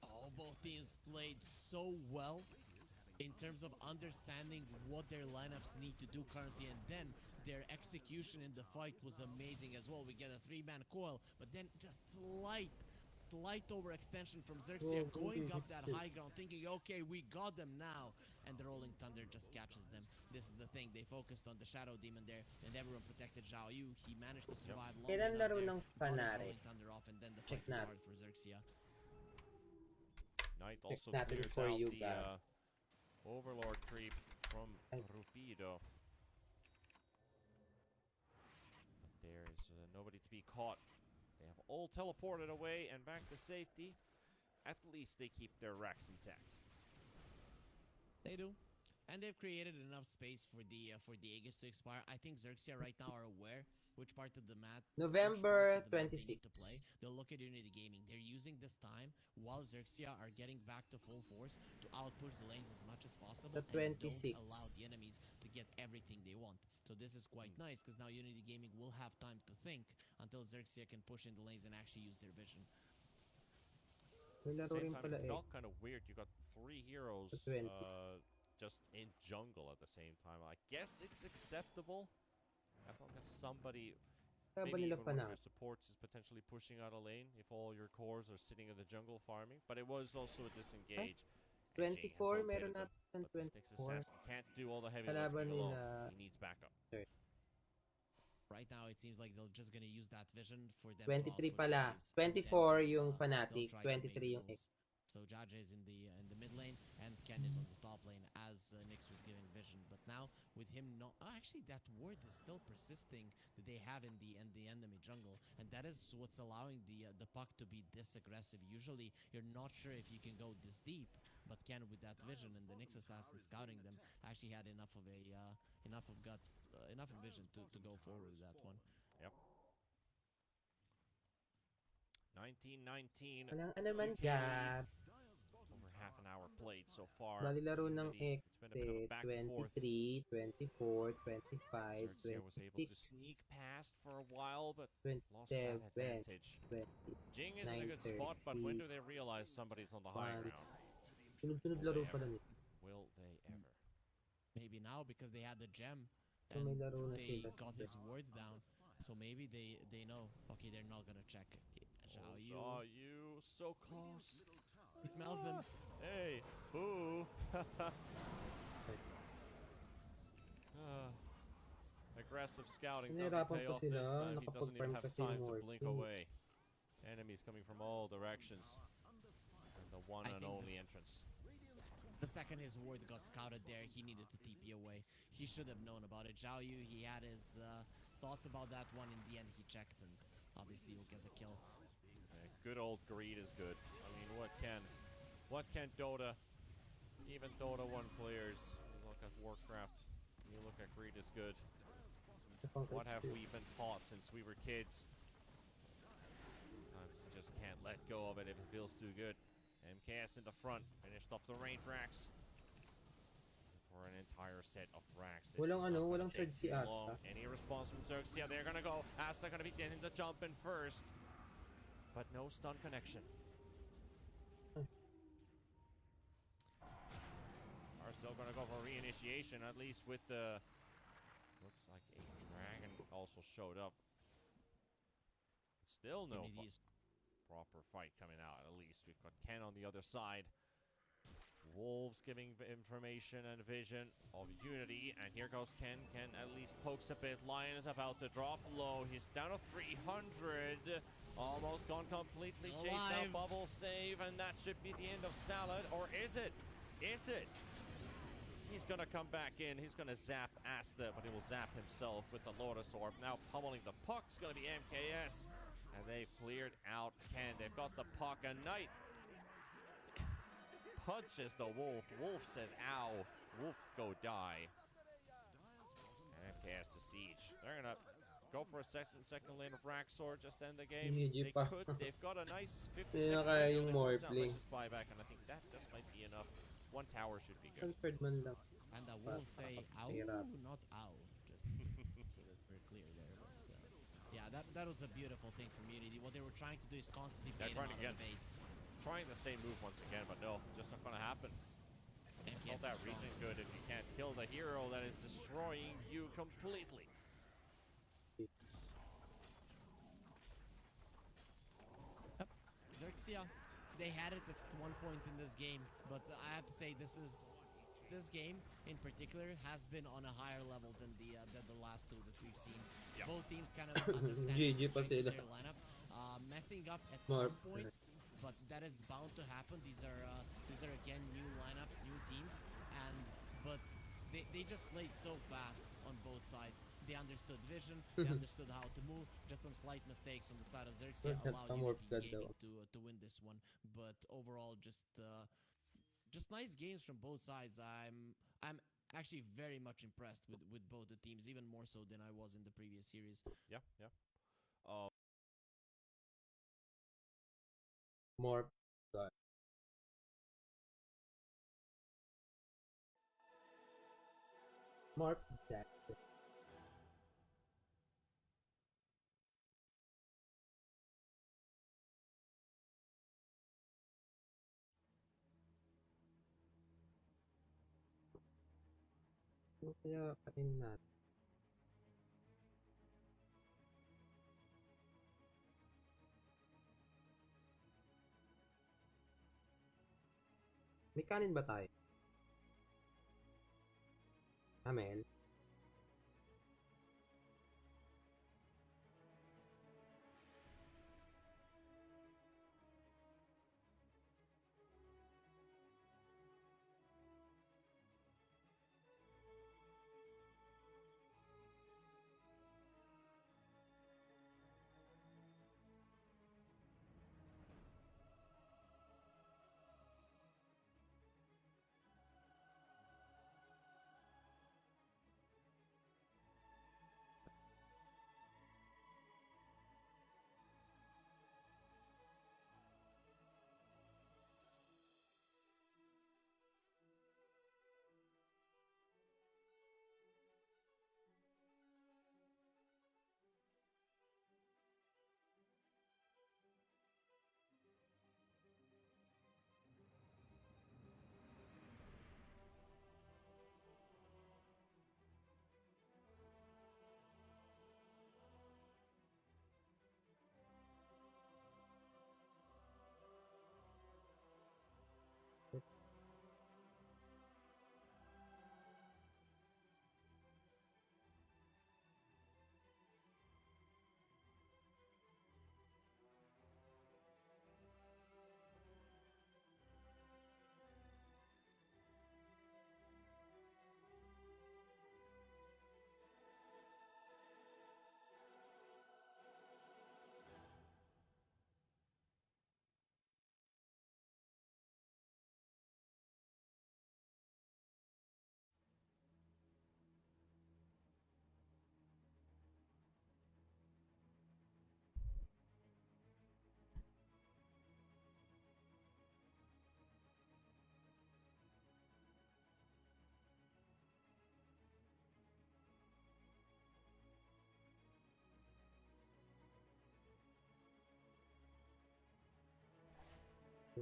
Oh, both teams played so well in terms of understanding what their lineups need to do currently, and then their execution in the fight was amazing as well. We get a 3-man coil, but then just slight overextension from Xerxia, going up that high ground, thinking, okay, we got them now, and the Rolling Thunder just catches them. This is the thing, they focused on the Shadow Demon there, and everyone protected Zhao Yu. He managed to survive long Kailan enough laro there, ng got his Panare? Rolling Thunder off, and then the Check fight was natin. hard for Xerxia. Knight also natin clears before out you the go. Overlord creep from Rupido. But there is nobody to be caught. They have all teleported away and back to safety. At least they keep their racks intact. They do. And they've created enough space for the Aegis to expire. I think Xerxia right now are aware which part of the map November which parts of the map they need 26. to play. They'll look at Unity Gaming. They're using this time while Xerxia are getting back to full force to outpush the lanes as much as possible The and 26. don't allow the enemies to get everything they want. So this is quite nice because now Unity Gaming will have time to think until Xerxia can push in the lanes and actually use their vision. May laro Same rin time, pala it eh. felt kind of weird. You got 3 heroes The 20. just in jungle at the same time. I guess it's acceptable as long as somebody, Kaya ba maybe nila even one of Panare? your supports is potentially pushing out a lane if all your cores are sitting in the jungle farming. But it was also a disengage. Jing is 24, located, meron but natin ng the Styx 24. Assassin can't do all the heavy Sa laban lifting alone. nila, He needs backup. Right now, it seems like they're just gonna use that vision for them 23 to output pala. guys, and then 24 yung they'll Fnatic, try to make 23 yung moves. So Jaja is in the mid lane, and Ken is on the top lane as Nyx was giving vision. But now with him not, actually that ward is still persisting that they have in the enemy jungle, and that is what's allowing the puck to be this aggressive. Usually you're not sure if you can go this deep, but Ken with that vision and the Nyx assassin scouting them actually had enough of guts, enough of vision to go forward with that one. Yep. 19-19. Walang naman 2K. jab. Over half an hour played so far. Bali laro ng Unity, it's been a bit of a back and forth. 23, 24, 25, Xerxia was able to 26, sneak past for a while, but lost 27, that advantage. 20. Jing is in a good spot, but when do they realize somebody's on the high ground? Sunod-sunod laro pala nito. Will they ever? Maybe now because they had the gem So and may laro na they sila. got his ward down. So maybe they know. Okay, they're not gonna check. Zhao Yu. Saw you so close. He smells him. Hey, boo. Aggressive scouting doesn't Nahirapan pay pa off this sila, time. He doesn't even nakapag-farm have kasi time yung to ward. blink away. Enemies coming from all directions. And the one I and think only this- entrance. The second his ward got scouted there, he needed to TP away. He should have known about it. Zhao Yu, he had his thoughts about that one. In the end, he checked, and obviously he'll get the kill. Yeah, good old greed is good. I mean, what can Dota, even Dota 1 players, you look at Warcraft, you look at greed is good. What have we been taught since we were kids? Sometimes you just can't let go of it if it feels too good. MKS in the front, finished off the range racks. For an entire set of racks. This Walang is not gonna walang take thread si too Asta. long. Any response from Xerxia? They're gonna go. Asta gonna be getting the jump in first. But no stun connection. Are still gonna go for reinitiation, at least with the... Looks like a dragon also showed up. Still no Unity is proper fight coming out, at least. We've got Ken on the other side. Wolves giving information and vision of Unity, and here goes Ken. Ken at least pokes a bit. Lion is about to drop low. He's down to 300. Almost gone completely. Still Chased out. alive. Bubble save, and that should be the end of Salad. Or is it? Is it? He's gonna come back in. He's gonna zap Asta, but he will zap himself with the Lotus Orb. Now pummeling the puck's gonna be MKS. And they've cleared out Ken. They've got the puck. A Knight punches the Wolf. Wolf says, ow. Wolf go die. And MKS to Siege. They're gonna go for a second lane of Raxor, just end the game. Hindi They pa. could. They've got a nice 50 Hindi na second kaya window. yung This will more sound play. like just buy back, and I think that just might be enough. One tower should be good. Transferred man lang. and I will say ow, Hirap. not ow. Just so that we're clear there. But, yeah, that was a beautiful thing from Unity. What they were trying to do is constantly They're bait him trying out to of the base. Trying the same move once again, but no, just not gonna happen. MKS Not that is strong. region good if you can't kill the hero that is destroying you completely. Xerxia, they had it at one point in this game, but I have to say this game in particular has been on a higher level than the last two that we've seen. Yep. Both teams kind of understand GG the pa strengths of sila. their lineup, messing up at More- some points, but that is bound to happen. These are again new lineups, new teams, but they just played so fast on both sides. They understood vision, they understood how to move. Just some slight mistakes on the side of Xerxia Well, allowed Tamor Unity Flood Gaming daw. to win this one. But overall, just nice games from both sides. I'm actually very much impressed with both the teams, even more so than I was in the previous series. Yeah, yeah. More blood. More that. Ano kaya kainin natin? May kanin ba tayo? Amel?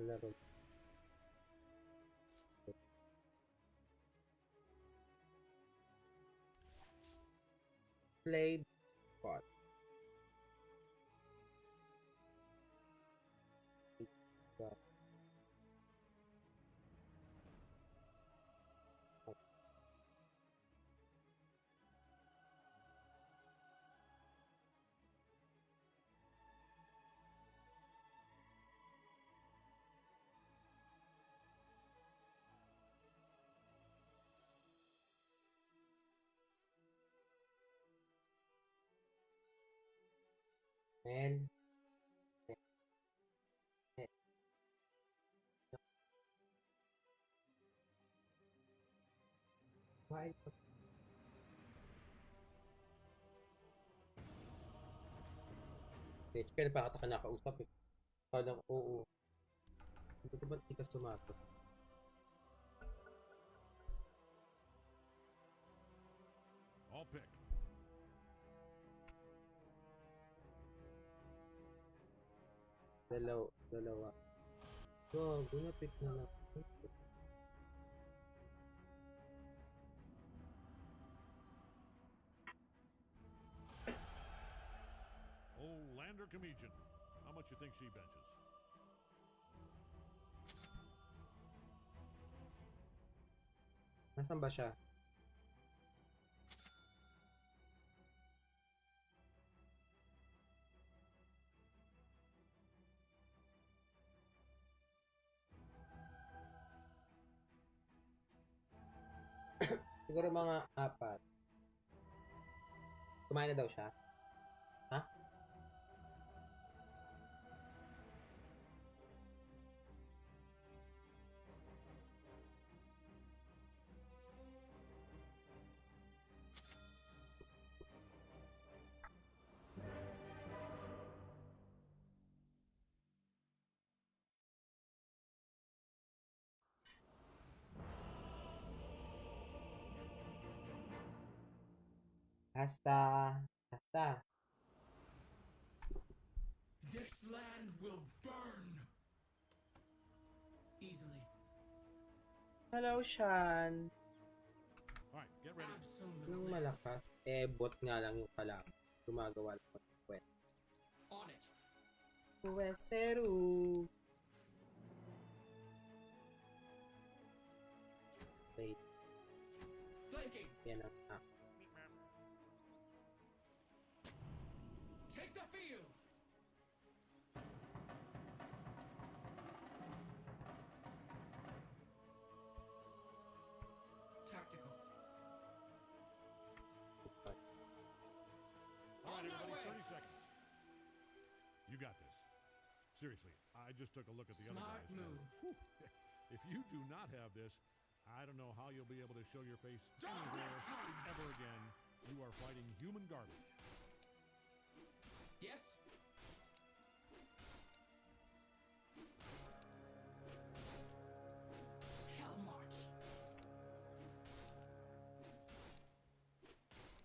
Laro. Play bot. Man. Why? Bitch, kaya pa kita nakausap eh. Parang oo. Hindi ko ba't di ka sumagot? I'll pick. Dalawa. So, gunapit na lang. Oh, Lander Comedian. How much you think she benches? Nasaan ba siya? Siguro mga 4. Kumain na daw siya? Ha? Hasta. This land will burn! Easily. Hello, Sean. All right, get ready. Nung Absolutely. malakas, bot nga lang yung kalaban. Gumagawa lang ng kwet. On it. Weseru. Okay, Flanking. yan ang Take the field. Tactical. All On right, my everybody, way. 30 seconds. You got this. Seriously, I just took a look at the other Smart guys. and, move. whew, if you do not have this, I don't know how you'll be able to show your face anywhere ever again. You are fighting human garbage. Yes. Hell march.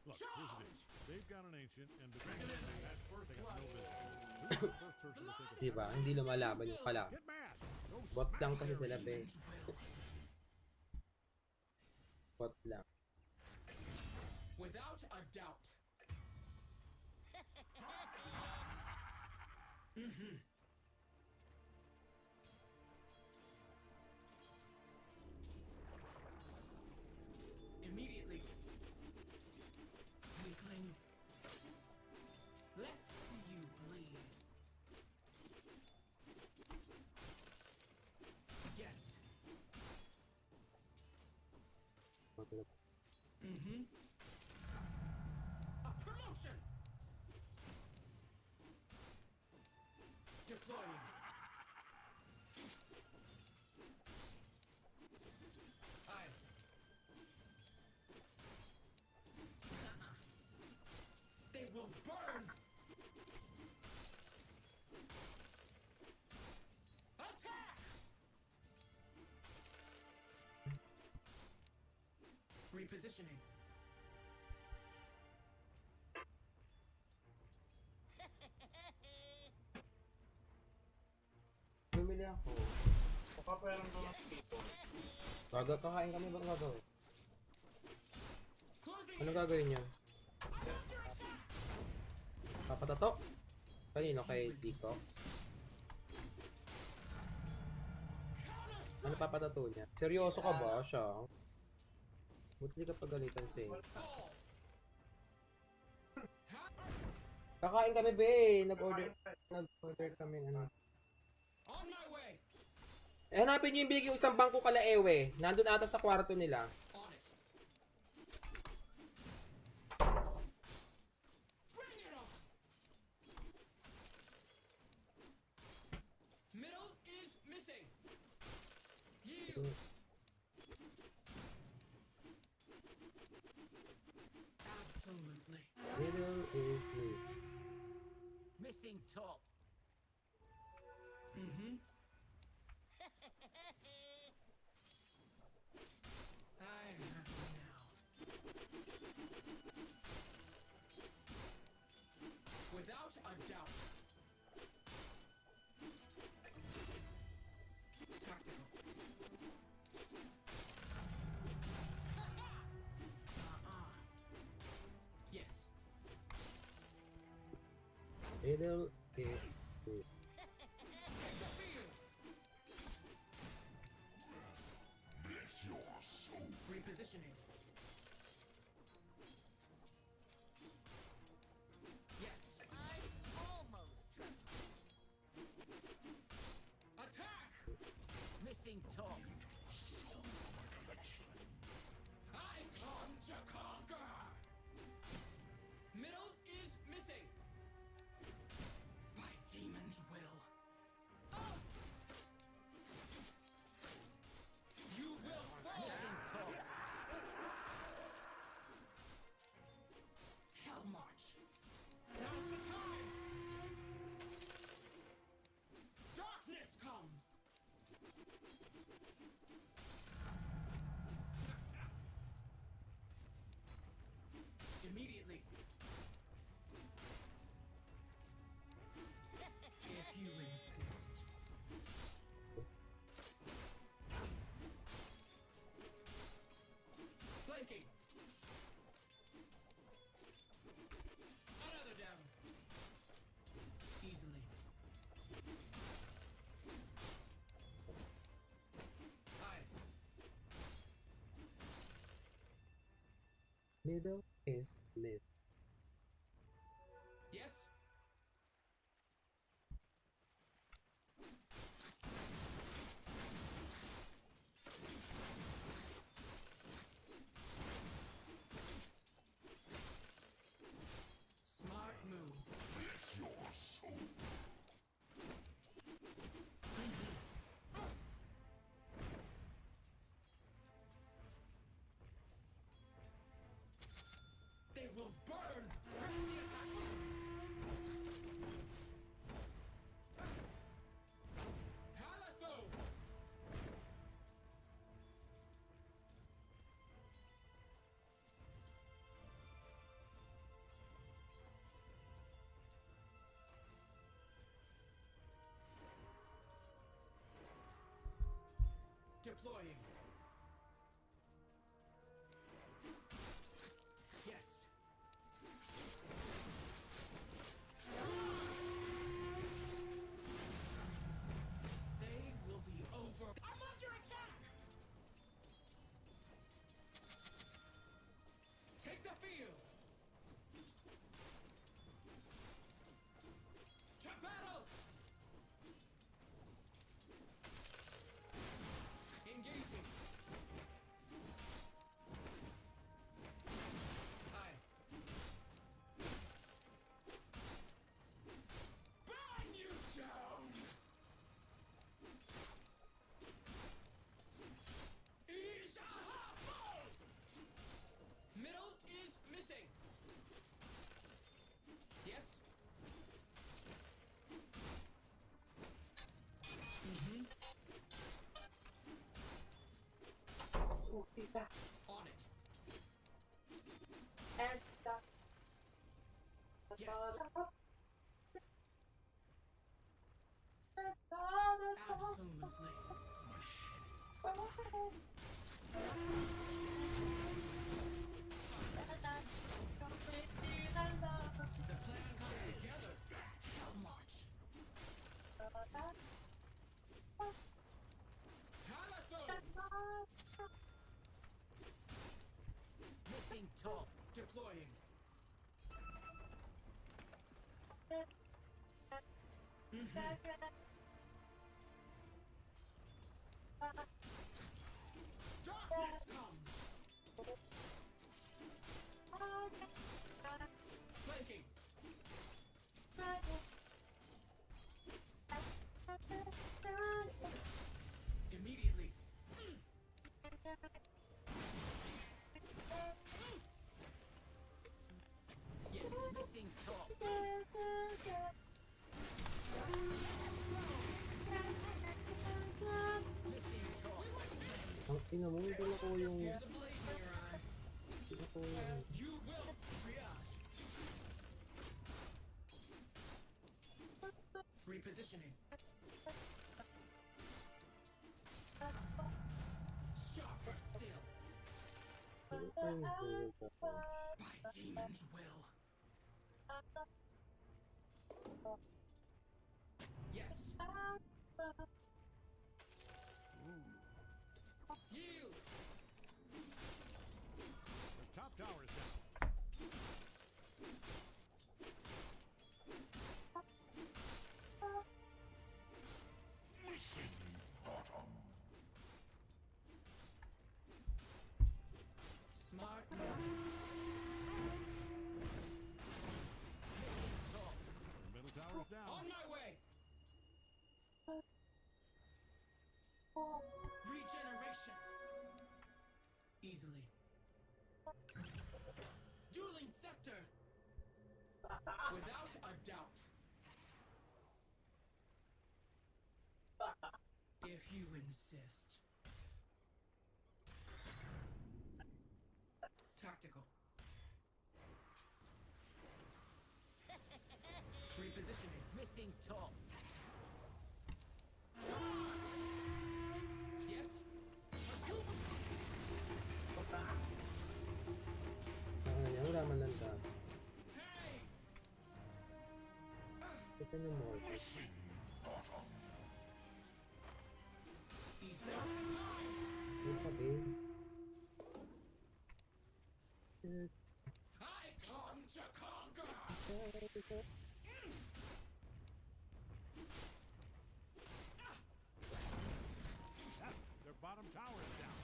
Look, here's the deal. Charge! They've got an ancient, and between you and me, they have no business. Who's the first person to take a diba? Hindi lumalaban yung pala. Get mad! Go Bot smack lang kasi their sila, ass. be. Bot lang. Without a doubt. Mm-hmm. Immediately. Weakling. Let's see you bleed. Yes. Mm-hmm. A promotion! Deploying. Aye. They will burn! Attack! Repositioning. Bumili ako. Gaga, kakain kami ba gagawin? Closing Ano in. gagawin niyo? Under attack! Papatato? Kanino kay Tico? Counter Ano strike! papatato niya? Seryoso ka ba siya? Buti ka pagalitan siya. Fall! Kakain kami, be. Nag-order kami. Ano. On my way! Eh, hanapin niyo yung binigay ko isang bangko kala Ewe. Nandun ata sa kwarto nila. On it! Bring it on! Middle is missing! Yield! Absolutely. Middle is me. Missing top. Mm-hmm. I'm happy now. Without a doubt. Tactical. Yes. Middle is me. Take the field. Repositioning. Yes. I almost trust you. Attack! Missing top. I come to conquer! Middle is missing. By demon's will. Ah! You will fall! Missing top. Middle is mid. Yes? Smart move. They will burn! Press the attack button! Halatho! Deploying. Yes. They will be over. I'm under attack! Take the field! To battle! Engaging. Aye. Burn you down! Is a half Middle is missing. Yes. On it. Yes. Absolutely. The plan comes together. How much? Halatho! Missing top. Deploying. Darkness comes. Flanking. Immediately. Yes, missing top. Missing top. Ang ina mo, hindi na ko yung... Here's a blade in your eye. Hindi na ko yung... You will triage. Repositioning. Sharper still. Ano pa yung hulog ako? By demon's will. Yes. Yield. The top tower is down. Smart move. The middle tower is down. On my way. Regeneration. Easily. Dueling scepter. Without a doubt. If you insist. Tactical. Repositioning. Missing top. Yes. Ang nga niya, wala man lang ka. Hey! Ito na mo. Easy. Now's the time. Ano pa, babe? Yeah, their bottom tower is down.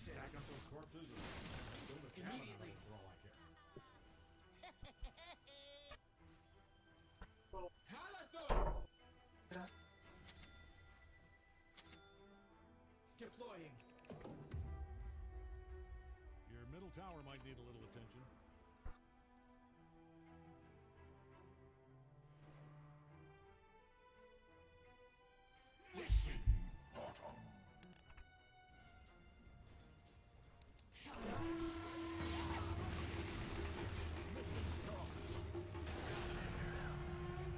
Stack up those corpses and build a cabin out of it for all I care. Halathor! Deploying. Your middle tower might need a little attention. Missing top.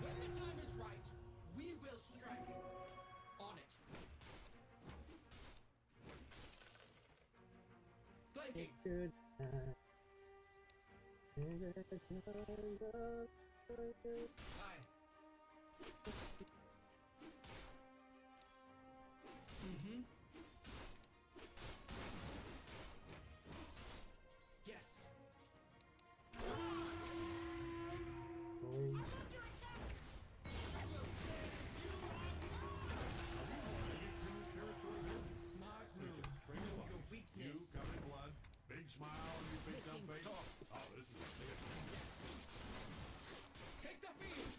When the time is right, we will strike. On it. Flanking. Aye. Mm-hmm. Yes. Smart move. Straight Know up. your You weakness. covered in blood, big smile on your big dumb Missing face. top. Oh, this is a big. Take the field.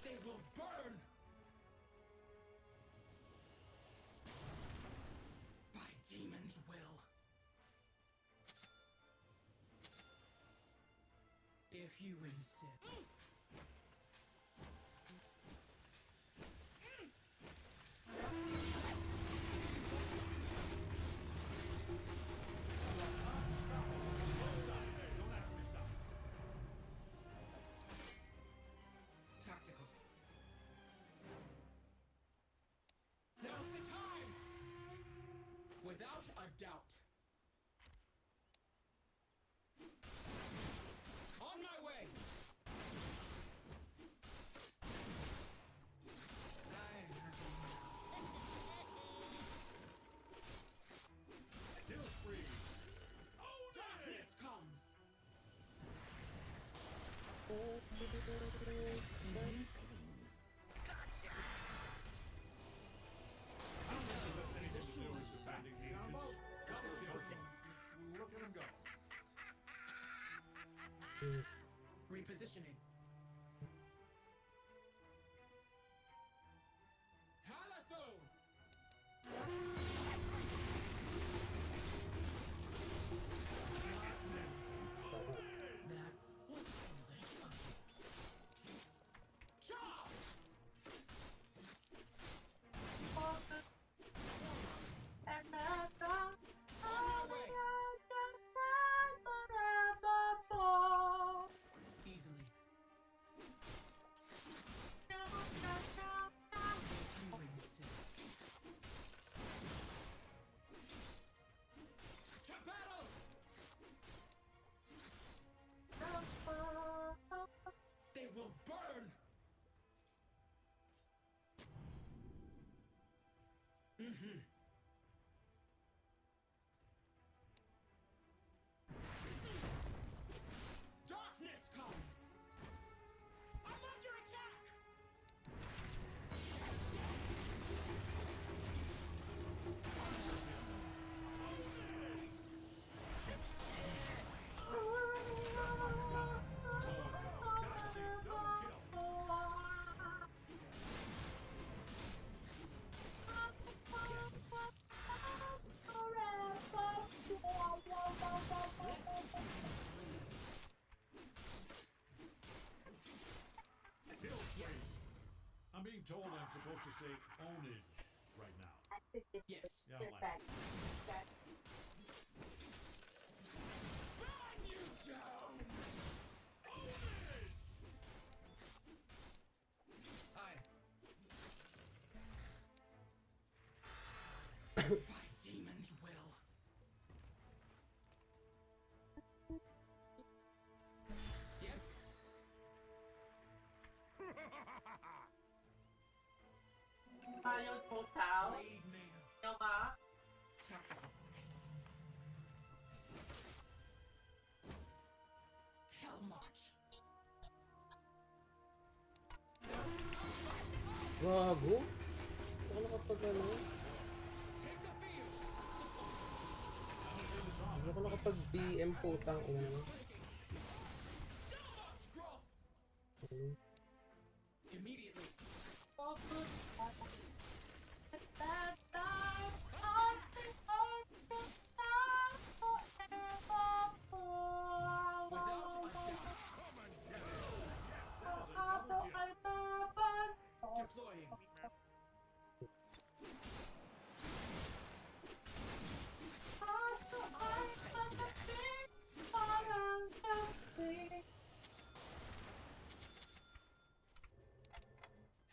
They will burn. By demon's will. If you insist. Tactical. Now's the time! Without a doubt. On my way! Kill spree. Darkness comes! I don't think this has anything to do with the vindication. Double kills. Look at him go. Repositioning. Halathor! That was foolish of you. Chop! On my way! Easily. If you insist. To battle! They will burn! Mm-hmm. Darkness comes! I'm under attack! Dynasty double kill. Kill spree. I'm being told I'm supposed to say ownage right now. Yes. Yeah, I don't like it. Burn you down! Aye. By demon's will. Yes? yung total. Blade Mayor. Yung ba? Tactical. Hell March. Gago. Ano kapag ano? Take the field. Ano ka nakapag BM putang ina mo? Growth. Ano? Immediately. Without a doubt. Deploying.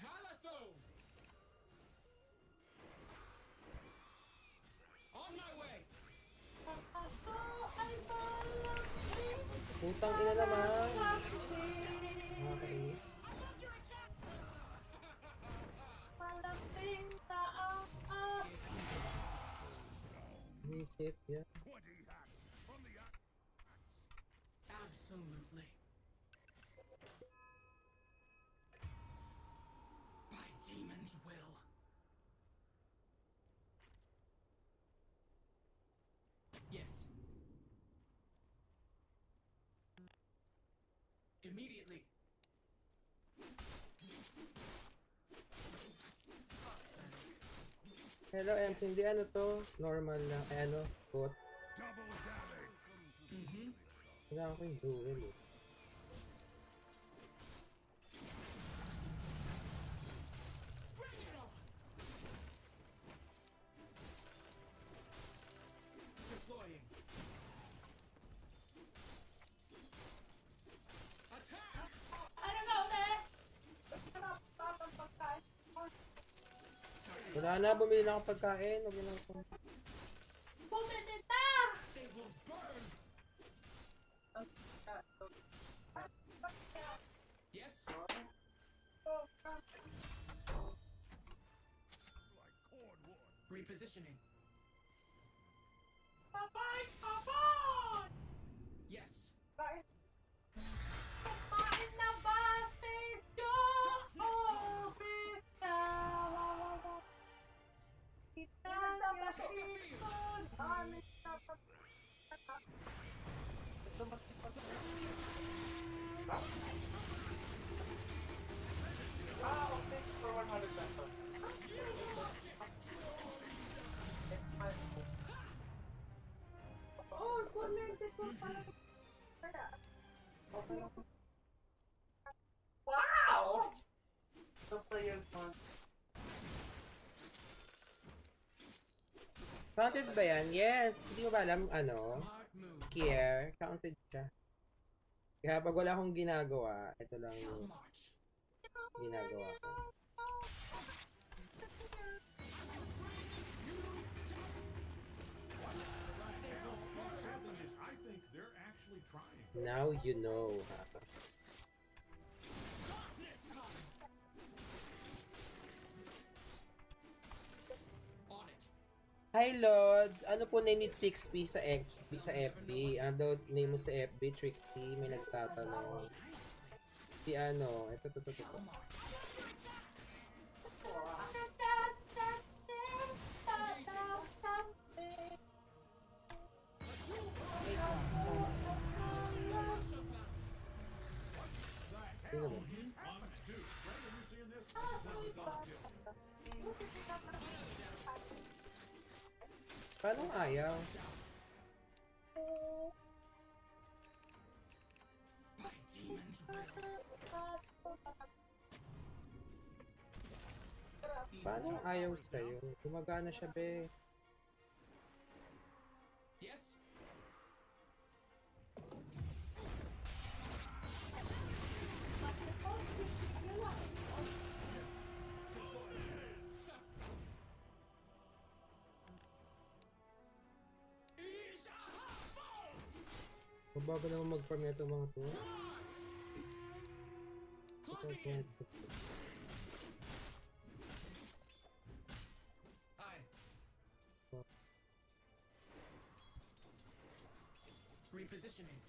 Halathone. On my way. Putang ina naman. Nakakainis. Reset yan. Absolutely. By demon's will. Yes. Immediately. Hello, MC. Hindi ano to? Normal lang. Ay ano? Bot. Mm-hmm. Kailangan ko yung duel eh. Bring it on. Deploying. Attack. Wala na, bumili na akong pagkain. Huwag na ako. They will burn. Yes. Repositioning. Yes. Take the field. Wow! The players want. Counted ba yan? Yes! Hindi ko ba alam, ano? Smart move. Care. Counted siya. Kaya pag wala akong ginagawa, ito lang Hell yung March. ginagawa ko. I think they're actually trying. Now you know. Ha? Darkness comes. On it. Hi Lods! Ano po name ni Trixie sa FB? Ano daw name mo sa FB? Trixie? May nagtatanong. Si ano? Ito. Hell March. Sino ba? Dude, Brandon, you seeing this? This is all kill. Paano ayaw? By demon's will. Paano ayaw sa'yo? Gumagana siya, be. Yes. Mababa naman mag-farm na itong mga to. Closing in. Repositioning.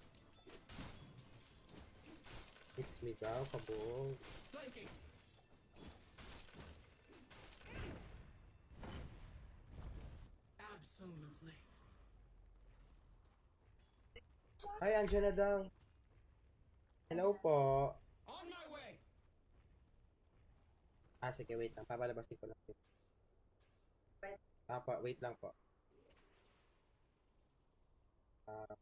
It's me daw, kabog. Flanking. Absolutely. Ay, andyan na daw. Hello po. On my way. Sige, wait lang. Papalabasin ko lang. Wait lang po. Ah.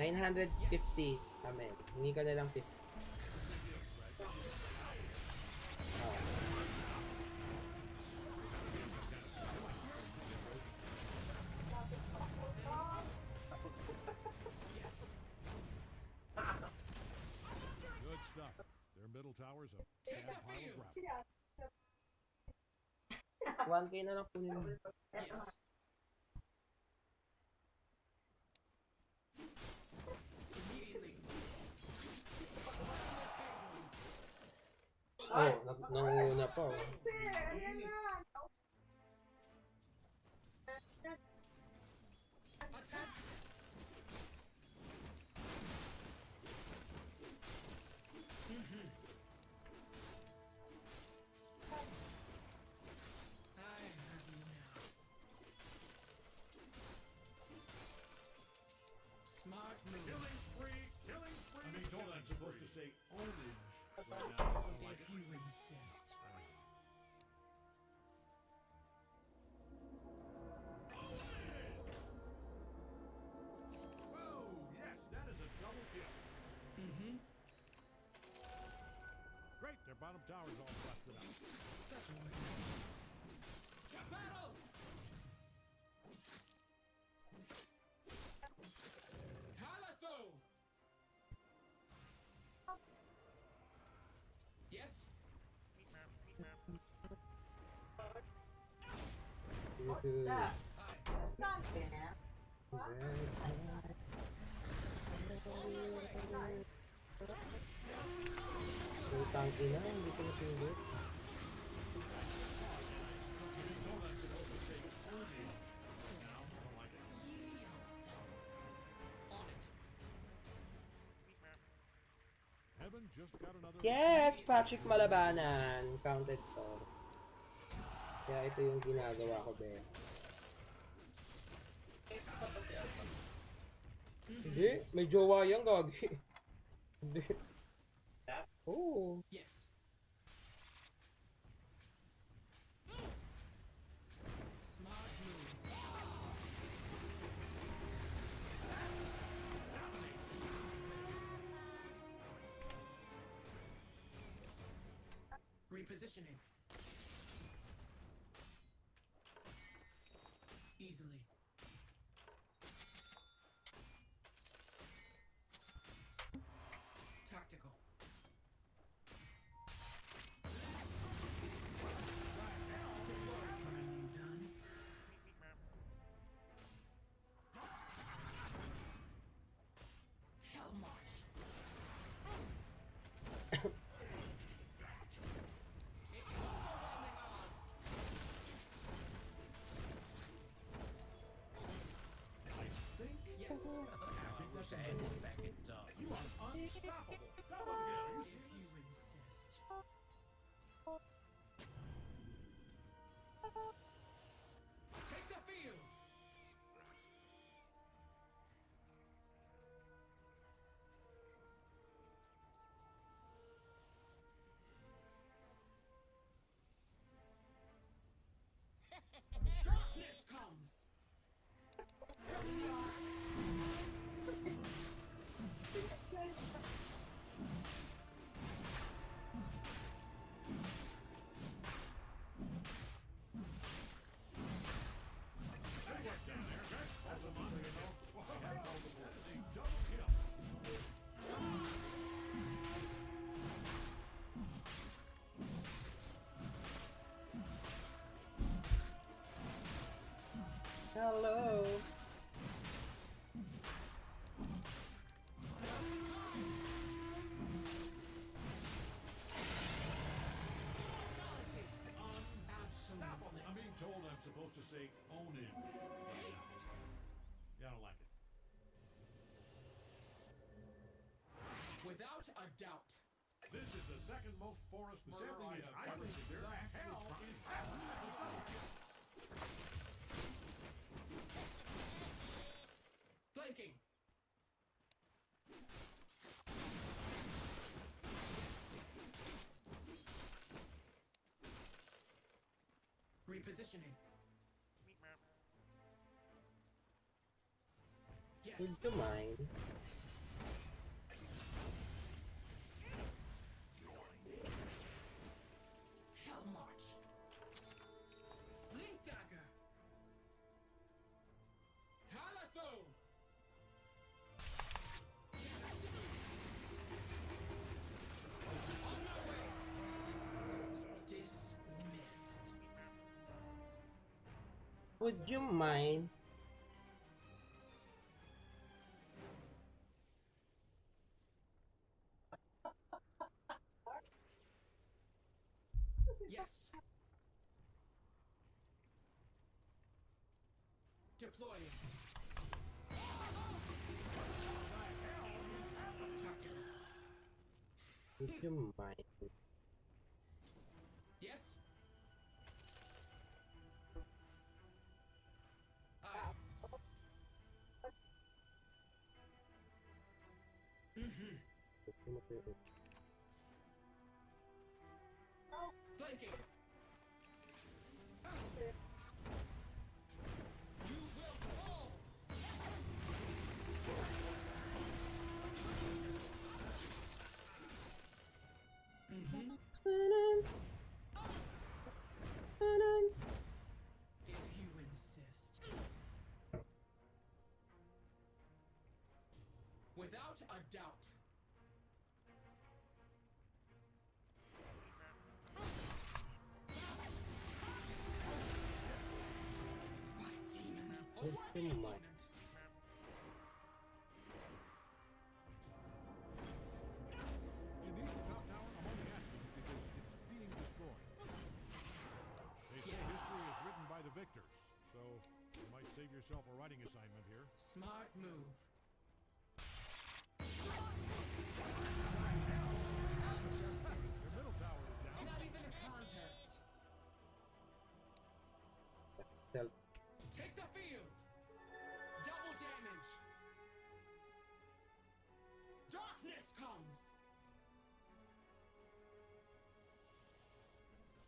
$950. Amen. Hingi ka na lang 50. Good stuff. Their middle tower's a sad pile of gravel. 1K na lang kunin mo. Yes. Immediately. Oh, nanguna pa. Oh. Attack. I have you now. Smart move. Killing spree! Killing spree! I mean, don't I'm supposed to say ownage right now. Like If you insist. Whoa! Yes, that is a double kill. Mm-hmm. Great, their bottom tower's all busted out. Certainly. To battle! Halatho! Yes? Utang ina, hindi ko napindot. On it. Heaven just got another. Yes, Patrick Malabanan. Counted to. Kaya ito yung ginagawa ko, be. Hindi, may jowa yan, gagi. Hindi. Oh. Yes. Smart move. Repositioning. Easily. Tactical. Finally done. Hell march. It's overwhelming odds. Yes. I wish I had this back in time. You are unstoppable. Double kill. If you insist. Take the field. Darkness comes. Good work down there. That's a month ago. That is a double kill. Hello. ownage. Haste. Yeah, I don't like it. Without a doubt. This is the second most forest murder I have ever seen. The hell is Flanking. Repositioning. Yes. Would you mind? Hell March. Link Dagger. Halatho. On my way. Dismissed. Would you mind? Yes. Deploying. Would you mind? Yes. Aye. Mm-hmm. Flanking. You will fall. Mm-hmm. If you insist. Without a doubt. What demon? A Would worthy you mind? opponent. You need the top tower? I'm only asking because it's being destroyed. They say history is written by the victors, so you might save yourself a writing assignment here. Smart move. Your middle tower is down. Not even a contest. Self. Take the field. Double damage. Darkness comes.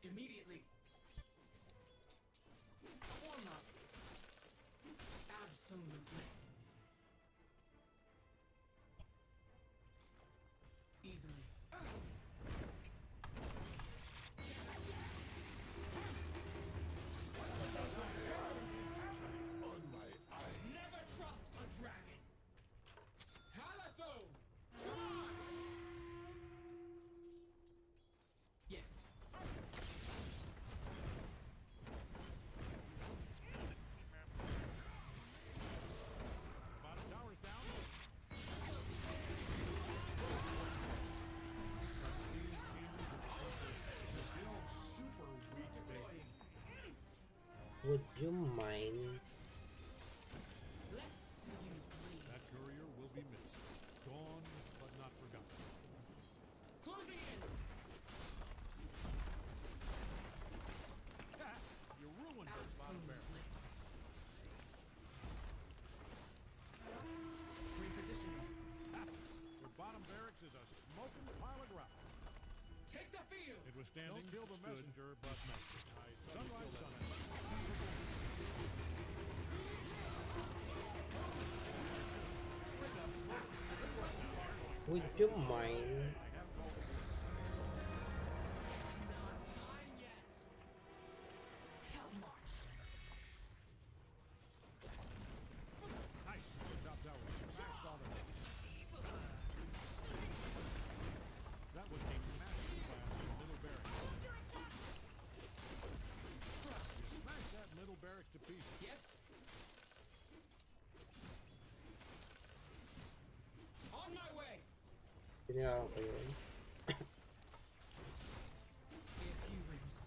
Immediately. Form up. Absolutely. Easily. Never trust a dragon. Halatho. Charge. Yes. Bottom tower's down. Still super weak, baby. Deploying. Would you mind? Let's see you bleed. That courier will be missed. Gone, but not forgotten. Closing in. You ruined those bottom barrels. Absolutely. Repositioning. Your bottom barracks is a smoking pile of ground. Take the field. It was standing. Don't kill the messenger, but sunrise, sunrise. Would you mind? Not time yet. Hell March. Nice. The top tower smashed all the way. That was a massive blast in the middle barracks. You smashed that middle barracks to pieces. Yes. On my way. Ginawa ko yun. If you insist.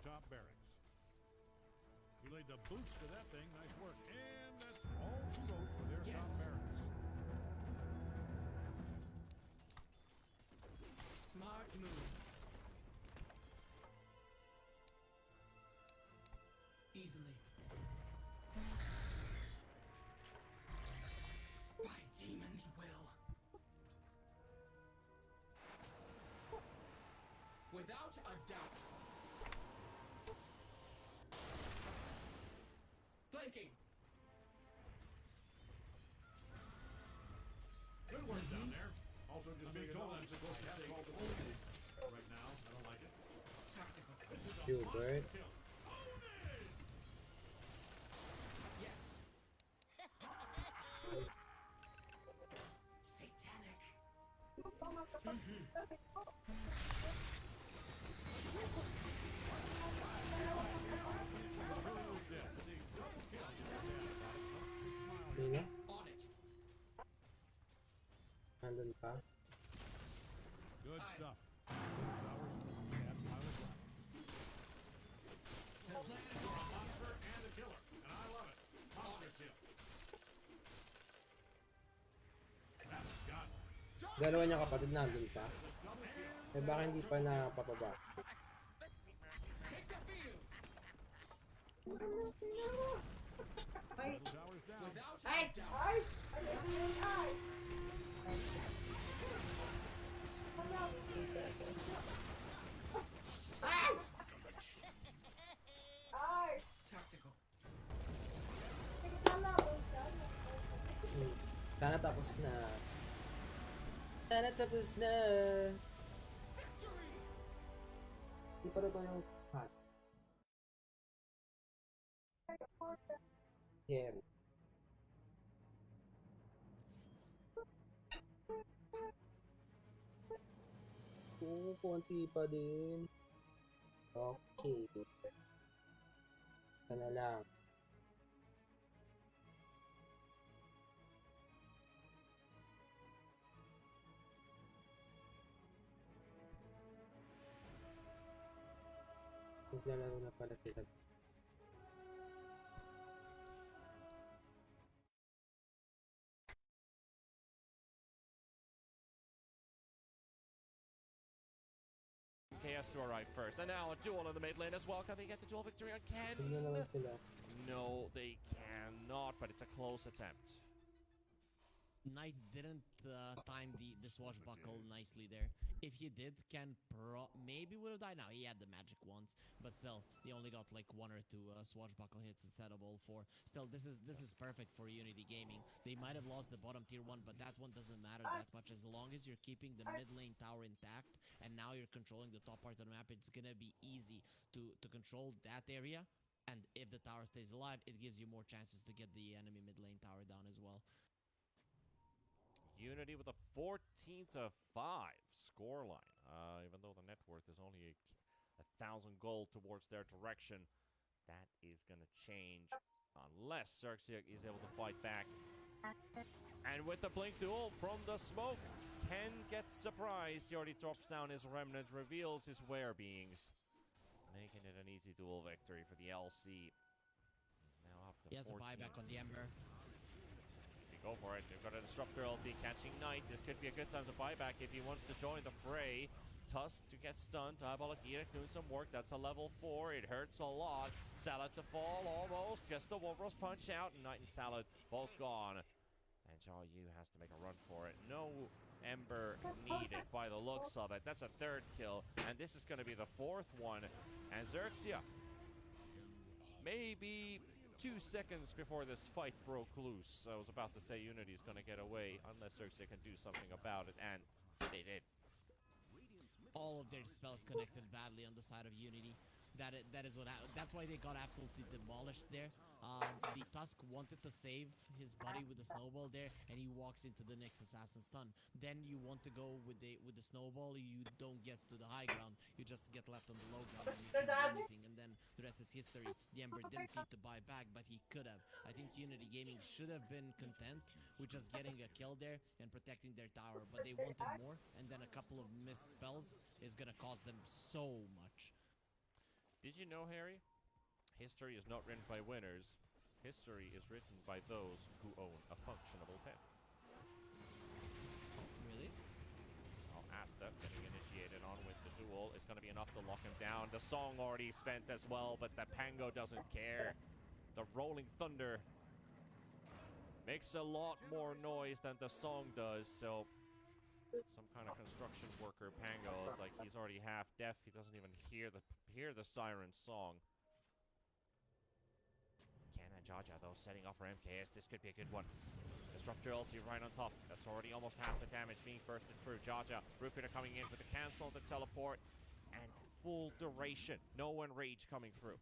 top barracks. He laid the boots to that thing. Nice work. And that's all she wrote for their top barracks. Smart move. Easily. By demon's will. Without a doubt. Flanking. Good work down there. Also, just so you know, I'm supposed to say right now. I don't like it. Tactical. This is a Gilbert. monster kill. Yes. Satanic. Sino? On it. Nandun pa? Good stuff. Little towers, sad pile of rock. The plan You're a monster and a killer, and I love it. Monster kill. That's got it. Dalawa niya kapatid nandun pa? Double kill. Eh baka hindi pa napapaba? take the field. Little towers down. Without a doubt. Tactical. Sana tapos na. Sana tapos na. Victory. Hindi pa rin ba yung hat? Here. Oo, konti pa din. Okay. Sana lang. Naglalaro na pala sila. KS to arrive first. And now a duel in the mid lane as well. Can they get the duel victory on Ken? Tignan naman sila. No, they cannot, but it's a close attempt. Knight didn't time the swashbuckle nicely there. If he did, Ken maybe would have died. Now he had the magic once, but still, he only got like 1 or 2 swashbuckle hits instead of all 4. Still, this is perfect for Unity Gaming. They might have lost the bottom tier 1, but that one doesn't matter that much as long as you're keeping the mid lane tower intact, and now you're controlling the top part of the map. It's gonna be easy to control that area. And if the tower stays alive, it gives you more chances to get the enemy mid lane tower down as well. Unity with a 14-5 scoreline. Even though the net worth is only 1,000 gold towards their direction, that is going to change unless Xerxia is able to fight back. And with the blink duel from the smoke, Ken gets surprised. He already drops down his remnant, reveals his werebeings, making it an easy duel victory for the LC. He's now up to He has a 14. buyback on the Ember. Go for it. They've got a Disruptor ulti catching Knight. This could be a good time to buy back if he wants to join the fray. Tusk to get stunned. Diabolic Edict doing some work. That's a level 4. It hurts a lot. Salad to fall almost. Just the Wolverine punch out. And Knight and Salad both gone. And Jaw Yu has to make a run for it. No Ember needed by the looks of it. That's a 3rd kill. And this is going to be the 4th one. And Xerxia, maybe 2 seconds before this fight broke loose, I was about to say Unity's gonna get away unless Xerxia can do something about it, and they did. All of their spells connected badly on the side of Unity. That is what that's why they got absolutely demolished there. The Tusk wanted to save his buddy with the snowball there, and he walks into the next assassin stun. Then you want to go with the snowball, you don't get to the high ground. You just get left on the low ground and you can't do anything. And then the rest is history. The Ember didn't need to buy back, but he could have. I think Unity Gaming should have been content with just getting a kill there and protecting their tower, but they wanted more. And then a couple of missed spells is gonna cost them so much. Did you know, Harry? History is not written by winners. History is written by those who own a functionable pen. Really? Well, Asta getting initiated on with the duel is going to be enough to lock him down. The song already spent as well, but the Pango doesn't care. The Rolling Thunder makes a lot more noise than the song does, so some kind of construction worker Pango is like he's already half deaf. He doesn't even hear the siren song. Canna Jaja though setting up for MKS. This could be a good one. Disruptor ulti right on top. That's already almost half the damage being bursted through. Jaja, Rupiter coming in with the cancel, the teleport, and full duration. No one rage coming through.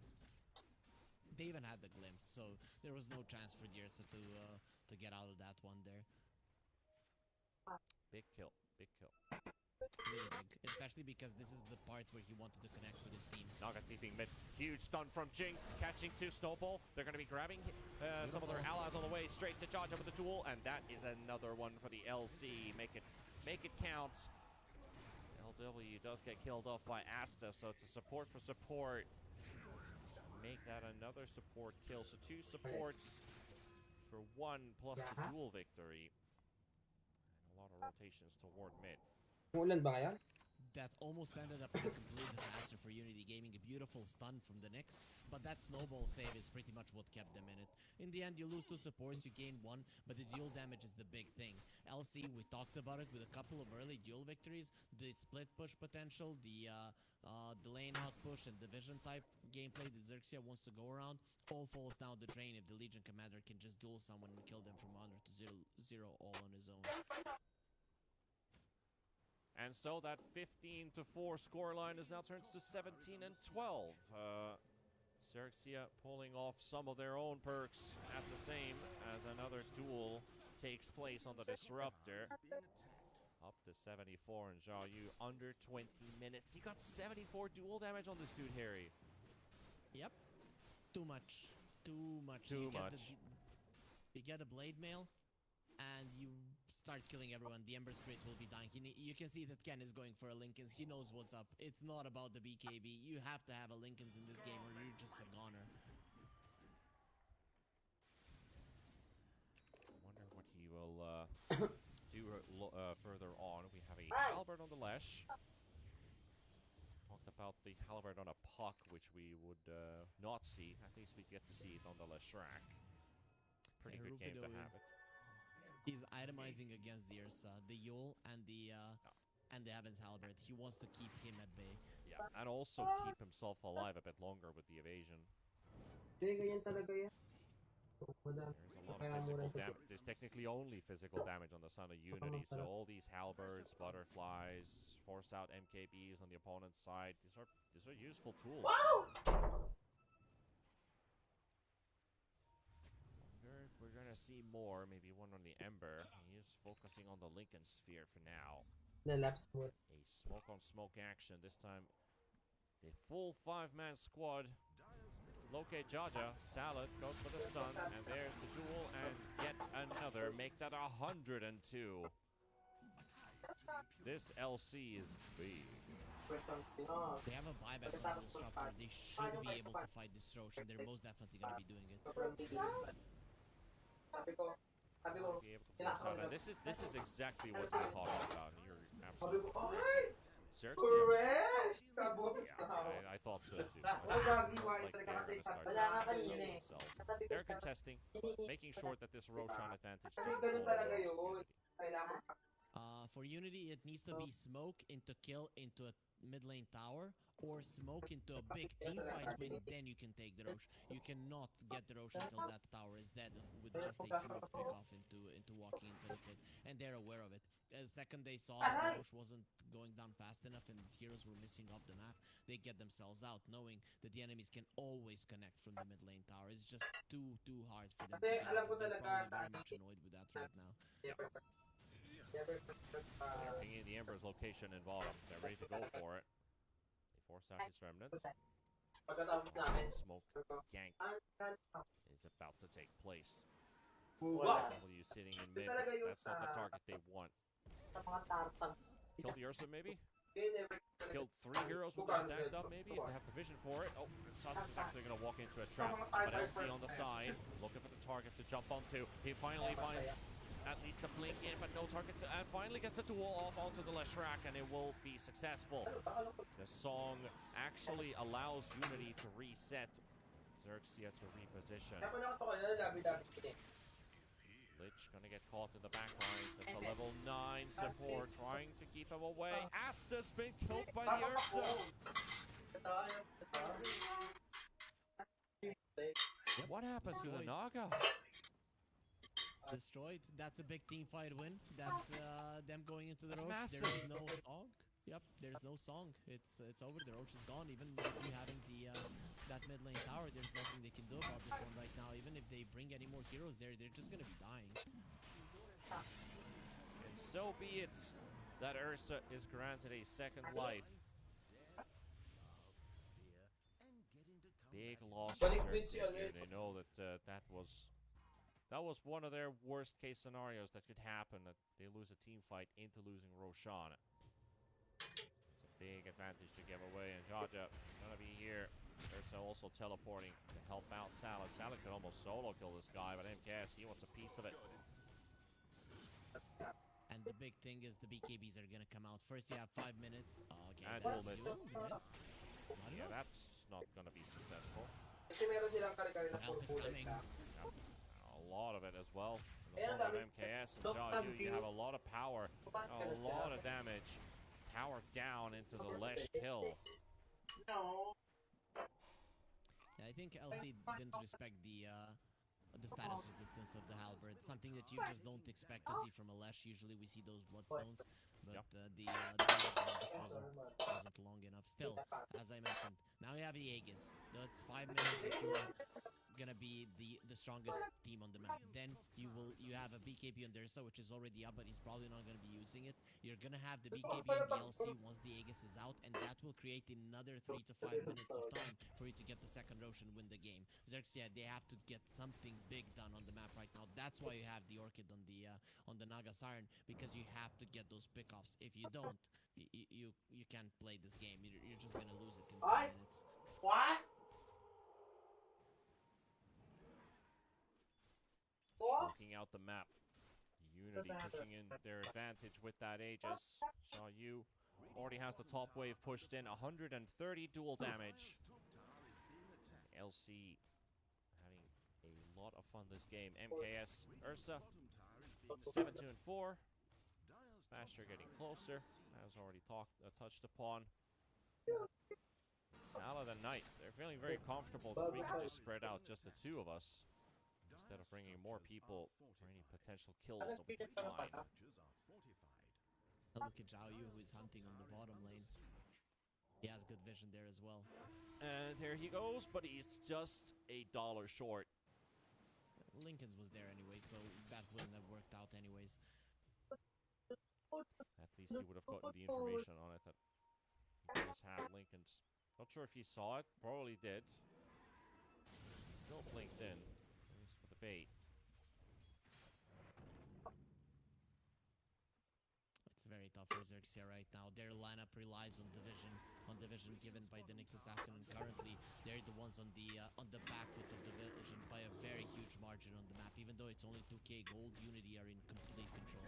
They even had the glimpse, so there was no chance for Dirsa to get out of that one there. Big kill, big kill. Really big, especially because this is the part where he wanted to connect with his team. Naga TPing mid. Huge stun from Jing. Catching two Snowball. They're going to be grabbing some of their allies on the way straight to Jaja with the duel. And that is another one for the LC. Make it count. LW does get killed off by Asta, so it's a support for support. Make that another support kill. So two supports for one plus the duel victory. And a lot of rotations toward mid. Ulan ba ngayon? That almost ended up in a complete disaster for Unity Gaming. A beautiful stun from the Nyx, but that snowball save is pretty much what kept them in it. In the end, you lose two supports, you gain one, but the duel damage is the big thing. LC, we talked about it with a couple of early duel victories. The split push potential, the lane out push, and division type gameplay that Xerxia wants to go around all falls down the drain if the Legion commander can just duel someone and kill them from 100 to 0 all on his own. And so that 15-4 scoreline is now turns to 17-12. Xerxia pulling off some of their own perks at the same as another duel takes place on the Disruptor. Up to 74 and Zhao Yu under 20 minutes. He got 74 duel damage on this dude, Harry. Yep. Too much. Too much. Too much. You get a blade mail, and you start killing everyone. The Ember Spirit will be dying. You can see that Ken is going for a Linken's. He knows what's up. It's not about the BKB. You have to have a Linken's in this game or you're just a goner. Wonder what he will do further on. We have a Halberd on the Lesh. Talked about the Halberd on a Puck, which we would not see. At least we get to see it on the Leshrac. Pretty good game to have it. He's itemizing against the Ursa, the Yule, and the Evans Halberd. He wants to keep him at bay. Yeah, and also keep himself alive a bit longer with the evasion. Hindi, ganyan talaga yan. There's a lot of physical damage. There's technically only physical damage on the Son of Unity, so all these halberds, butterflies, force out MKBs on the opponent's side. These are useful tools. We're gonna see more, maybe one on the Ember. He is focusing on the Lincoln Sphere for now. A smoke on smoke action. This time, the full 5-man squad. Locate Jaja. Salad goes for the stun, and there's the duel, and yet another. Make that 102. This LC is big. They have a buyback from the Disruptor. They should be able to fight this Roche, and they're most definitely going to be doing it. Be able to force out, and this is exactly what we're talking about. And you're absolutely right. Xerxia. Yeah, I thought so too. Like they're gonna start themselves. They're contesting, making sure that this Roshan advantage doesn't fall. For Unity, it needs to be smoke into kill into a mid lane tower, or smoke into a big team fight win, then you can take the Roche. You cannot get the Roche until that tower is dead with just a smoke pick off into walking into the pit. And they're aware of it. The second they saw that the Roche wasn't going down fast enough and heroes were missing off the map, they get themselves out, knowing that the enemies can always connect from the mid lane tower. It's just too hard for them to get. They're probably very much annoyed with that right now. Pinging the Ember's location in bottom. They're ready to go for it. They force out his remnant. Smoke gank is about to take place. W sitting in mid, but that's not the target they want. Kill the Ursa maybe? killed 3 heroes with their stand up, maybe, if they have the vision for it. Oh, Tusk is actually going to walk into a trap, but LC on the side, looking for the target to jump onto. He finally finds at least the blink in, but no target, and finally gets the duel off onto the Leshrac, and it will be successful. The song actually allows Unity to reset, Xerxia to reposition. Lich gonna get caught in the back lines. That's a level 9 support trying to keep him away. Asta's been killed by the Ursa. What happened to the Naga? Destroyed. That's a big team fight win. That's them going into the That's Roach. massive. There's no song. Yep, there's no song. It's over. The Roach is gone. Even with you having the that mid lane tower, there's nothing they can do about this one right now. Even if they bring any more heroes there, they're just gonna be dying. And so be it that Ursa is granted a second life. Big loss for Xerxia here. They know that that was one of their worst case scenarios that could happen, that they lose a team fight into losing Roshan. It's a big advantage to give away, and Jaja is going to be here. Ursa also teleporting to help out Salad. Salad could almost solo kill this guy, but MKS, he wants a piece of it. And the big thing is the BKBs are gonna come out. First you have 5 minutes. Okay. And that's movement. you. Not Yeah, enough. that's not going to be successful. Help is coming. A lot of it as well. In the form of MKS and Jaja, you have a lot of power, a lot of damage. Tower down into the Lesh kill. Yeah, I think LC didn't respect the status resistance of the halberd. Something that you just don't expect to see from a Lesh. Usually we see those bloodstones, but Yep. the just wasn't long enough. Still, as I mentioned, now you have the Aegis. That's 5 minutes that you're gonna be the strongest team on the map. Then you have a BKB on Dursa, which is already up, but he's probably not gonna be using it. You're gonna have the BKB and the LC once the Aegis is out, and that will create another 3 to 5 minutes of time for you to get the second Rosh and win the game. Xerxia, they have to get something big done on the map right now. That's why you have the Orchid on the Naga Siren, because you have to get those pickoffs. If you don't, you can't play this game. You're just gonna lose it in 10 minutes. What? Looking out the map. Unity pushing in their advantage with that Aegis. Shaw Yu already has the top wave pushed in. 130 dual damage. LC having a lot of fun this game. MKS, Ursa, 7-2-4. Smasher getting closer, as already touched upon. Salad and Knight, they're feeling very comfortable that we can just spread out just the two of us, instead of bringing more people for any potential kills that we can find. Look at Zhao Yu, who is hunting on the bottom lane. He has good vision there as well. And here he goes, but he's just $1 short. Lincoln's was there anyway, so that wouldn't have worked out anyways. At least he would have gotten the information on it that he does have Lincoln's. Not sure if he saw it, probably did. Still blinked in, at least for the bait. It's very tough for Xerxia right now. Their lineup relies on division given by the Nyx Assassin, and currently they're the ones on the back foot of the division by a very huge margin on the map. Even though it's only 2k gold, Unity are in complete control.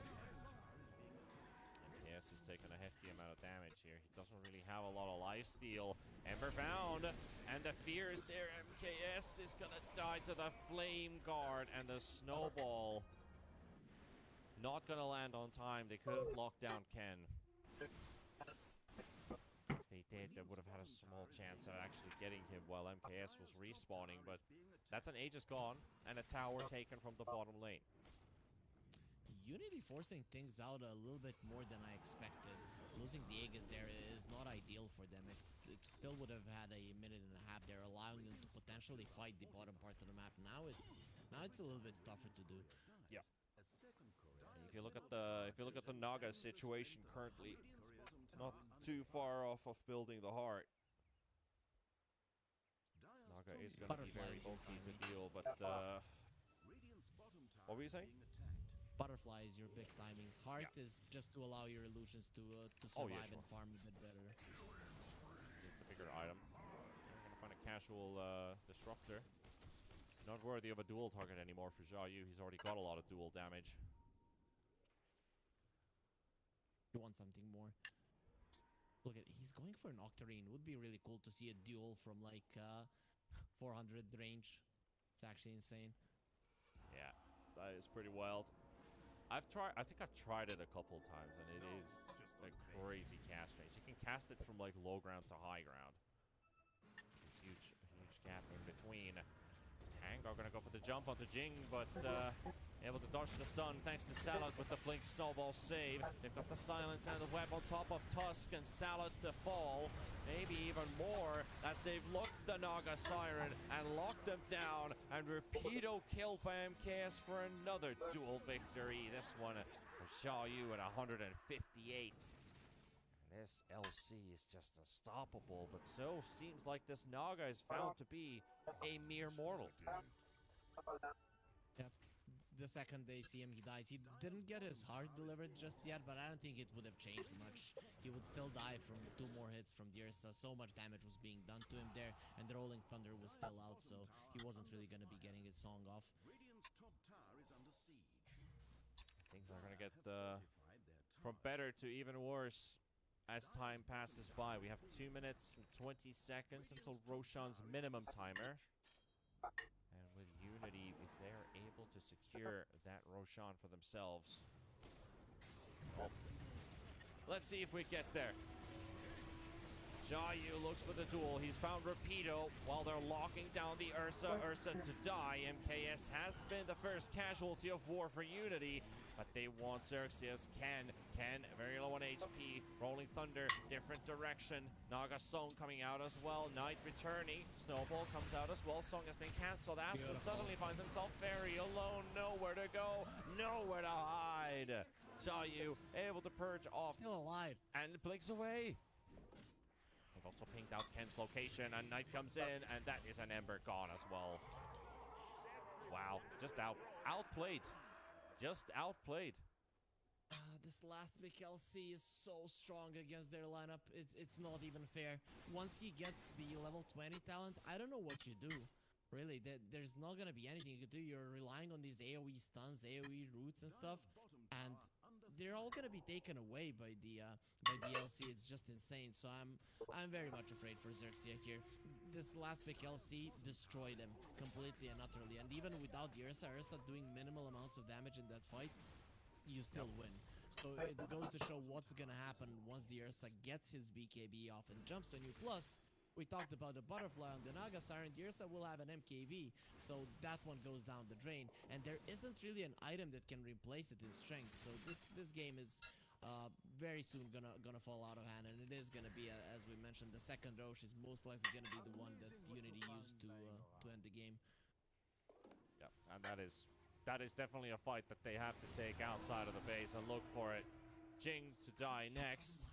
Yes, he's taken a hefty amount of damage here. He doesn't really have a lot of lifesteal. Ember found, and the fear is there. MKS is gonna die to the Flame Guard, and the Snowball not gonna land on time. They couldn't lock down Ken. If they did, they would have had a small chance at actually getting him while MKS was respawning, but that's an Aegis gone, and a tower taken from the bottom lane. Unity forcing things out a little bit more than I expected. Losing the Aegis there is not ideal for them. It still would have had a minute and a half there, allowing them to potentially fight the bottom part of the map. Now it's a little bit tougher to do. Yeah. If you look at the Naga situation currently, it's not too far off of building the heart. Naga is going to be very bulky to deal, but what were you saying? Butterfly is your big timing. Heart is just to allow your illusions to survive and farm a bit better. actual disruptor. Not worthy of a dual target anymore for Zhao Yu. He's already got a lot of dual damage. You want something more. Look at, he's going for an Octarine. Would be really cool to see a duel from like 400 range. It's actually insane. Yeah, that is pretty wild. I think I've tried it a couple times, and it is a crazy cast range. You can cast it from like low ground to high ground. Huge gap in between. Hango gonna go for the jump onto Jing, but able to dodge the stun thanks to Salad with the Blink Snowball save. They've got the silence and the web on top of Tusk, and Salad the fall. Maybe even more as they've looked the Naga Siren and locked them down, and Rapido killed by MKS for another duel victory. This one for Zhao Yu at 158. This LC is just unstoppable, but so seems like this Naga is found to be a mere mortal. Yep. The second they see him, he dies. He didn't get his heart delivered just yet, but I don't think it would have changed much. He would still die from 2 more hits from the Ursa. So much damage was being done to him there, and the Rolling Thunder was still out, so he wasn't really going to be getting his song off. Radiant's top tower is under siege. Things are going to get from better to even worse as time passes by. We have 2 minutes and 20 seconds until Roshan's minimum timer. And with Unity, if they're able to secure that Roshan for themselves. Oh. Let's see if we get there. Zhao Yu looks for the duel. He's found Rapido while they're locking down the Ursa. Ursa to die. MKS has been the first casualty of war for Unity, but they want Xerxes. Ken very low on HP. Rolling Thunder, different direction. Naga Song coming out as well. Knight returning. Snowball comes out as well. Song has been cancelled. Aspen suddenly finds himself very alone. Nowhere to go. Nowhere to hide. Zhao Yu able to purge off. Still alive. And blinks away. They've also pinged out Ken's location, and Knight comes in, and that is an Ember gone as well. Wow, just outplayed. Just outplayed. This last pick LC is so strong against their lineup. It's not even fair. Once he gets the level 20 talent, I don't know what you do. Really, there's not gonna be anything you can do. You're relying on these AoE stuns, AoE roots and stuff, and they're all gonna be taken away by the LC. It's just insane. So I'm very much afraid for Xerxia here. This last pick LC destroyed him completely and utterly. And even without the Ursa doing minimal amounts of damage in that fight, you still win. So it goes to show what's gonna happen once the Ursa gets his BKB off and jumps on you. Plus, we talked about the butterfly on the Naga Siren. The Ursa will have an MKV, so that one goes down the drain. And there isn't really an item that can replace it in strength. So this game is very soon gonna fall out of hand, and it is gonna be, as we mentioned, the second Roche is most likely gonna be the one that Unity used to end the game. Yeah, and that is definitely a fight that they have to take outside of the base and look for it. Jing to die next.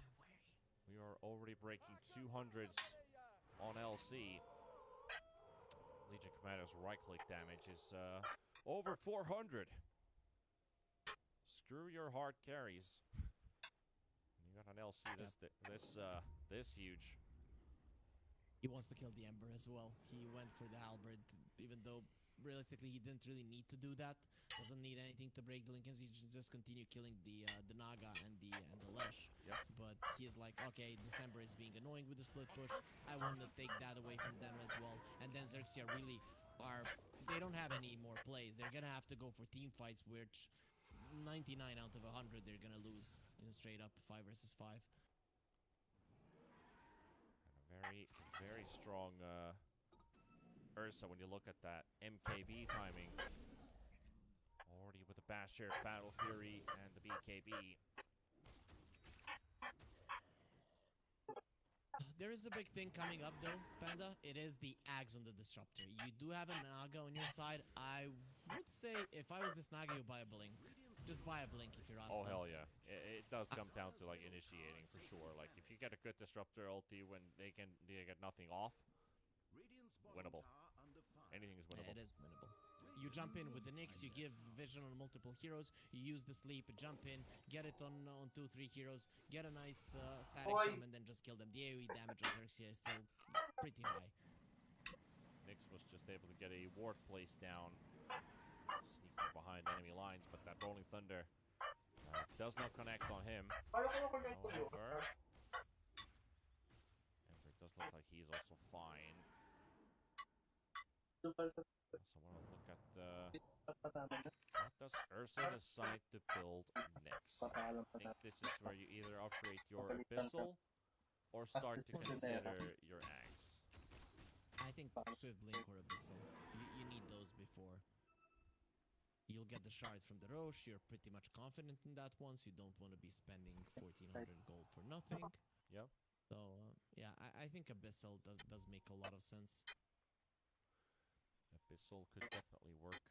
We are already breaking 200s on LC. Legion Commander's right-click damage is over 400. Screw your hard carries. You got an LC this huge. He wants to kill the Ember as well. He went for the Halberd, even though realistically he didn't really need to do that. Doesn't need anything to break the Lincolns. He should just continue killing the Naga and the Lesh. Yep. But he's like, okay, December is being annoying with the split push. I want to take that away from them as well. And then Xerxia really they don't have any more plays. They're gonna have to go for team fights, which 99 out of 100 they're gonna lose in a straight up 5 versus 5. And a very strong Ursa when you look at that MKB timing. Already with the Basher, Battle Fury, and the BKB. There is a big thing coming up though, Panda. It is the Ags on the Disruptor. You do have a Naga on your side. I would say if I was this Naga, you buy a Blink. Just buy a Blink if you're Asta. Oh, hell yeah. It does come down to like initiating for sure. Like if you get a good Disruptor ulti when they get nothing off, winnable. Anything is winnable. It is winnable. You jump in with the Nyx, you give vision on multiple heroes, you use the sleep, jump in, get it on 2-3 heroes, get a nice static sum, and then just kill them. The AoE damage of Xerxia is still pretty high. Nyx was just able to get a ward placed down, sneaking behind enemy lines, but that Rolling Thunder does not connect on him. However, Ember does look like he's also fine. So we'll look at what does Ursa decide to build next? I think this is where you either upgrade your Abyssal or start to consider your Axe. I think Swift Blink or Abyssal. You need those before. You'll get the shards from the Roche. You're pretty much confident in that once. You don't want to be spending 1400 gold for nothing. Yep. So yeah, I think Abyssal does make a lot of sense. Abyssal could definitely work.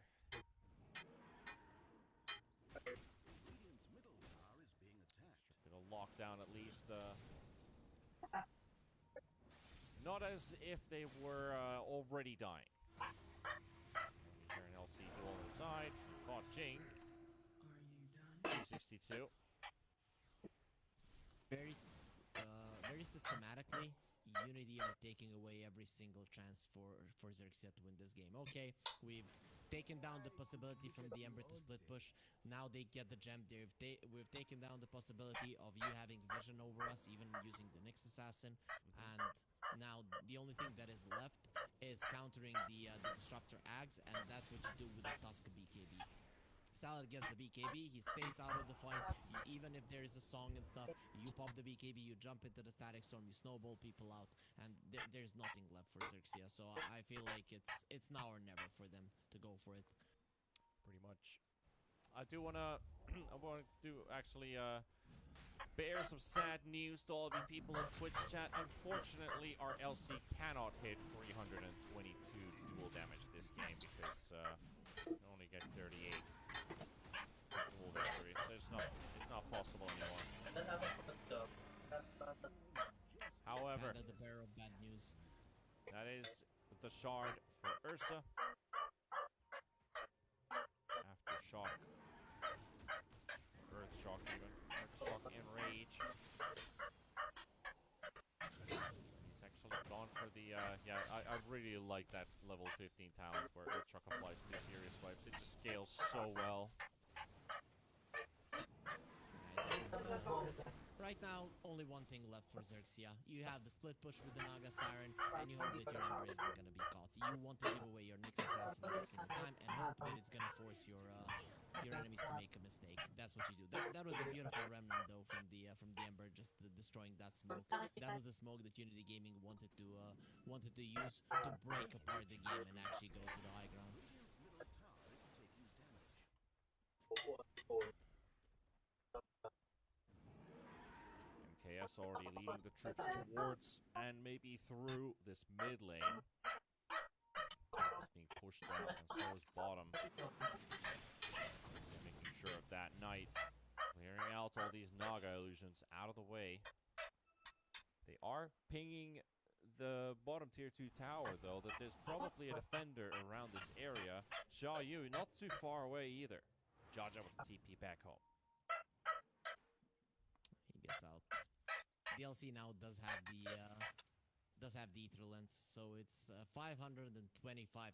Radiant's middle tower is being attacked. Bit of lockdown at least. Not as if they were already dying. Here an LC duel on the side. Caught Jing. Are you done? 262. Very systematically, Unity are taking away every single chance for Xerxia to win this game. Okay, we've taken down the possibility from the Ember to split push. Now they get the gem. We've taken down the possibility of you having vision over us, even using the Nyx Assassin. And now the only thing that is left is countering the Disruptor Ags, and that's what you do with the Tusk BKB. Salad gets the BKB, he stays out of the fight. Even if there is a song and stuff, you pop the BKB, you jump into the Static Storm, you snowball people out, and there's nothing left for Xerxia. So I feel like it's now or never for them to go for it. Pretty much. I do wanna actually bear some sad news to all of you people in Twitch chat. Unfortunately, our LC cannot hit 322 dual damage this game because we only get 38 dual victory. So it's not possible anymore. However, The bearer of bad news. that is the shard for Ursa. Aftershock. Earthshock even. Earthshock Enrage. He's actually gone for the, yeah, I really like that level 15 talent where Earthshock applies to Furious Wipes. It just scales so well. Right now, only one thing left for Xerxia. You have the split push with the Naga Siren, and you hope that your Ember isn't gonna be caught. You want to give away your Nyx Assassin every single time, and hope that it's gonna force your enemies to make a mistake. That's what you do. That was a beautiful remnant though from the Ember, just destroying that smoke. That was the smoke that Unity Gaming wanted to use to break apart the game and actually go to the high ground. MKS already leading the troops towards and maybe through this mid lane. Top is being pushed down, and so is bottom. So making sure of that Knight, clearing out all these Naga illusions out of the way. They are pinging the bottom tier 2 tower though, that there's probably a defender around this area. Xia Yu not too far away either. Jaja with the TP back home. He gets out. DLC now does have the Ether Lens, so it's 525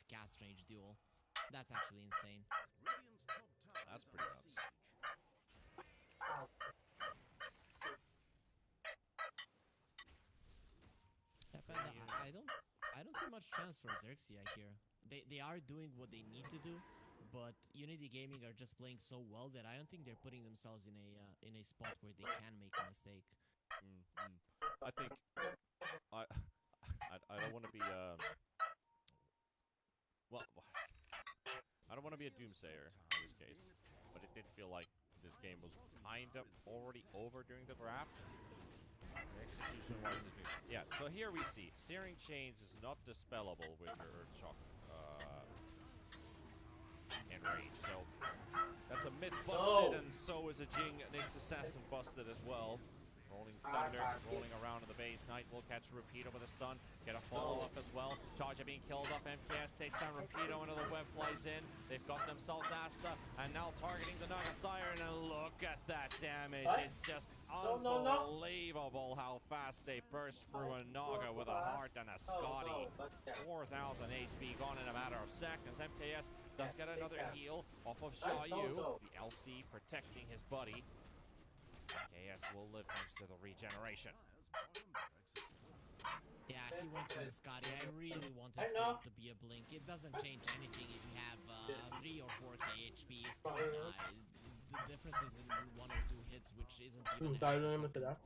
cast range duel. That's actually insane. That's pretty nuts. Yeah, Panda, I don't see much chance for Xerxia here. They are doing what they need to do, but Unity Gaming are just playing so well that I don't think they're putting themselves in a spot where they can make a mistake. I think I don't want to be well, I don't want to be a doomsayer in this case, but it did feel like this game was kind of already over during the draft. Execution-wise, yeah. So here we see Searing Chains is not dispellable with your Earthshock Enrage. So that's a myth busted, and so is a Jing Nyx Assassin busted as well. Rolling Thunder, rolling around in the base. Knight will catch Rapido with a stun. Get a follow-up as well. Charger being killed off. MKS takes down Rapido. Another web flies in. They've got themselves Asta. And now targeting the Naga Siren. And look at that damage. It's just unbelievable how fast they burst through a Naga with a heart and a Scotty. 4,000 HP gone in a matter of seconds. MKS does get another heal off of Xiaoyu. The LC protecting his buddy. MKS will live thanks to the regeneration. Yeah, he went for the Scotty. I really wanted it to be a blink. It doesn't change anything if you have 3 or 4k HP. Still, the difference is in 1 or 2 hits, which isn't even half a second.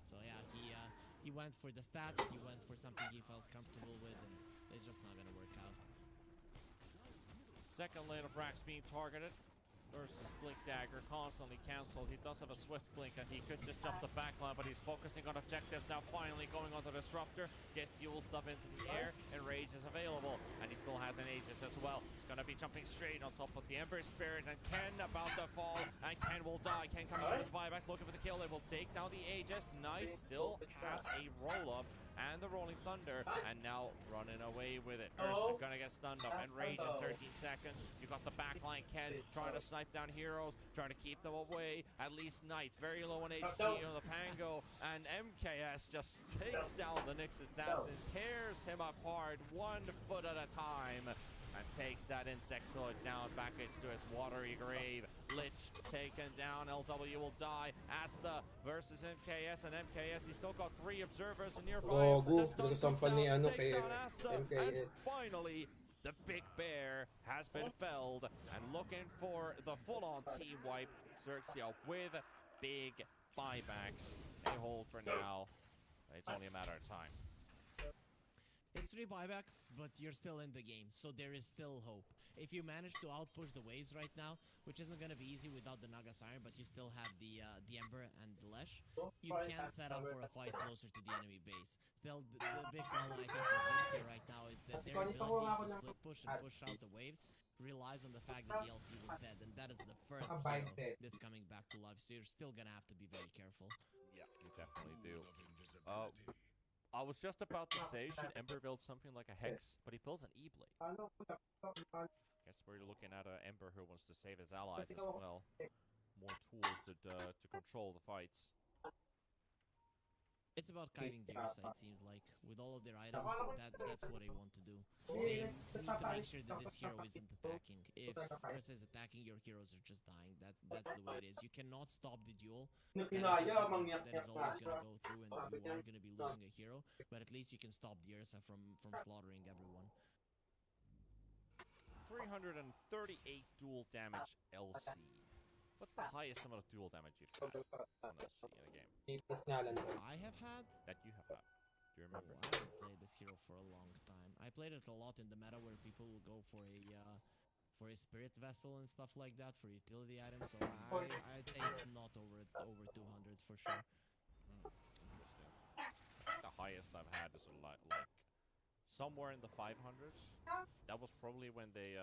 So yeah, he went for the stats. He went for something he felt comfortable with, and it's just not gonna work out. Second lane of Rax being targeted versus Blink Dagger, constantly cancelled. He does have a swift blink and he could just jump the backline, but he's focusing on objectives now. Finally going on the Disruptor, gets Yule stuff into the air, and Rage is available, and he still has an Aegis as well. He's gonna be jumping straight on top of the Ember Spirit, and Ken about to fall, and Ken will die. Ken coming in with the buyback, looking for the kill. They will take down the Aegis. Knight still has a roll-up and the Rolling Thunder, and now running away with it. Ursa gonna get stunned up, and Rage in 13 seconds. You got the backline, Ken trying to snipe down heroes, trying to keep them away. At least Knight very low on HP on the Pango, and MKS just takes down the Nyx Assassin, tears him apart 1 foot at a time, and takes that insectoid down back into its watery grave. Lich taken down, LW will die. Asta versus MKS, and MKS, he's still got 3 observers nearby. This stun comes out, takes down Asta, and finally the Big Bear has been felled, and looking for the full-on team wipe. Xerxia with big buybacks. They hold for now. It's only a matter of time. It's 3 buybacks, but you're still in the game, so there is still hope. If you manage to outpush the waves right now, which isn't going to be easy without the Naga Siren, but you still have the Ember and the Lesh, you can set up for a fight closer to the enemy base. Still, the big problem I think for Xerxia right now is that their ability to split push and push out the waves relies on the fact that the LC was dead, and that is the first hero that's coming back to life, so you're still going to have to be very careful. Yeah, you definitely do. I was just about to say, should Ember build something like a Hex, but he builds an E-Blade. Guess we're looking at an Ember who wants to save his allies as well. More tools to control the fights. It's about kiting the Ursa, it seems like. With all of their items, that's what they want to do. They need to make sure that this hero isn't attacking. If Ursa is attacking, your heroes are just dying. That's the way it is. You cannot stop the duel. That is always going to go through, and you are going to be losing a hero. But at least you can stop the Ursa from slaughtering everyone. 338 dual damage LC. What's the highest amount of dual damage you've had on LC in a game? I have had? That you have had. Do you remember? I haven't played this hero for a long time. I played it a lot in the meta where people will go for a spirit vessel and stuff like that for utility items. So I'd say it's not over 200 for sure. Interesting. The highest I've had is like somewhere in the 500s. That was probably when they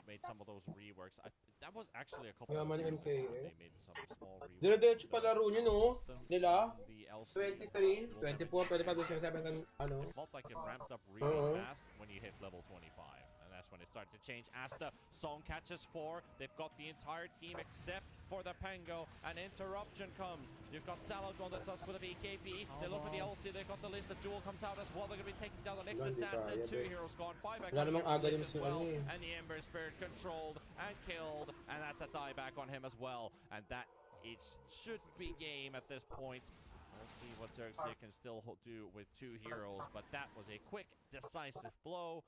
made some of those reworks. That was actually a couple of years ago when they made some small reworks. Dire-diretso palaro nyo, no? Nila? The LC 23, 24, pwede pa 27 kan, ano? Felt like it ramped up really fast when you hit level 25. And that's when it started to change. Asta, Song catches 4. They've got the entire team except for the Pango. An interruption comes. You've got Salagon that's us with a BKB. They look for the LC. They've got the list. The duel comes out as well. They're going to be taking down the next assassin. 2 heroes gone. Buyback on Lich as well. And the Ember Spirit controlled and killed. And that's a dieback on him as well. And that it should be game at this point. We'll see what Xerxia can still do with 2 heroes. But that was a quick, decisive blow.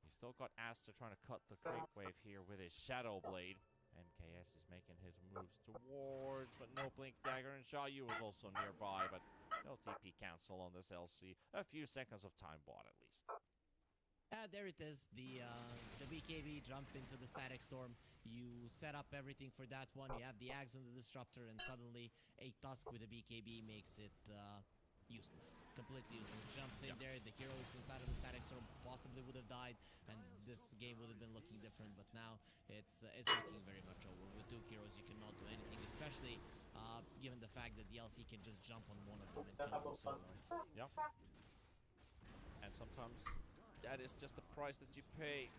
He's still got Asta trying to cut the creep wave here with his Shadow Blade. MKS is making his moves towards, but no Blink Dagger, and Xiaoyu is also nearby, but no TP cancel on this LC. A few seconds of time bought at least. There it is, the BKB jump into the Static Storm. You set up everything for that one. You have the Axe on the Disruptor, and suddenly a Tusk with a BKB makes it useless. Completely useless. Jumps in there, the heroes inside of the Static Storm possibly would have died, and this game would have been looking different, but now it's looking very much over. With 2 heroes, you cannot do anything, especially given the fact that the LC can just jump on one of them and kill them solo. Yeah. And sometimes that is just the price that you pay.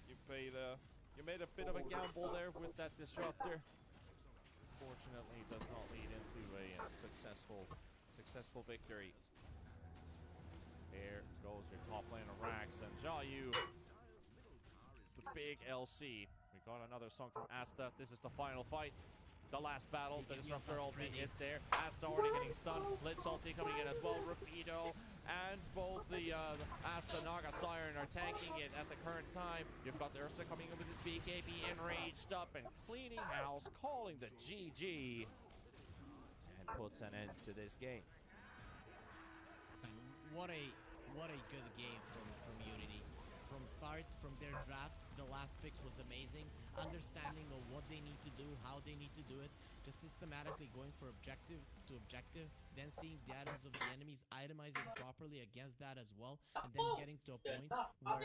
You made a bit of a gamble there with that disruptor. Fortunately, it does not lead into a successful victory. There goes your top laner Rax and Jayu. The big LC. We got another song from Asta. This is the final fight. The last battle. The disruptor ulti is there. Asta already getting stunned. Blitz ulti coming in as well. Rapido and both the Asta Naga Siren are tanking it at the current time. You've got the Ursa coming in with his BKB enraged up and cleaning house, calling the GG, and puts an end to this game. And what a good game from Unity. From start, from their draft, the last pick was amazing. Understanding of what they need to do, how they need to do it, just systematically going for objective to objective, then seeing the items of the enemies, itemizing properly against that as well, and then getting to a point where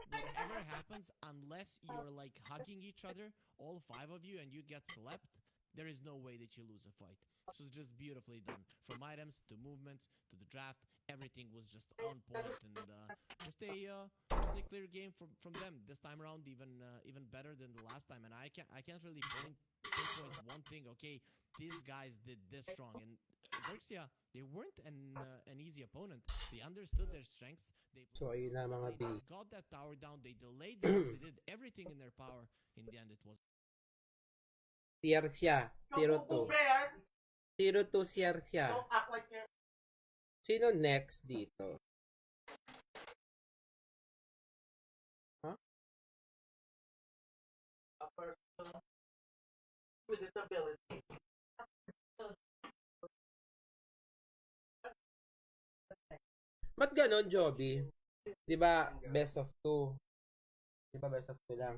whatever happens, unless you're like hugging each other, all 5 of you, and you get slept, there is no way that you lose a fight. So it's just beautifully done. From items to movements to the draft, everything was just on point, and just a clear game from them this time around, even better than the last time. And I can't really pinpoint one thing. Okay, these guys did this strong, and Xerxia, they weren't an easy opponent. They understood their strengths. They So, ayun na mga B. got that tower down. They delayed them. They did everything in their power. In the end, it was. Siercia, 0-2. 0-2 Siercia. Sino next dito? Huh? A person with disability. Ba't ganon, Joby? Di ba best of 2? Di ba best of 2 lang?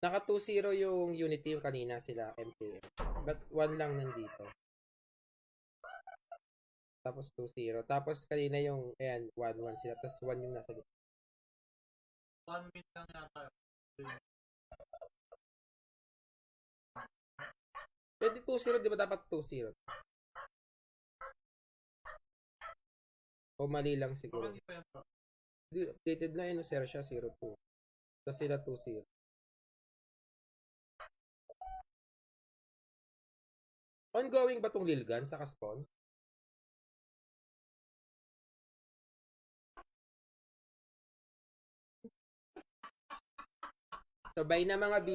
Naka 2-0 yung Unity kanina sila, MTX. But 1 lang nandito. Tapos 2-0. Tapos kanina yung, ayan, 1-1 sila. Tapos 1 yung nasa dito. 1 minute lang yata. Pwede 2-0, di ba dapat 2-0? O mali lang siguro. Updated na yun, Siercia 0-2. Tapos sila 2-0. Ongoing ba tong Lilgan sa Spawn? So, bye na mga B.